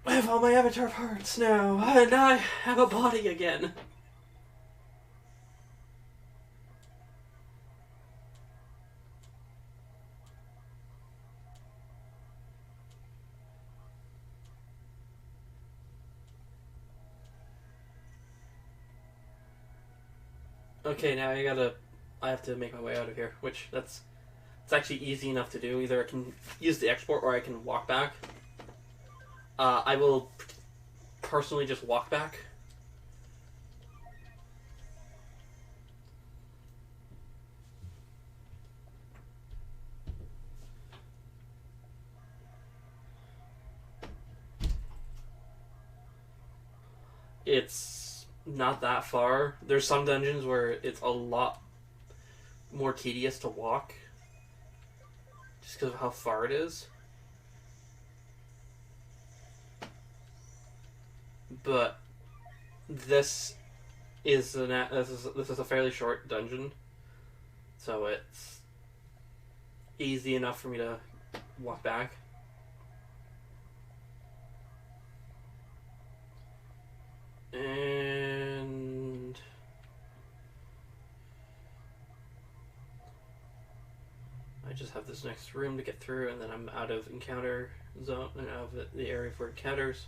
S1: I have all my avatar parts now, and I have a body again. Okay, now I have to make my way out of here, which it's actually easy enough to do. Either I can use the export or I can walk back. I will personally just walk back. It's not that far. There's some dungeons where it's a lot more tedious to walk just because of how far it is. But this this is a fairly short dungeon, so it's easy enough for me to walk back. And I just have this next room to get through, and then I'm out of encounter zone and out of the area for encounters.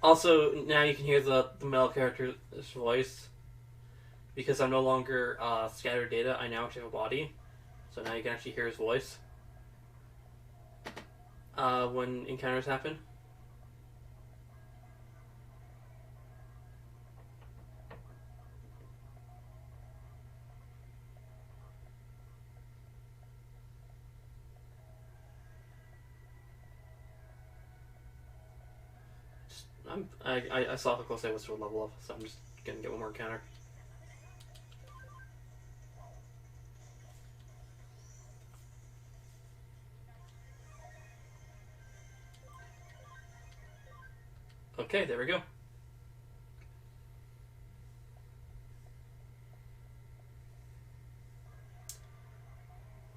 S1: Also, now you can hear the male character's voice. Because I'm no longer scattered data, I now actually have a body. So now you can actually hear his voice when encounters happen. I saw how close I was to a level up, so I'm just gonna get one more encounter. Okay, there we go.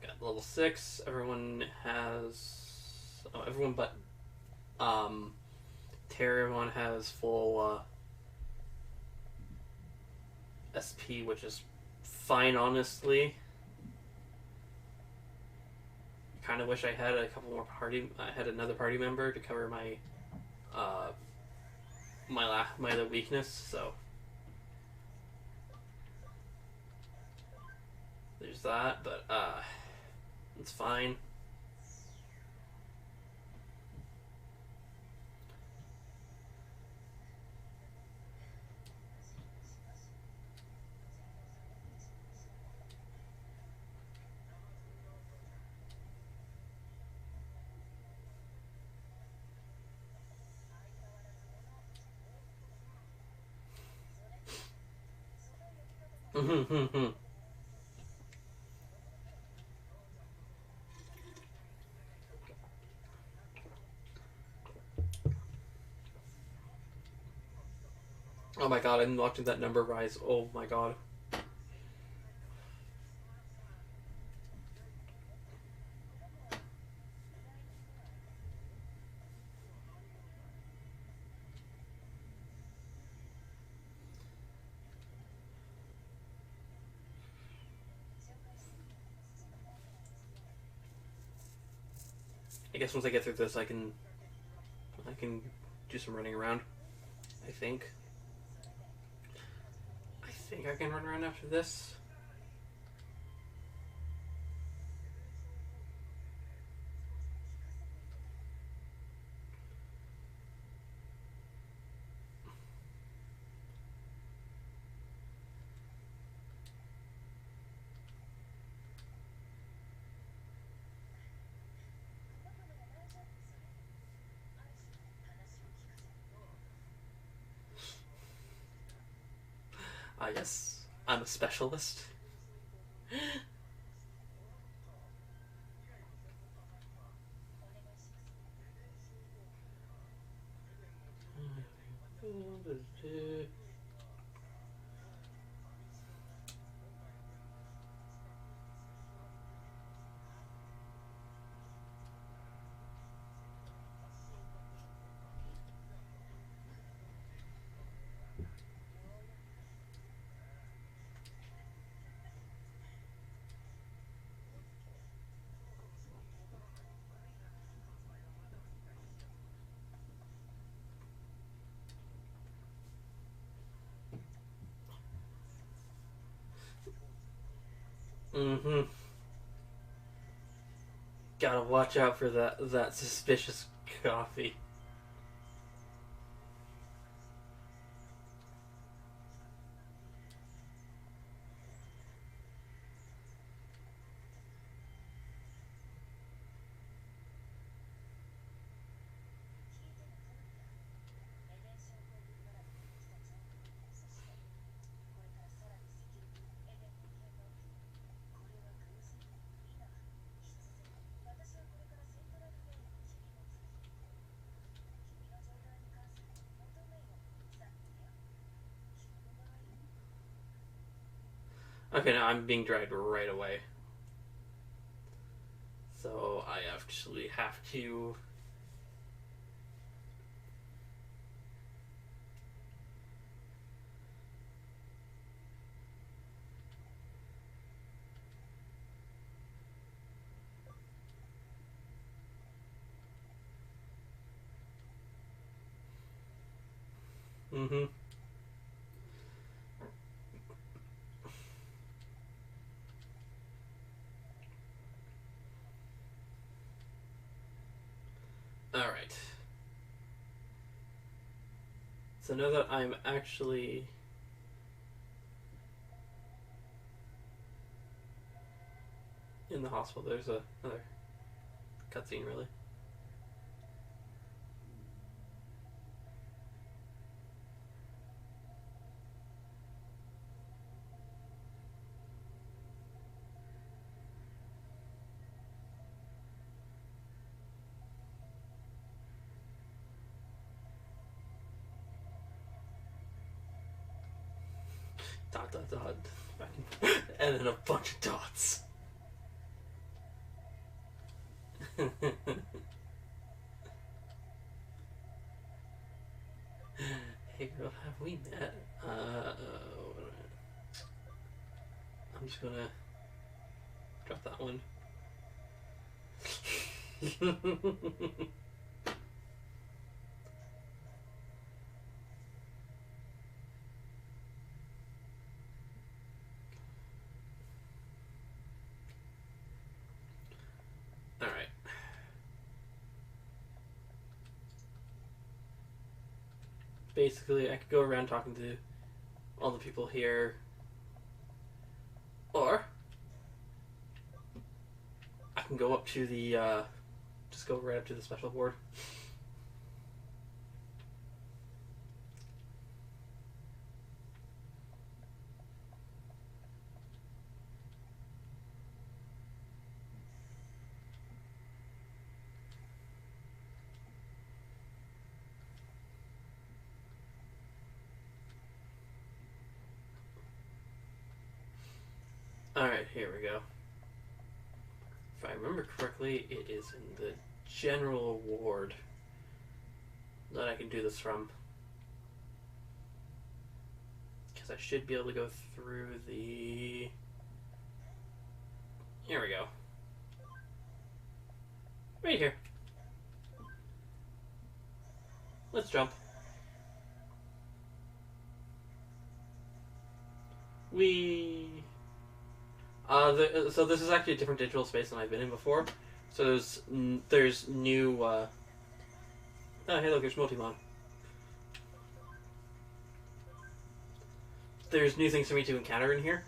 S1: Got level 6. Everyone has... Oh, everyone but... Terramon has full SP, which is fine, honestly. Kind of wish I had a couple more I had another party member to cover my my other weakness, so there's that, but it's fine. Oh my god, I'm watching that number rise. Oh my god. I guess once I get through this, I can do some running around. I think I can run around after this. I guess I'm a specialist. Mm-hmm. Gotta watch out for that suspicious coffee. Okay, now I'm being dragged right away. So I actually have to... Mm-hmm. Alright. So now that I'm actually... in the hospital, there's another cutscene, really. Dot, dot, dot. And then a bunch of dots. Hey girl, have we met? I'm just gonna drop that one. Alright. Basically, I could go around talking to all the people here. Or I can go up to the, just go right up to the special ward. Alright, here we go. If I remember correctly, it is in the general ward that I can do this from. Because I should be able to go through the... Here we go. Right here. Let's jump. So this is actually a different digital space than I've been in before. So there's new, oh, hey look, there's Multimon. There's new things for me to encounter in here.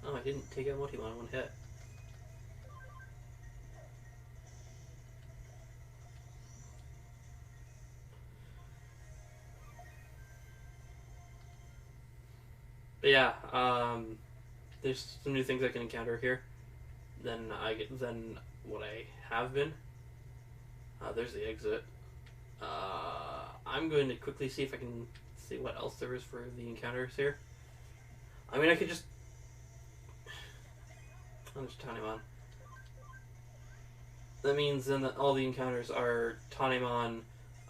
S1: Oh, I didn't take out Multimon in one hit. But yeah, there's some new things I can encounter here than what I have been. There's the exit. I'm going to quickly see if I can see what else there is for the encounters here. I mean, I could just... Oh, there's Tanimon. That means then that all the encounters are Tanimon,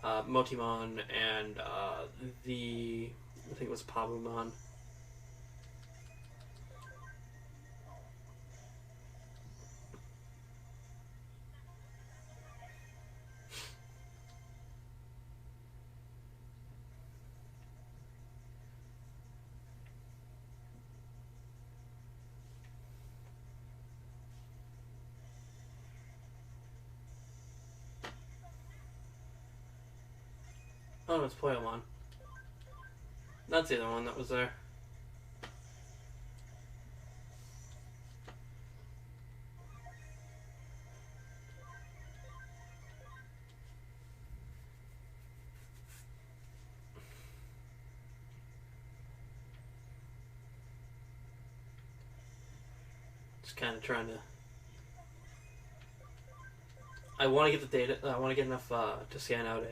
S1: Motimon, and I think it was Pabumon. Oh, it's Poyamon. That's the other one that was there. Just kind of trying to. I want to get the data. I want to get enough to scan out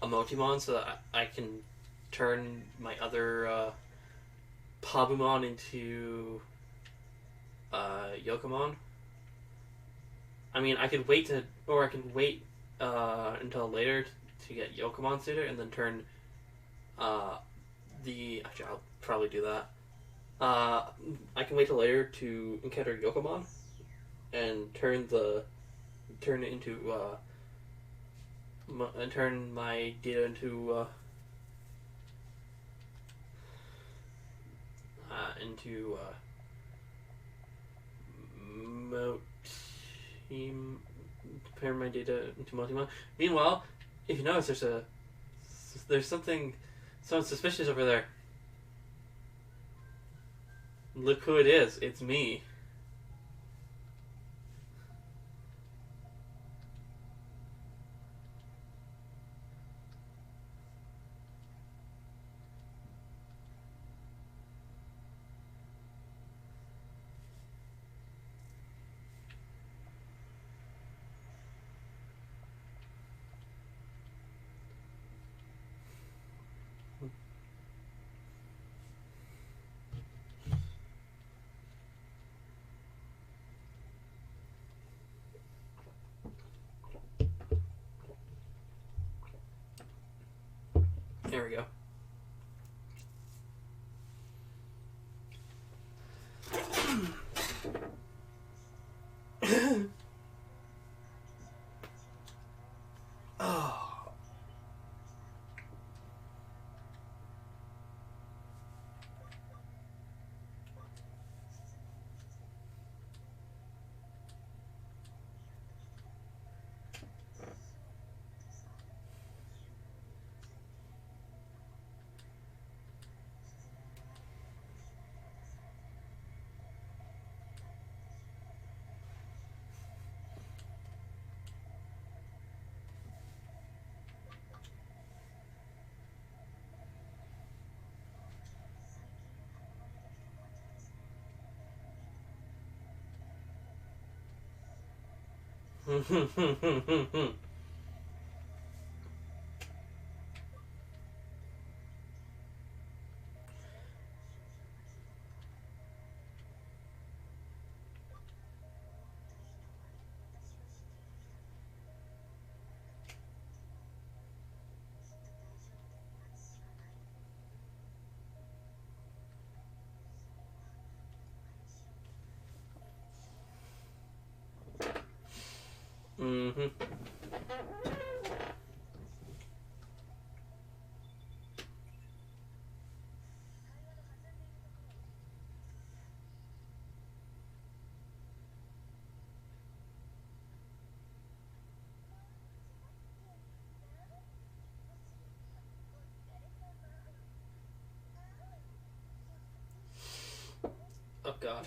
S1: a Motimon so that I can turn my other Pabumon into Yokomon. I mean, I could wait to, or I can wait until later to get Yokomon suited, and then turn Actually, I'll probably do that. I can wait till later to encounter Yokomon, and turn it into and turn my data into turn my data into Motimon. Meanwhile, if you notice, there's something suspicious over there. Look who it is. It's me. There we go. Oh. Mm-hmm. Oh God.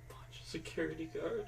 S1: Bunch of security guard.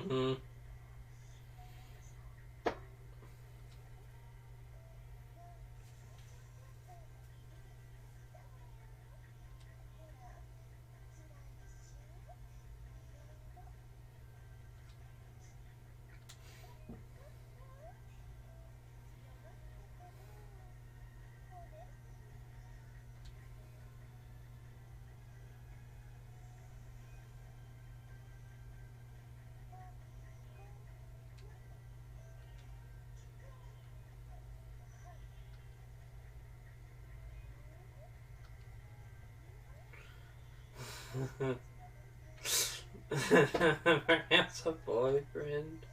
S1: Mm-hmm. Perhaps a boyfriend.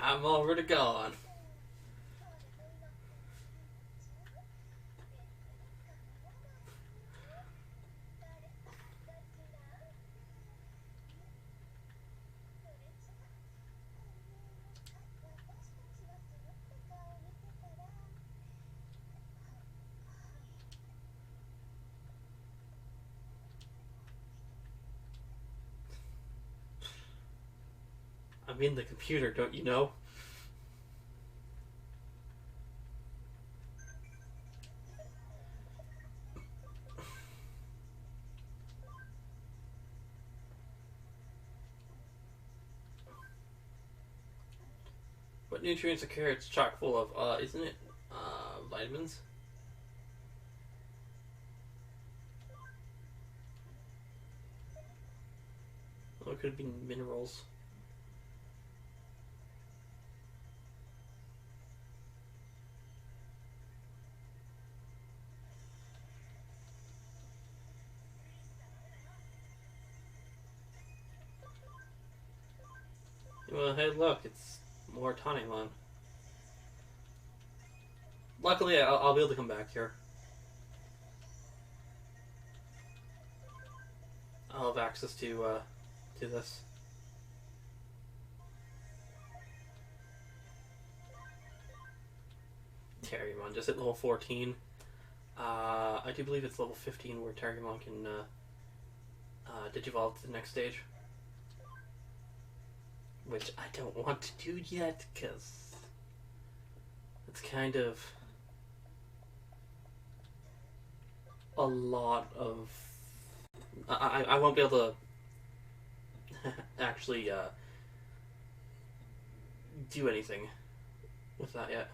S1: I'm already gone. I'm in the computer, don't you know? What nutrients are carrots chock full of? Isn't it vitamins? Or it could be minerals. Well, hey, look, it's more Tanimon. Luckily, I'll be able to come back here. I'll have access to this. Terriermon, just at level 14. I do believe it's level 15 where Terriermon can digivolve to the next stage. Which I don't want to do yet, because it's kind of a lot of... I won't be able to actually do anything with that yet.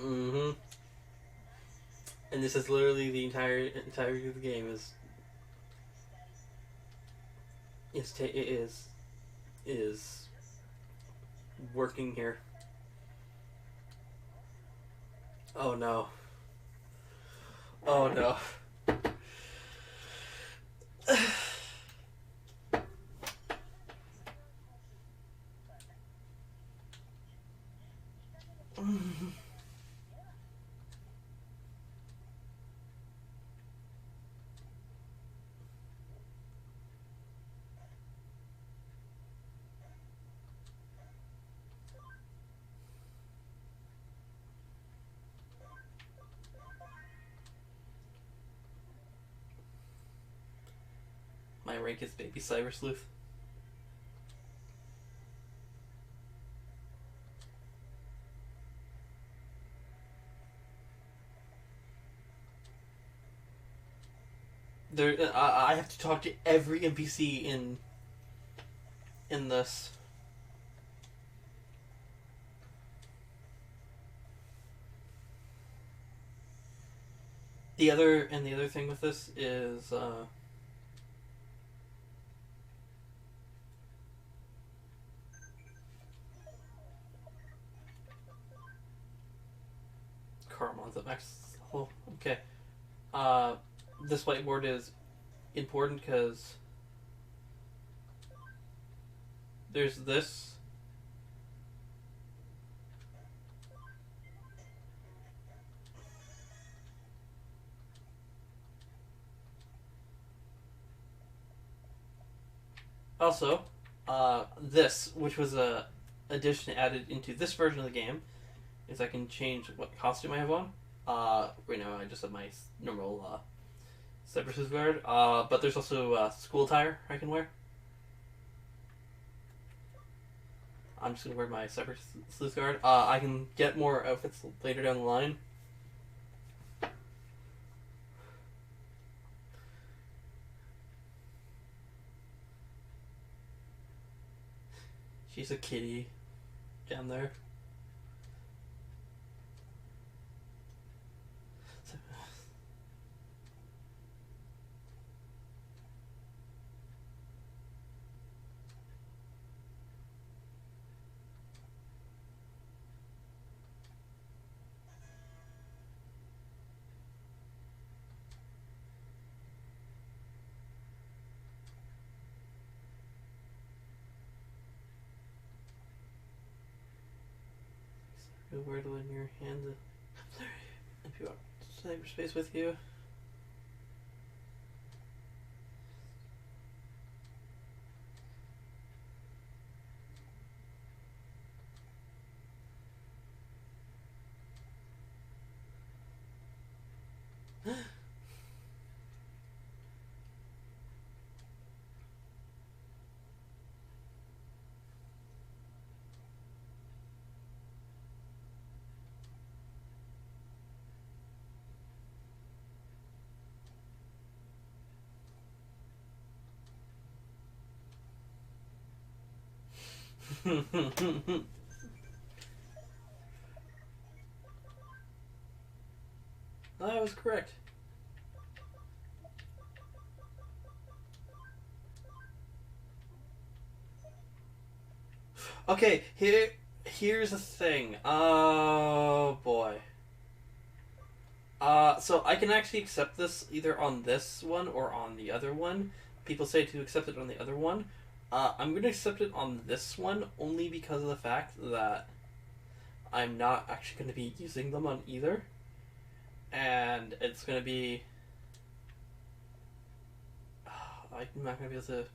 S1: Mm-hmm. And this is literally the entirety of the game is working here. Oh no. Oh no. rank as baby Cyber Sleuth. There, I have to talk to every NPC in this. The other thing with this is Caramon's at max level. Okay. This whiteboard is important because there's this. Also, this, which was a addition added into this version of the game, is I can change what costume I have on. Right now I just have my normal Cyber Sleuth guard, but there's also school attire I can wear. I'm just gonna wear my Cyber Sleuth guard. I can get more outfits later down the line. She's a kitty down there. Where to in your hand if you want cyberspace with you. I was correct. Okay, here's the thing. Oh boy. So I can actually accept this either on this one or on the other one. People say to accept it on the other one. I'm going to accept it on this one only because of the fact that I'm not actually going to be using them on either. And it's going to be... I'm not going to be able to...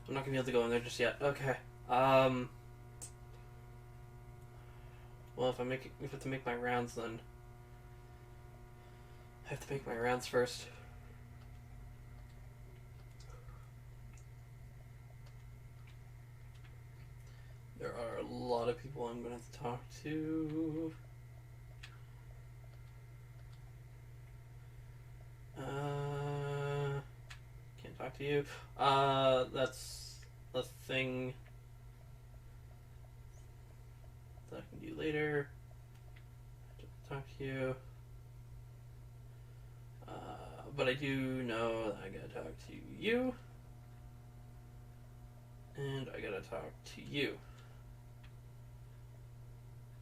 S1: I'm not going to be able to go in there just yet. Okay. Well, if I have to make my rounds, then I have to make my rounds first. There are a lot of people I'm going to have to talk to. Can't talk to you. That's a thing that I can do later. Talk to you. But I do know that I gotta talk to you. And I gotta talk to you.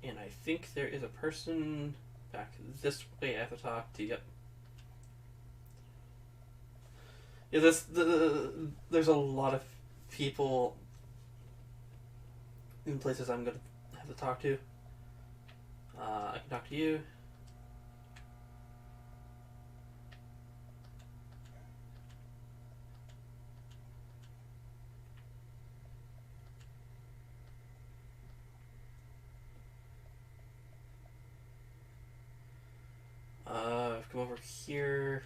S1: And I think there is a person back this way I have to talk to. Yep. Yeah, there's a lot of people in places I'm gonna have to talk to. I can talk to you. Come over here.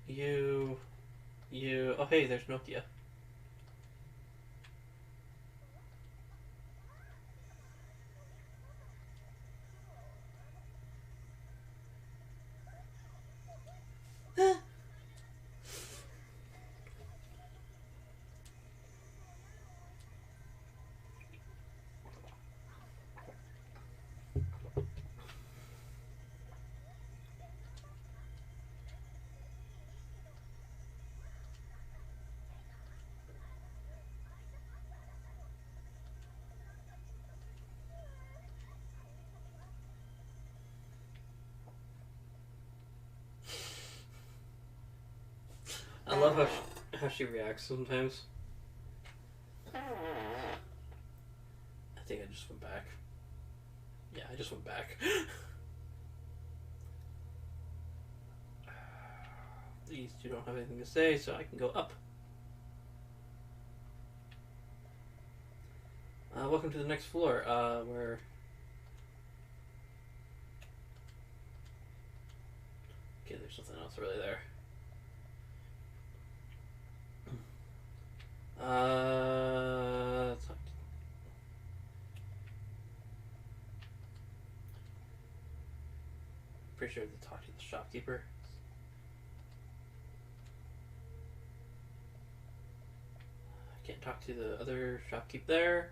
S1: You. Oh, hey, there's Nokia. I love how she reacts sometimes. I think I just went back. Yeah, I just went back. These two don't have anything to say, so I can go up. Welcome to the next floor, where... Okay, there's nothing else really there. Pretty sure to talk to the shopkeeper. I can't talk to the other shopkeep there.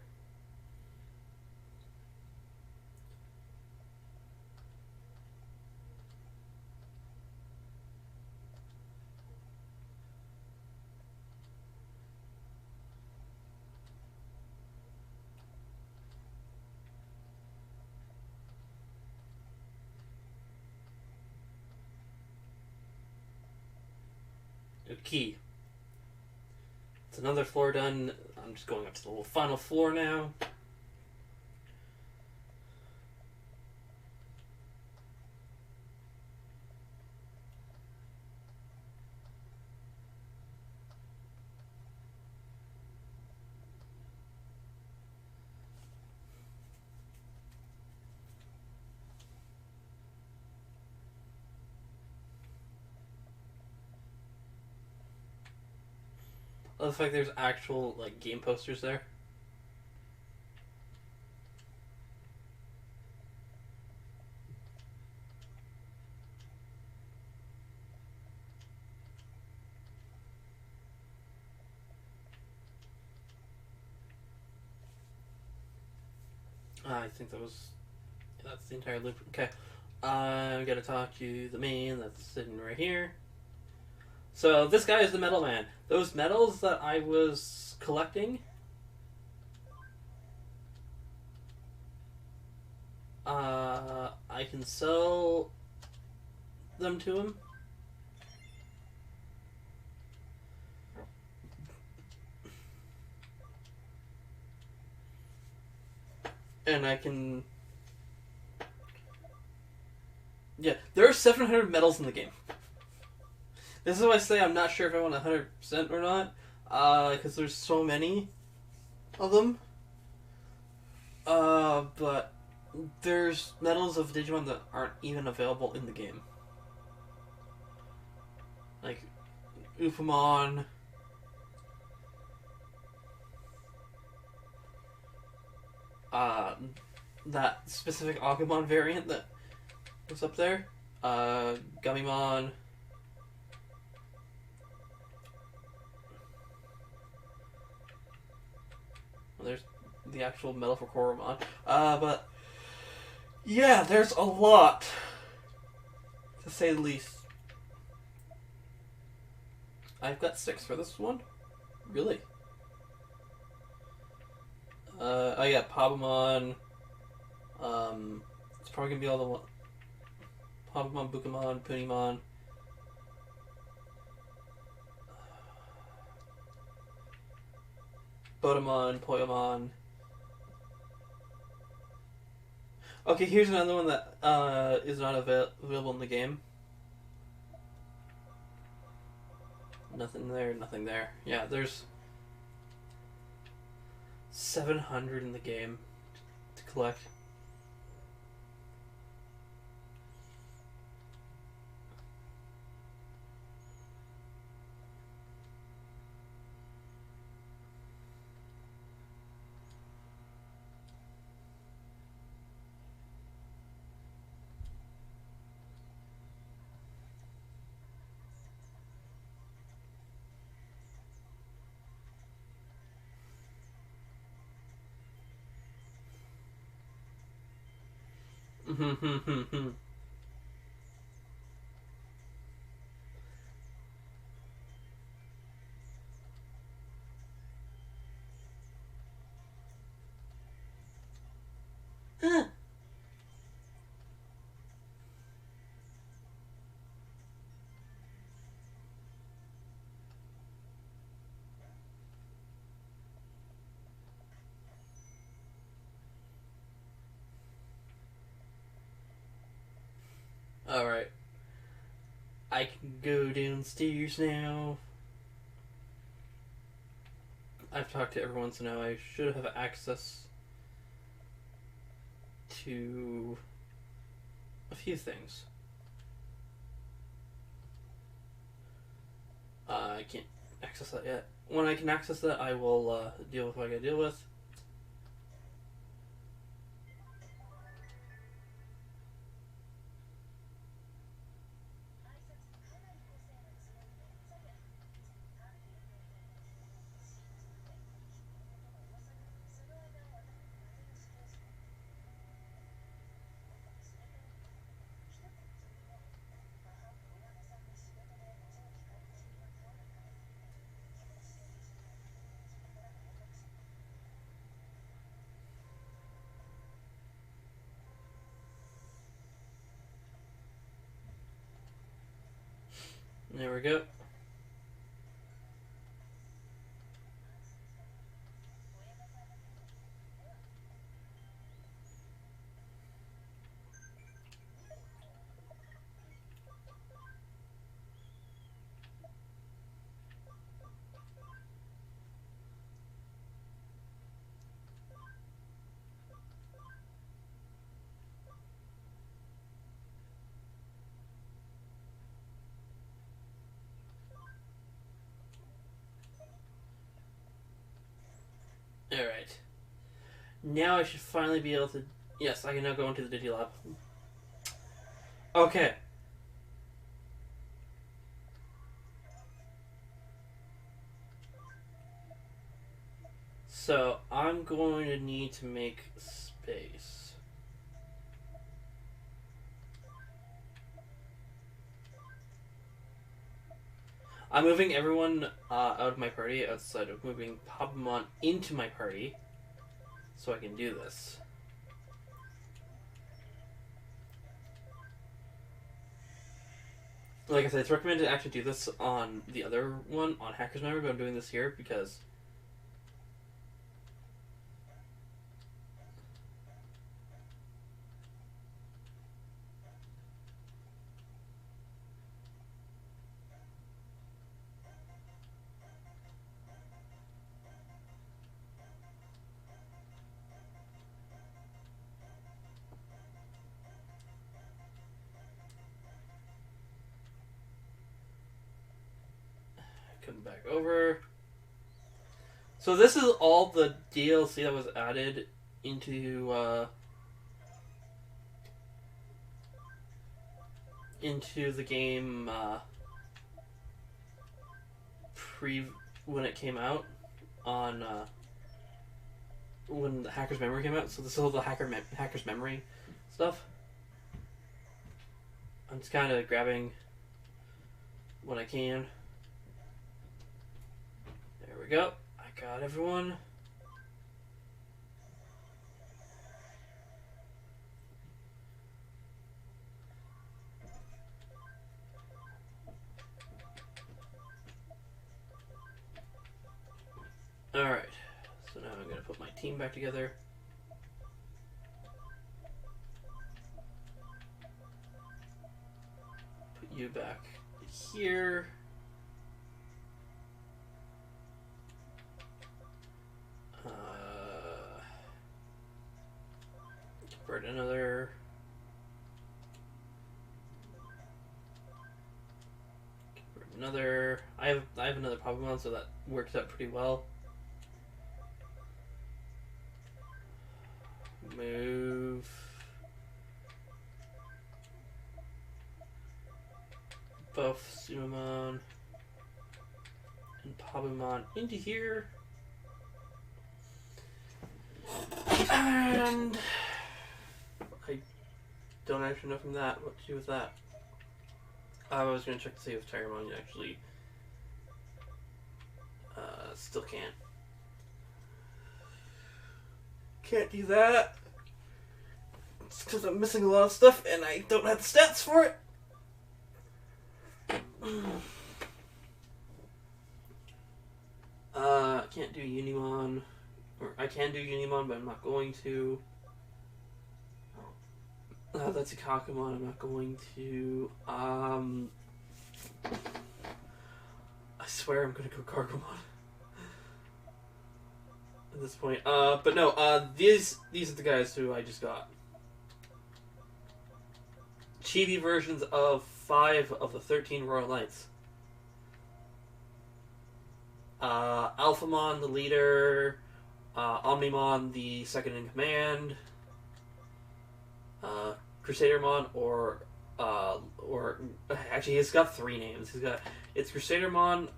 S1: A key. It's another floor done. I'm just going up to the little final floor now. I love the fact there's actual like game posters there. I think that's the entire loop. Okay, I'm gonna talk to the man that's sitting right here. So this guy is the metal man. Those medals that I was collecting, I can sell them to him. And I can... Yeah, there are 700 medals in the game. This is why I say I'm not sure if I want 100% or not, because there's so many of them. But there's medals of Digimon that aren't even available in the game. Like, Ufamon. That specific Agumon variant that was up there. Gummymon. Well, there's the actual medal for Koromon. But yeah, there's a lot, to say the least. I've got 6 for this one. Really? I got Pabamon. It's probably gonna be all the one. Pabamon, Bukamon, Punimon. Bodamon, Poyamon. Okay, here's another one that is not available in the game. Nothing there, nothing there. Yeah, there's 700 in the game to collect. Alright. I can go downstairs now. I've talked to everyone, so now I should have access to a few things. I can't access that yet. When I can access that, I will deal with what I gotta deal with. There we go. Alright. Now I should finally be able to... Yes, I can now go into the Digilab. Okay. So, I'm going to need to make space. I'm moving everyone out of my party outside of moving Pabamon into my party so I can do this. Like I said, it's recommended to actually do this on the other one, on Hacker's Memory, but I'm doing this here because... Come back over. So this is all the DLC that was added into the game when it came out on when the Hacker's Memory came out. So this is all the Hacker's Memory stuff. I'm just kind of grabbing what I can. There we go. I got everyone. Alright. So now I'm going to put my team back together. Put you back here. Convert another. Convert another. I have another Pokemon, so that works out pretty well. Move. Both Sumamon and Pabamon into here. And don't actually know from that what to do with that. I was going to check to see if Tyremon actually still can't do that. It's because I'm missing a lot of stuff and I don't have the stats for it. Can't do Unimon. Or I can do Unimon, but I'm not going to. That's a Kakamon. I'm not going to. I swear I'm gonna go Gargomon at this point. But no. These are the guys who I just got. Chibi versions of 5 of the 13 Royal Knights. Alphamon, the leader. Omnimon, the second in command. Crusadermon, or actually, he's got 3 names. It's Crusadermon,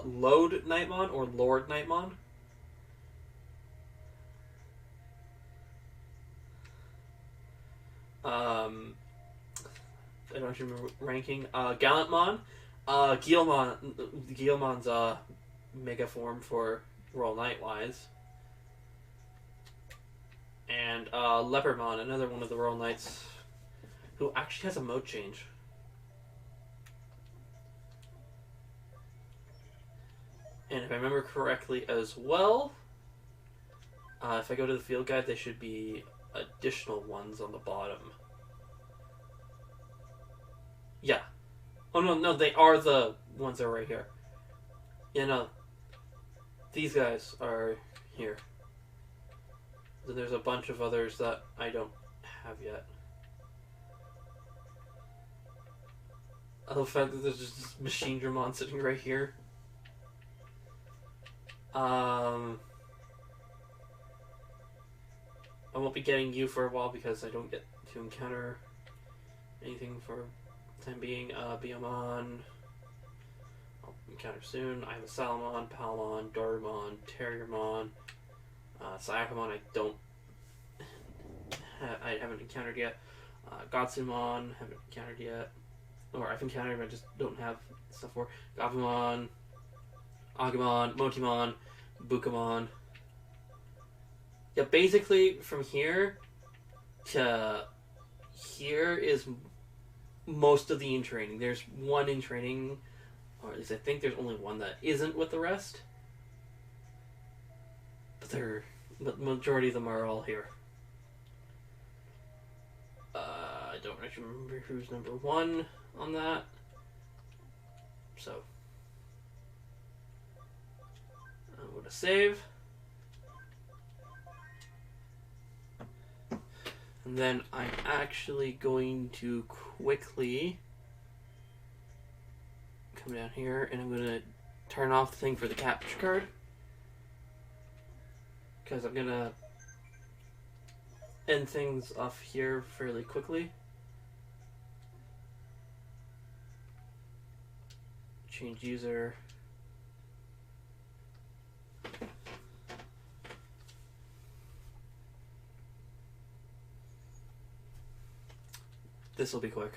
S1: Lord Knightmon, or Lord Knightmon. I don't actually remember ranking. Gallantmon, Guilmon's mega form for Royal Knight wise. And Leopardmon, another one of the Royal Knights, who actually has a mode change. And if I remember correctly as well, if I go to the field guide, there should be additional ones on the bottom. Yeah. Oh, no, they are the ones that are right here. Yeah, no. These guys are here. Then there's a bunch of others that I don't have yet. I love the fact that there's just this Machine Dramon sitting right here. I won't be getting you for a while because I don't get to encounter anything for the time being. Biomon, I'll encounter soon. I have a Salamon, Palmon, Dorumon, Terriermon, Syakomon I haven't encountered yet. Gotsumon, haven't encountered yet. Or I've encountered, but I just don't have stuff for. Gabumon, Agumon, Motimon, Bukamon. Yeah, basically from here to here is most of the in training. There's one in training, or at least I think there's only one that isn't with the rest. But the majority of them are all here. I don't actually remember who's number 1 on that. So I'm going to save. And then I'm actually going to quickly come down here and I'm going to turn off the thing for the capture card. Because I'm going to end things off here fairly quickly. Change user. This will be quick.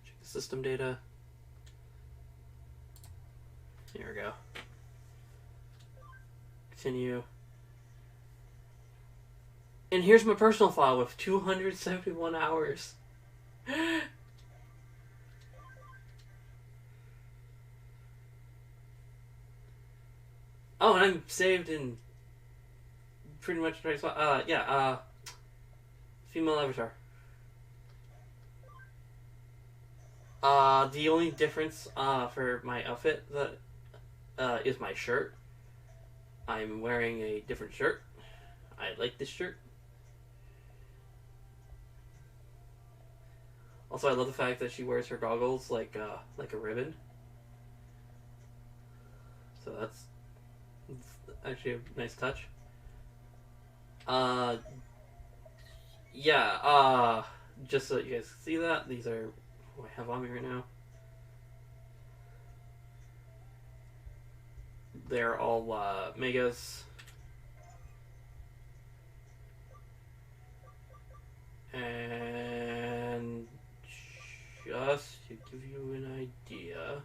S1: Check the system data. Here we go. Continue. And here's my personal file with 271 hours. Oh, and I'm saved in pretty much the right spot. Female avatar. The only difference for my outfit that is my shirt. I'm wearing a different shirt. I like this shirt. Also, I love the fact that she wears her goggles like a ribbon. So that's actually a nice touch. Just so that you guys can see that, these are what I have on me right now. They're all megas. And just to give you an idea,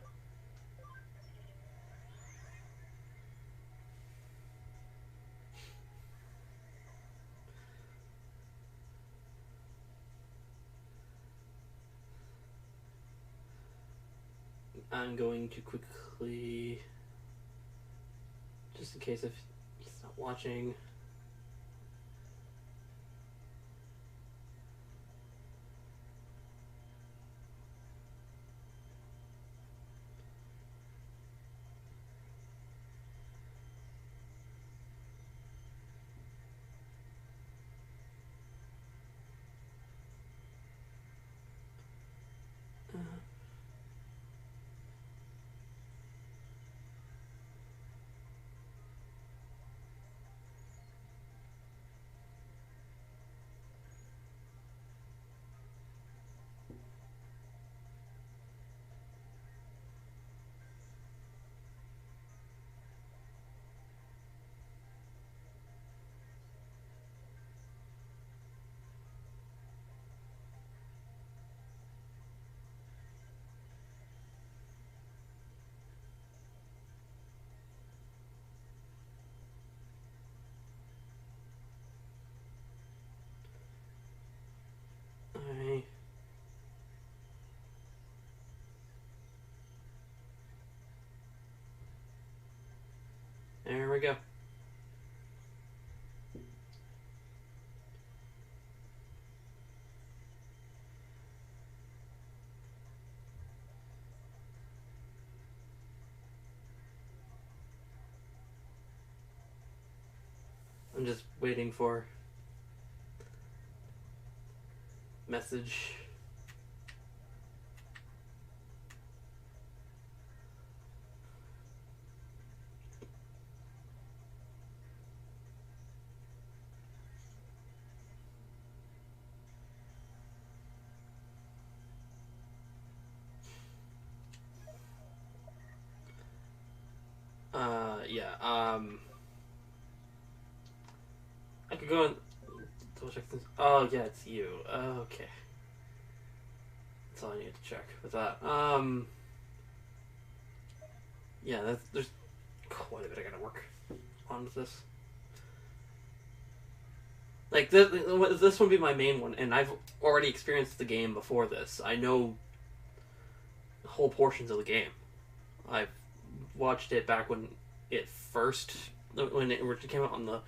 S1: I'm going to quickly, just in case if he's not watching. There we go. I'm just waiting for message. Yeah, I could go and double check this. Oh, yeah, it's you. Okay. That's all I need to check with that. Yeah, there's quite a bit I gotta work on with this. Like, this would be my main one, and I've already experienced the game before this. I know whole portions of the game. I've watched it back when when it came out on the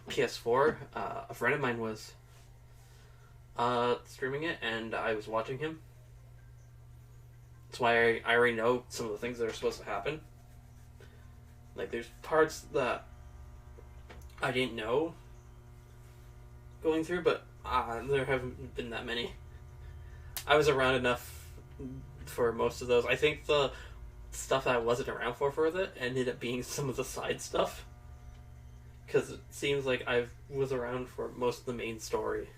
S1: PS4. A friend of mine was streaming it, and I was watching him. That's why I already know some of the things that are supposed to happen. Like, there's parts that I didn't know going through, but there haven't been that many. I was around enough for most of those. I think the stuff that I wasn't around for it ended up being some of the side stuff. Because it seems like I was around for most of the main story.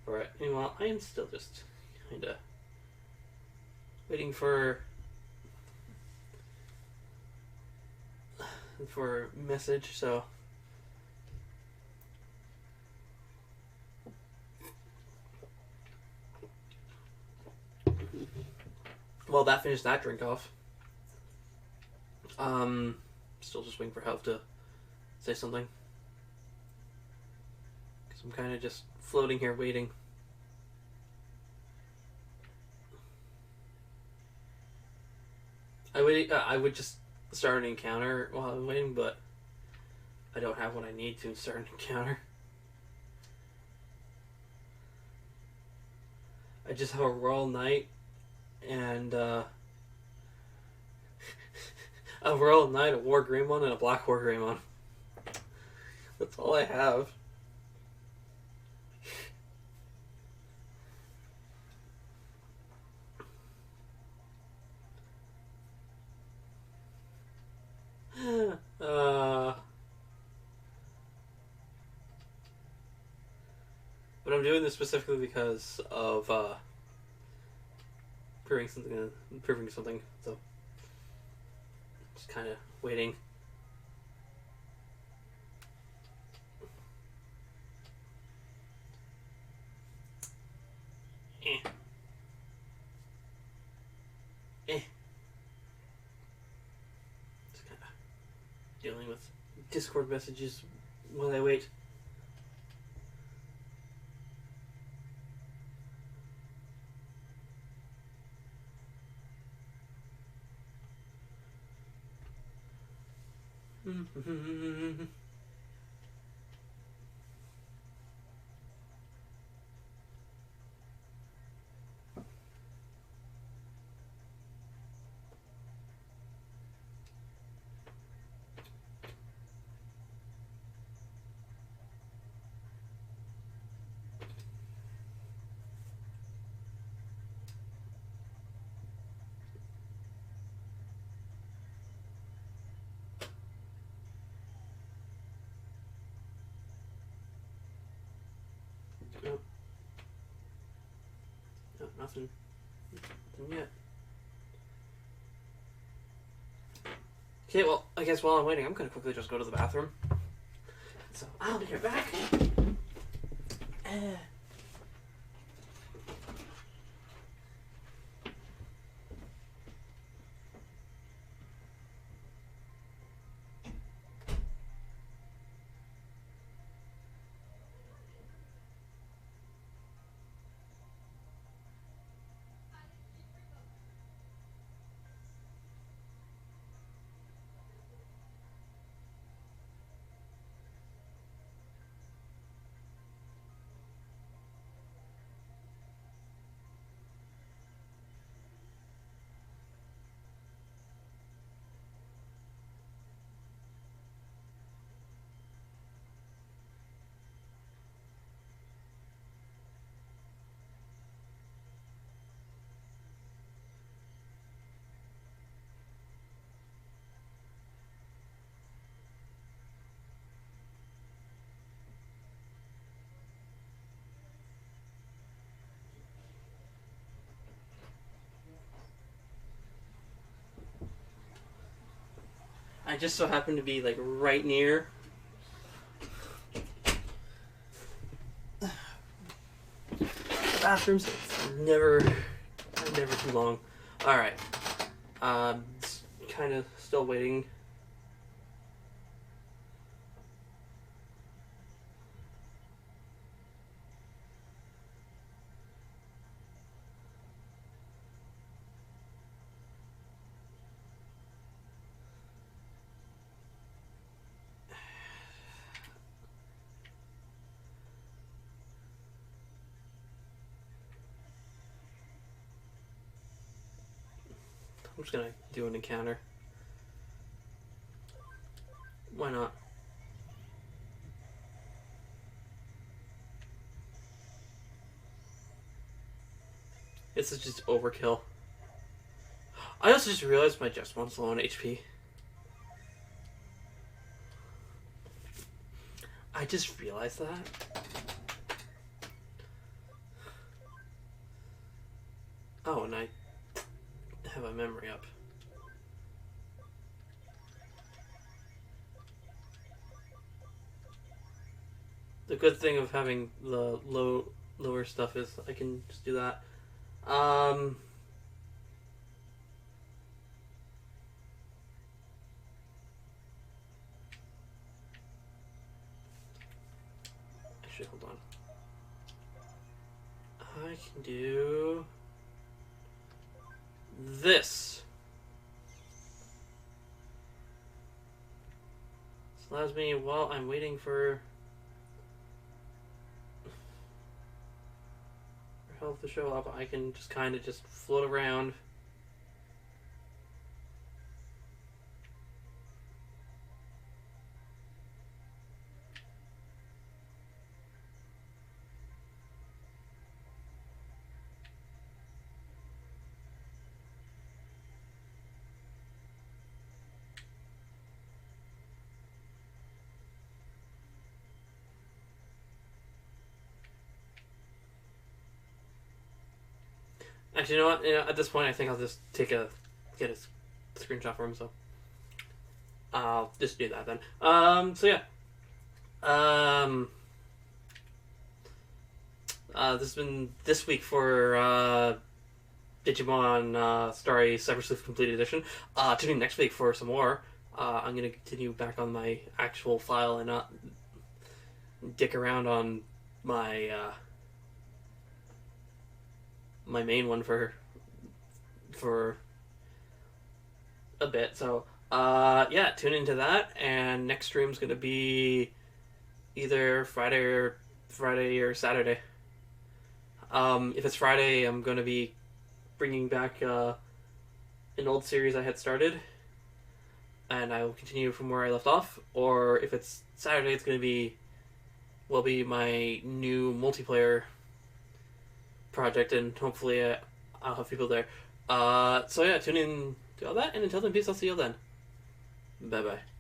S1: Alright, meanwhile, I am still just kinda waiting for message, so well, that finished that drink off. Still just waiting for Health to say something. Because I'm kind of just floating here waiting. I would just start an encounter while I'm waiting, but I don't have what I need to start an encounter. I just have a Royal Knight and a Royal Knight, a War Greymon, and a Black War Greymon. That's all I have. But I'm doing this specifically because of proving something. So just kind of waiting. dealing with Discord messages while I wait. Nope. No, nothing. Nothing yet. Okay, well, I guess while I'm waiting, I'm gonna quickly just go to the bathroom. So, I'll be right back. I just so happen to be like right near the bathrooms. It's never too long. All right, kind of still waiting. I'm just gonna do an encounter. Why not? This is just overkill. I also just realized my Jessmon's low on HP. I just realized that. Oh, and I have a memory up. The good thing of having the lower stuff is I can just do that. Actually, hold on. I can do this. This allows me, while I'm waiting for health to show up, I can just kind of just float around. Actually, you know what? At this point, I think I'll just get a screenshot for him. So I'll just do that then. So yeah. This has been this week for Digimon Story Sleuth Complete Edition. Tune in next week for some more. I'm gonna continue back on my actual file and not dick around on my my main one for a bit. So yeah, tune into that. And next stream's gonna be either Friday or Saturday. If it's Friday, I'm gonna be bringing back an old series I had started, and I will continue from where I left off. Or if it's Saturday, it's gonna be my new multiplayer project, and hopefully I'll have people there. So yeah, tune in to all that, and until then, peace. I'll see you then. Bye bye.